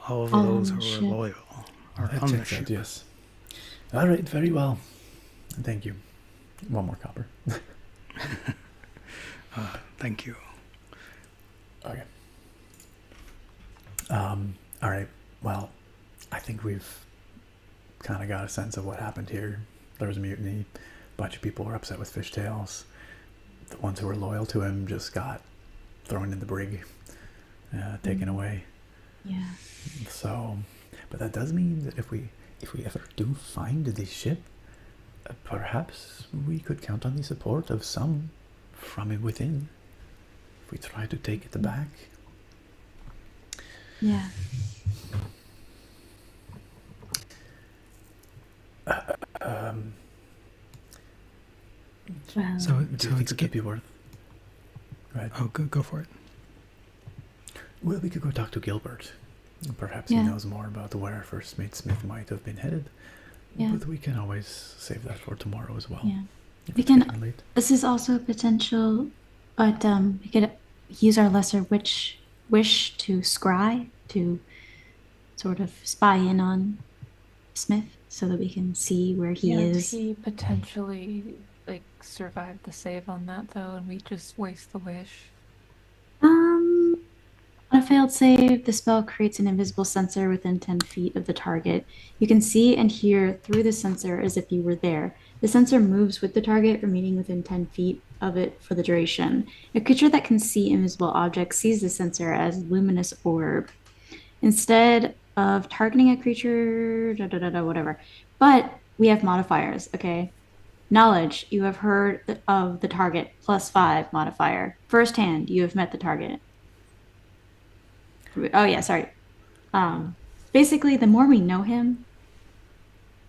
all of All those on who the are ship. loyal are That on the checks out, ship. yes. All right, very well. Thank you. One more copper. Thank you. Okay. All right. Well, I think we've kind of got a sense of what happened here. There was a mutiny. A bunch of people were upset with fishtails. The ones who were loyal to him just got thrown in the brig, taken away. Yeah. So, but that does mean that if we ever do find the ship, perhaps we could count on the support of some from within. If we try to take it back. Yeah. Well, So Do you think it's it could be worth? Right. Oh, go for it. Well, we could go talk to Gilbert. Perhaps Yeah. he knows more about where First Mate Smith might have been headed. Yeah. But we can always save that for tomorrow as well. yeah. if We it's can- getting late. This is also a potential, but we could use our lesser wish to scry to sort of spy in on Smith so that we can see where he Can't is. he potentially like survive the save on that though, and we just waste the wish? On a failed save, the spell creates an invisible sensor within 10 feet of the target. You can see and hear through the sensor as if you were there. The sensor moves with the target, remaining within 10 feet of it for the duration. A creature that can see invisible objects sees the sensor as luminous orb. Instead of targeting a creature, whatever. But we have modifiers, okay? Knowledge, you have heard of the target, +5 modifier. First hand, you have met the target. Oh yeah, sorry. Basically, the more we know him,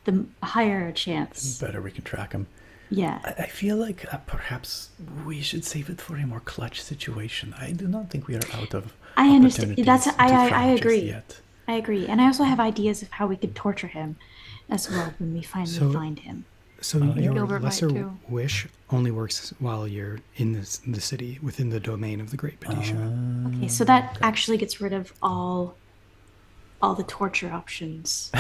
the higher a chance. Better we can track him. Yeah. I feel like perhaps we should save it for a more clutch situation. I do not think we are out of I understand. opportunities to I find just agree. yet. I agree. And I also have ideas of how we could torture him as well when we finally So- find him. So yeah. your Gilbert might lesser too. wish only works while you're in the city, within the domain of the Great Petition. Okay, so that actually gets rid of all the torture options.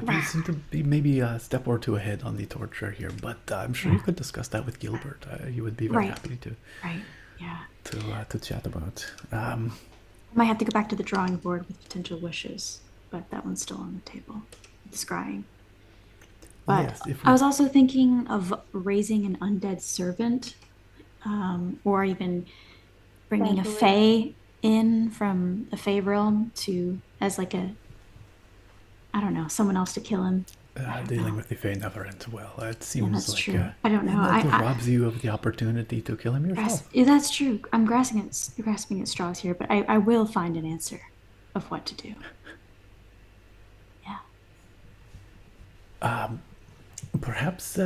We seem to be maybe a step or two ahead on the torture here, but I'm sure you could discuss that with Gilbert. You would be very Right. happy to Right. Yeah. to chat about. Might have to go back to the drawing board with potential wishes, but that one's still on the table. The scrying. But Yes, if I we- was also thinking of raising an undead servant, or even bringing a Potentially. fae in from the fae realm to as like a, I don't know, someone else to kill him. Dealing with the Fae never ends well. It Yeah, seems that's like true. I don't know. that robs you of the opportunity to kill him yourself. Yeah, that's true. I'm grasping at straws here, but I will find an answer of what to do. Yeah. Perhaps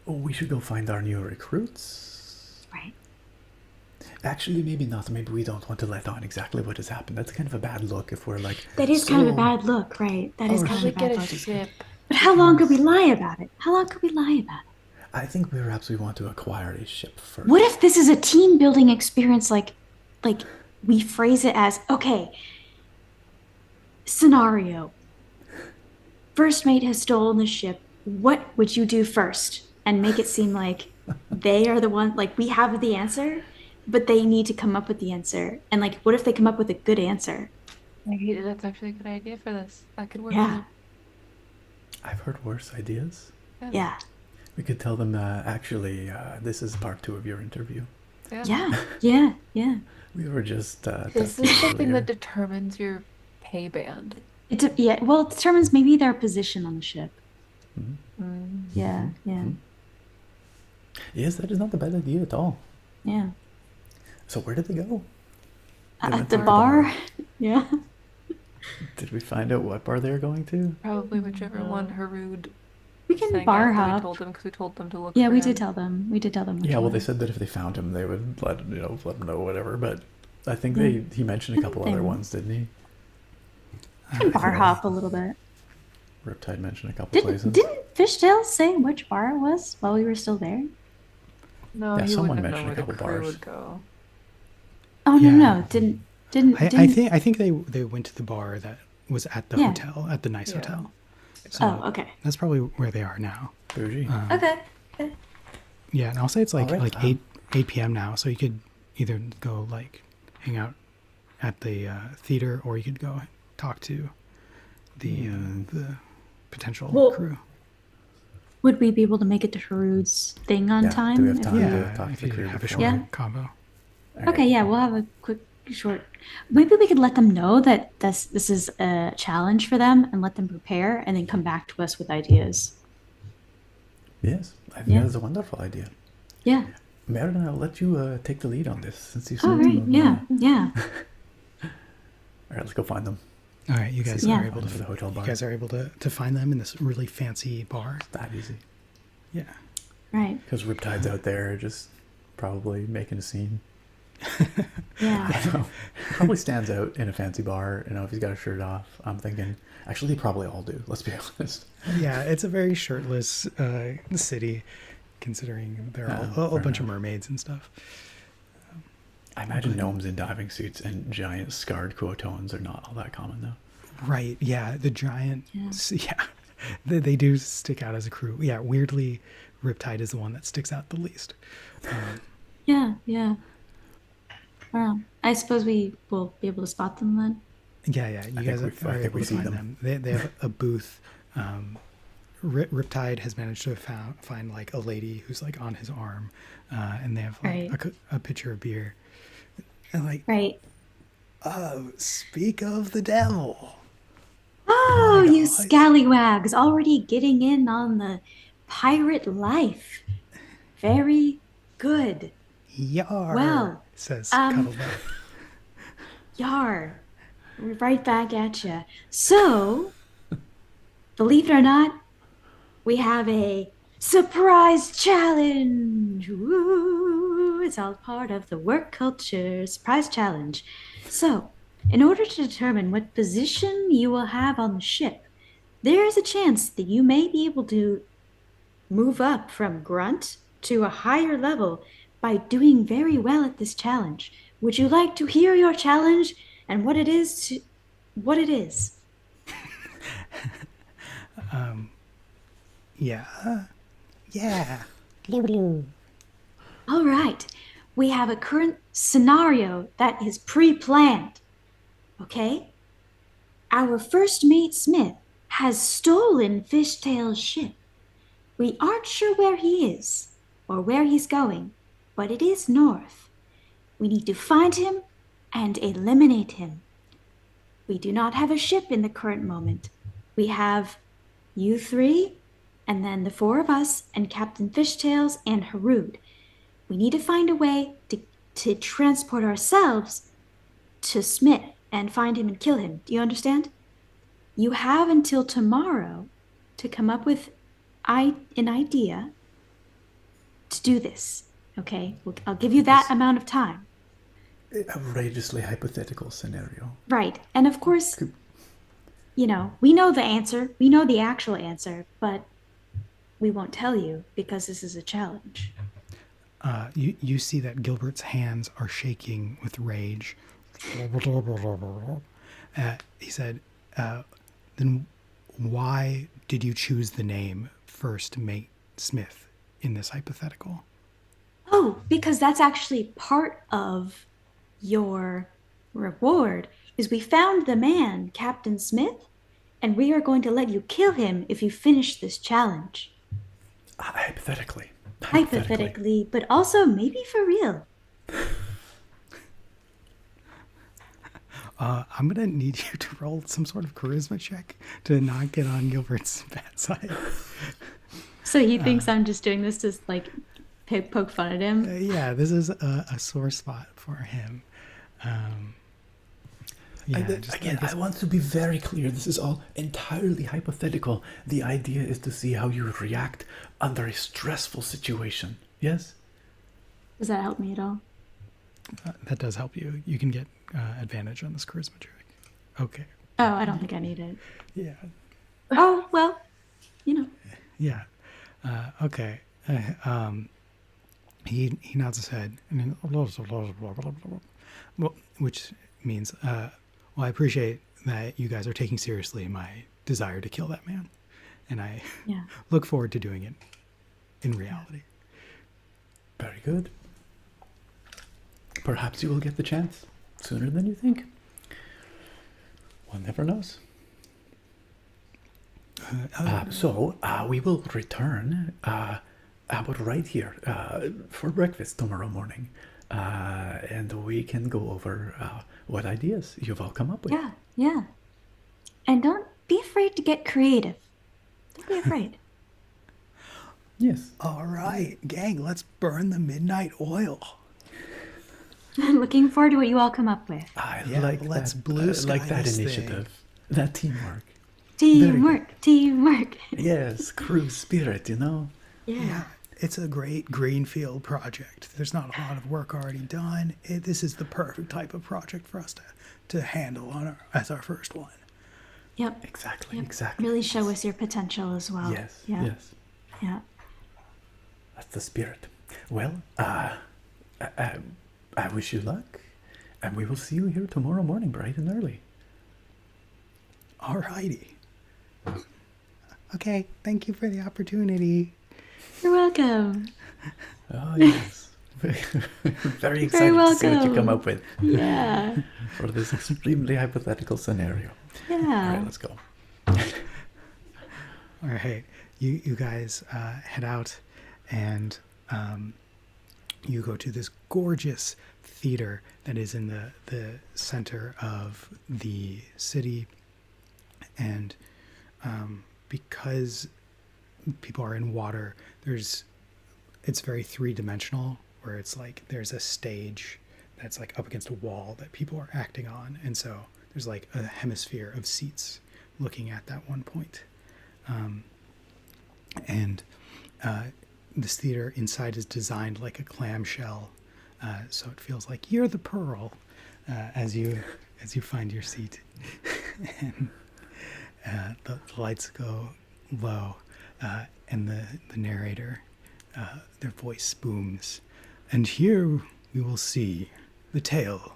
we should go find our new recruits. Right. Actually, maybe not. Maybe we don't want to let on exactly what has happened. That's kind of a bad look if we're like. That is kind of a "So, bad look, right? That is Oh, kind We of a get bad a look. ship. But how long could we lie about it? How long could we lie about it? I think perhaps we want to acquire a ship first. What if this is a team building experience like we phrase it as, okay, scenario. First mate has stolen the ship. What would you do first? And make it seem like they are the one, like we have the answer, but they need to come up with the answer. And like, what if they come up with a good answer? Maybe that's actually a good idea for this. That could work. Yeah. I've heard worse ideas. Yeah. We could tell them, actually, this is part 2 of your interview. Yeah. Yeah. Yeah. We were just This testing is something earlier. that determines your pay band. Yeah. Well, it determines maybe their position on the ship. Mm. Yeah. Yeah. Yes, that is not a bad idea at all. Yeah. So where did they go? They At went the to bar. Yeah. Did we find out what bar they were going to? Probably whichever one Harud We can sang bar at that we hop. told them because we told them to look Yeah, for we him. did tell them. We did tell them. Which Yeah, well, one. they said that if they found him, they would let them know whatever. But I think Yeah. he mentioned a couple They other won't. ones, didn't he? We can bar hop a little bit. Riptide mentioned a couple places. Didn't Fishtail say which bar it was while we were still there? No, Yeah, he someone wouldn't have known mentioned where a the couple crew bars. would go. Oh Yeah. no, didn't. I think they went to the bar that was at the Yeah. hotel, at the nice Yeah. hotel. So Oh, okay. that's probably where they are now. Bougie. Okay. Yeah, and I'll say it's like Alright, like 8 p.m. now, so you could either go like hang out at the theater, or you could go talk to the potential Well, crew. Would we be able to make it to Harud's thing on Yeah, time? do we have if time? we- Yeah. talk if to the you crew have a before. short Yeah. combo. All right. Okay, yeah, we'll have a quick, short. Maybe we could let them know that this is a challenge for them, and let them prepare, and then come back to us with ideas. Yes, I think Yeah. that is a wonderful idea. Yeah. Merida, I'll let you take the lead on this since you All seem right. to Yeah. Yeah. All right, let's go find them. All right, you guys See Yeah. are able to the hotel bar. you guys are able to find them in this really fancy bar. That easy. Yeah. Right. Because Riptide's out there just probably making a scene. Yeah. Probably stands out in a fancy bar, if he's got a shirt off. I'm thinking, actually, they probably all do, let's be honest. Yeah, it's a very shirtless city, considering there are a fair bunch of enough. mermaids and stuff. I imagine gnomes in diving suits and giant scarred quotones are not all that common, though. Right, yeah, the giant, yeah, they do stick out as a crew. Yeah, weirdly, Riptide is the one that sticks out the least. Yeah. Yeah. Well, I suppose we will be able to spot them then. Yeah, you guys think are we able to see find them. them. They have a booth. Riptide has managed to find like a lady who's like on his arm, and they have like Right. a pitcher of beer. And like, Right. oh, speak of the devil. Oh, my you God. scallywags, already getting in on the pirate life. Very good. Yar, Well, says um, Cuddlebutt. Yar. We're right back at you. So, believe it or not, we have a surprise challenge. Woo! It's all part of the work culture surprise challenge. So, in order to determine what position you will have on the ship, there is a chance that you may be able to move up from grunt to a higher level by doing very well at this challenge. Would you like to hear your challenge and what it is? What it is? Yeah. All right. We have a current scenario that is pre-planned. Okay? Our first mate Smith has stolen Fishtail's ship. We aren't sure where he is or where he's going, but it is north. We need to find him and eliminate him. We do not have a ship in the current moment. We have you three, and then the four of us, and Captain Fishtails and Harud. We need to find a way to transport ourselves to Smith and find him and kill him. Do you understand? You have until tomorrow to come up with an idea to do this. Okay? I'll give you that amount of time. Outrageously hypothetical scenario. Right. And of course, we know the answer. We know the actual answer, but we won't tell you because this is a challenge. You see that Gilbert's hands are shaking with rage. He said, then why did you choose the name First Mate Smith in this hypothetical? Oh, because that's actually part of your reward is we found the man, Captain Smith, and we are going to let you kill him if you finish this challenge. Hypothetically. Hypothetically, but also maybe for real. I'm gonna need you to roll some sort of charisma check to not get on Gilbert's bad side. So he thinks I'm just doing this to like poke fun at him. Yeah, this is a sore spot for him. I want to be very clear. This is all entirely hypothetical. The idea is to see how you react under a stressful situation. Yes? Does that help me at all? That does help you. You can get advantage on this charisma check. Okay. Oh, I don't think I need it. Yeah. Oh, well, you know. Yeah. Okay. He nods his head, and then, well, which means, well, I appreciate that you guys are taking seriously my desire to kill that man, and I look forward to doing it in reality. Very good. Perhaps you will get the chance sooner than you think. One never knows. So we will return about right here for breakfast tomorrow morning. And we can go over what ideas you've all come up with. Yeah. And don't be afraid to get creative. Don't be afraid. Yes. All right, gang, let's burn the midnight oil. I'm looking forward to what you all come up with. I Yeah, like let's that. blue sky like that this initiative. That teamwork. Teamwork. Yes, crew spirit, you know? Yeah. It's a great greenfield project. There's not a lot of work already done. This is the perfect type of project for us to handle as our first one. Yep. Exactly, Yep. exactly. Really show us your potential as well. Yes, Yeah. yes. Yeah. That's the spirit. Well, I wish you luck, and we will see you here tomorrow morning, bright and early. All righty. Okay, thank you for the opportunity. You're welcome. Oh, yes. Very excited to see what you come up with. Yeah. For this extremely hypothetical scenario. Yeah. All right, let's go. All right, you guys head out, and you go to this gorgeous theater that is in the center of the city, and because people are in water, it's very three-dimensional, where it's like there's a stage that's like up against a wall that people are acting on, and so there's like a hemisphere of seats looking at that one point. And this theater inside is designed like a clamshell, so it feels like you're the pearl as you find your seat. And the lights go low, and the narrator, their voice booms. And here we will see the tale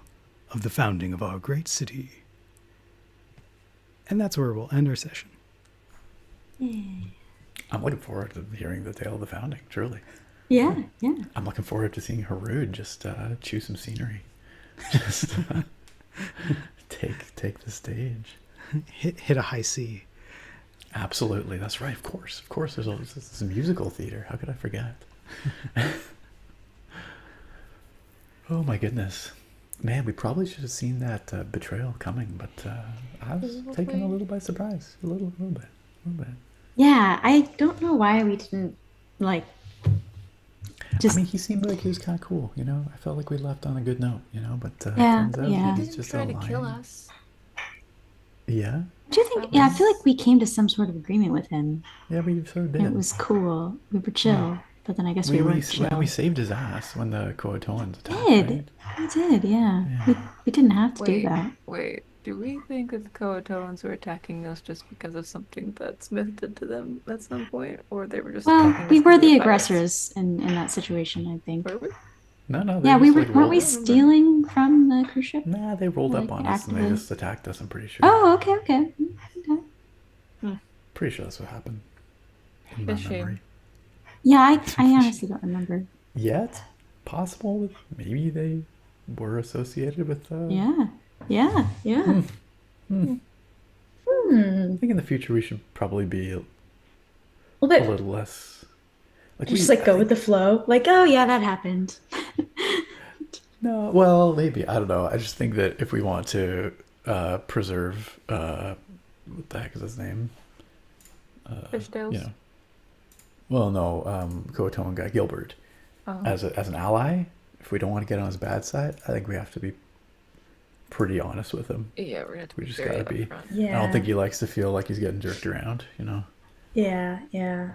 of the founding of our great city. And that's where we'll end our session. I'm looking forward to hearing the tale of the founding, truly. Yeah. I'm looking forward to seeing Harud just chew some scenery. Just take the stage. Hit a high C. Absolutely, that's right. Of course, there's a musical theater. How could I forget? Oh my goodness, man! We probably should have seen that betrayal coming, but I was taken a little by surprise. A little bit. Yeah, I don't know why we didn't just. I mean, he seemed like he was kind of cool, you know. I felt like we left on a good note, you know. But Yeah, turns out yeah. he's just Trying a to kill lion. us. Yeah, Do you think? Yeah, I feel like we came to some sort of agreement with him. yeah, we sort of did. And it was cool. We were chill, but then I guess we weren't chill. we saved his ass when the Coatoans attacked. did. Right? We did, yeah. We didn't have to do that. Wait. Do we think that the Coatoans were attacking us just because of something that Smith did to them at some point, or they were just Well, attacking we us were because the they're pirates? aggressors in that situation, I think. Were we? No. Yeah, they we just, were. like, Weren't we rolled- stealing from the cruise ship? Nah, they rolled up like, on us and they actively- just attacked us. I'm pretty sure. Oh, okay. Okay. Pretty sure that's what happened. In my It's a shame. memory. Yeah, I honestly don't remember. Yet, possible. Maybe they were associated with. Yeah. Yeah, yeah. Hmm. Hmm. I think in the future we should probably be Well, a but little less like just we. like I go with the think flow. Like, oh yeah, that happened. no. Well, maybe I don't know. I just think that if we want to preserve what the heck is his name? Fishtails. You know. Well, no. Koatoan guy Gilbert Oh. as an ally. If we don't want to get on his bad side, I think we have to be pretty honest with him. Yeah, we're gonna have to We be just very gotta be. upfront. Yeah. I don't think he likes to feel like he's getting jerked around. You know. Yeah, yeah.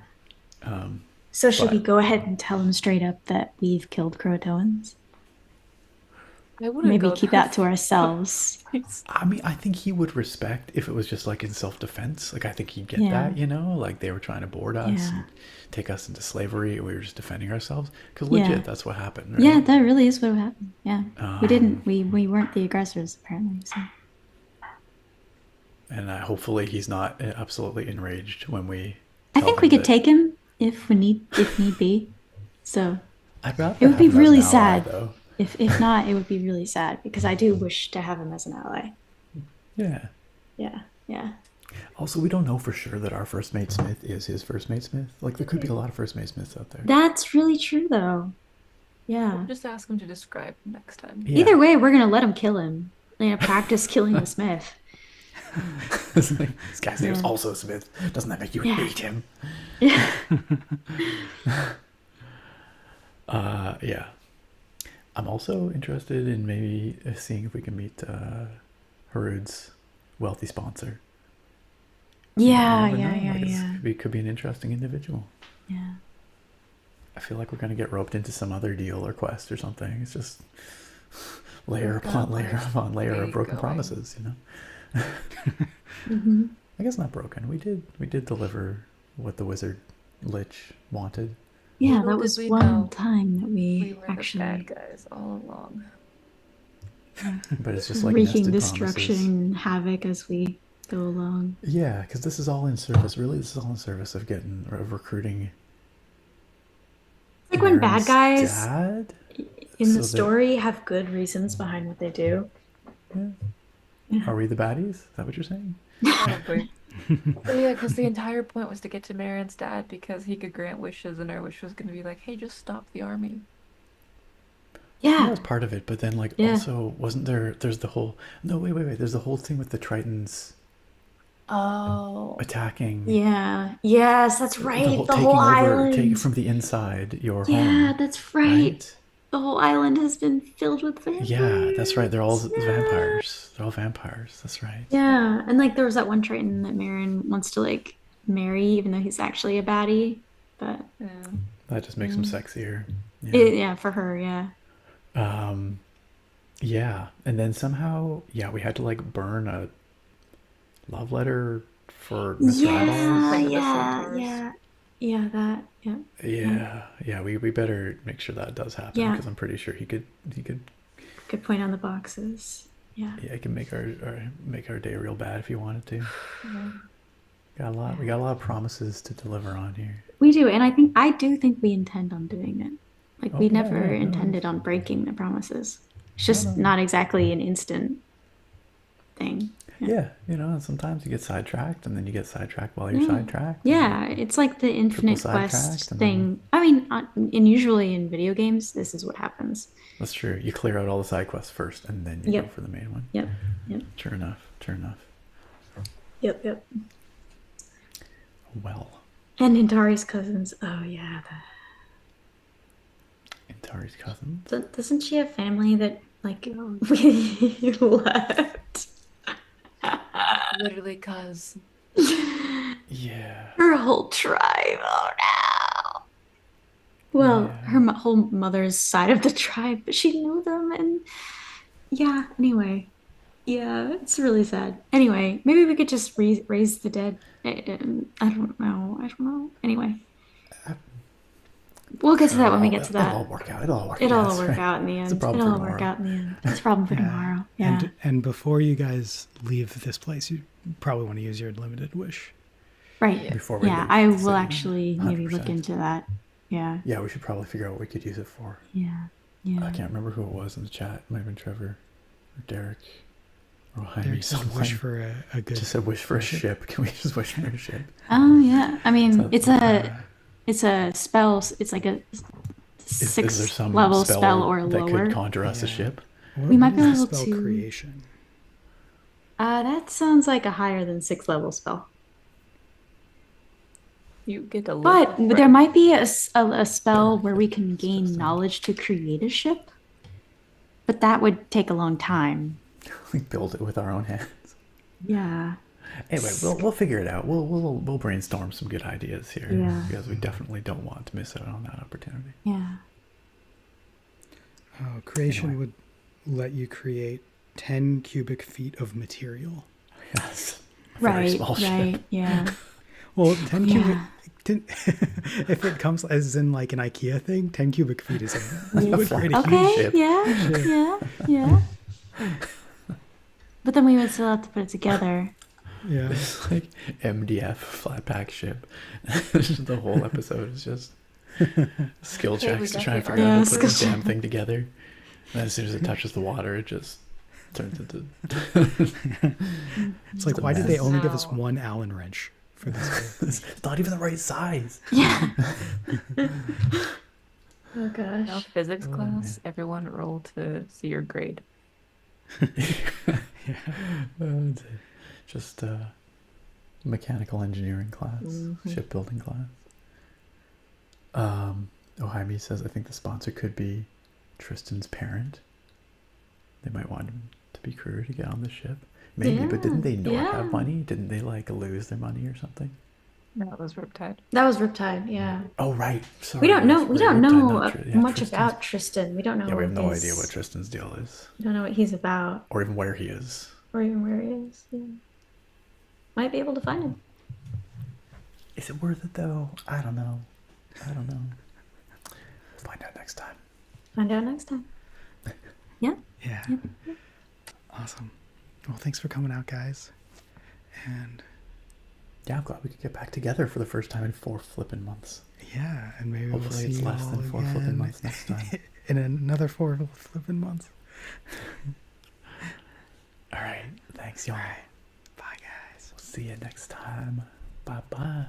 So should we But- go ahead and tell him straight up that we've killed Croatoans? I wouldn't Maybe go keep that that to ourselves. I mean, I think he would respect if it was just like in self-defense. Like, I think he'd get Yeah. that, you know? Like, they were trying to board us Yeah. and take us into slavery, and we were just defending ourselves. Because Yeah. legit, that's what happened, right? Yeah, that really is what happened. Yeah. We didn't. Um, We weren't the aggressors apparently. So And hopefully he's not absolutely enraged when we I tell think we him could that- take him if need be. So I'd rather it would be have him as really an ally, sad. though. If not, it would be really sad because I do wish to have him as an ally. Yeah. Yeah. Yeah. Also, we don't know for sure that our first mate Smith is his first mate Smith. Like, there could be a lot of first mate Smiths out there. That's really true though. Yeah. Just ask him to describe next time. Yeah. Either way, we're gonna let him kill him. We're gonna practice killing the Smith. It's like, this guy's name is Yeah. also Smith. Doesn't that make you Yeah. hate him? Yeah. Yeah. I'm also interested in maybe seeing if we can meet Harud's wealthy sponsor. Yeah. You never Yeah. know, Yeah. like, Yeah. Could be an interesting individual. Yeah. I feel like we're going to get roped into some other deal or quest or something. It's just layer upon layer upon layer of broken going. promises, you know? Mm-hmm. I guess not broken. We did deliver what the wizard Lich wanted. Yeah, Little that did was we one know time that We we were the actually bad guys all along. But it's just like wreaking nested destruction promises. and havoc as we go along. Yeah, because this is all in service. Really, this is all in service of recruiting. It's like when bad Marin's guys dad. in so the that- story have good reasons behind what they do. Are we the baddies? Is that what you're saying? Probably. Well, yeah, because the entire point was to get to Marin's dad because he could grant wishes, and our wish was going to be like, hey, just stop the army. That Yeah. was part of it, but then like Yeah. also wasn't there? There's the whole wait. There's the whole thing with the Tritons Oh. attacking. Yeah. Yes, that's right. The taking whole over, island. taking from the inside your Yeah, home. that's right. The whole island has been filled with vampires. Yeah, that's right. They're all Yeah. vampires. They're all vampires. That's right. Yeah, and like there was that one Triton that Marin wants to like marry, even though he's actually a baddie. But Yeah. That just makes them sexier. Yeah. yeah, for her, yeah. Yeah, and then somehow, yeah, we had to like burn a love letter for Miss Yeah, Rattles. the yeah, centaurs. yeah, that, yeah. Yeah, we better make sure that does happen Yeah. because I'm pretty sure he could Good point on the boxes. Yeah. yeah, he can make our day real bad if he wanted to. Yeah. We got a lot of promises to deliver on here. We do, and I do think we intend on doing it. Like Oh, we yeah, never yeah, no. intended on breaking the promises. It's just no. not exactly an instant thing. Yeah, and sometimes you get sidetracked, and then you get sidetracked while you're Yeah. sidetracked. Yeah, it's like the infinite sidetracked quest and thing. I mean, and usually in video games, this is what happens. That's true. You clear out all the side quests first, and then you Yep. go for the main one. Yep. Yep. True enough. Yep. Well, And Intari's cousins. Oh yeah. Intari's cousin. Doesn't she have family that like we left? Literally, cuz. Yeah. Her whole tribe. Oh no. Well, Yeah. her whole mother's side of the tribe, but she knew them, and yeah. Anyway, yeah, it's really sad. Anyway, maybe we could just raise the dead. I don't know. Anyway, we'll get to that when we get to that. It'll all work out. It'll all work It'll out. all That's work right. out in the It's end. a problem It'll for all work tomorrow. out in the end. It's a problem for tomorrow. Yeah. And before you guys leave this place, you probably want to use your limited wish. Right. Before we Yeah, leave I the will city. actually maybe look 100%. into that. Yeah. Yeah, we should probably figure out what we could use it for. Yeah. Yeah. I can't remember who it was in the chat. It might have been Trevor or Derek. Oh, I Derek mean, said wish for a good. just a wish for a ship. Can we just wish for a ship? Oh yeah. I mean, So, it's a spell. It's like a is there sixth some level spell or that lower. could conjure us a Yeah. ship? We might what be is the able spell to- creation. That sounds like a higher than 6th level spell. You get a But local there friend. might be a spell where we can gain knowledge to create a ship. But that would take a long time. We build it with our own hands. Yeah. Anyway, we'll figure it out. We'll brainstorm some good ideas here. Yeah. Because we definitely don't want to miss out on that opportunity. Yeah. Creation Anyway. would let you create 10 cubic feet of material. Yes. Very Right. small ship. Right. Yeah. Well, 10 cubic. Yeah. If it comes as in like an IKEA thing, 10 cubic feet is a pretty Okay. ship. Yeah. Yeah. Yeah. But then we would still have to put it together. Yeah. It's like MDF flat pack ship. The whole episode is just skill Okay, we checks to got try and the figure out how to skill put this check. damn thing together. And then as soon as it touches the water, it just turns into. It's like, a why did they mess. only give us No. one Allen wrench for this? It's not even the right size. Yeah. Oh gosh. Now, physics Oh, class, everyone roll to see your grade. Just mechanical engineering class, Mhm. shipbuilding class. Jaime says, I think the sponsor could be Tristan's parent. They might want him to be crew to get on the ship. Maybe, but didn't they not Yeah. have money? Didn't they like lose their money or something? No, it was Riptide. That was Riptide, yeah. Oh right, sorry. We don't know. that's We right, don't Riptide, know not Tri- yeah, much Tristan's- about Tristan. We don't know. Yeah, we have no his- idea what Tristan's deal is, We don't know what he's about, or even where he is. or even where he is. Yeah. Might be able to find him. Is it worth it though? I don't know. We'll find out next time. Find out next time. Yeah. Awesome. Well, thanks for coming out, guys. And Yeah, I'm glad we could get back together for the first time in 4 flipping months. yeah, and maybe Hopefully we'll see it's you less all than 4 flipping again months next time. in another 4 flipping months. All right, thanks y'all. All right. Bye, guys. See you next time. Bye bye.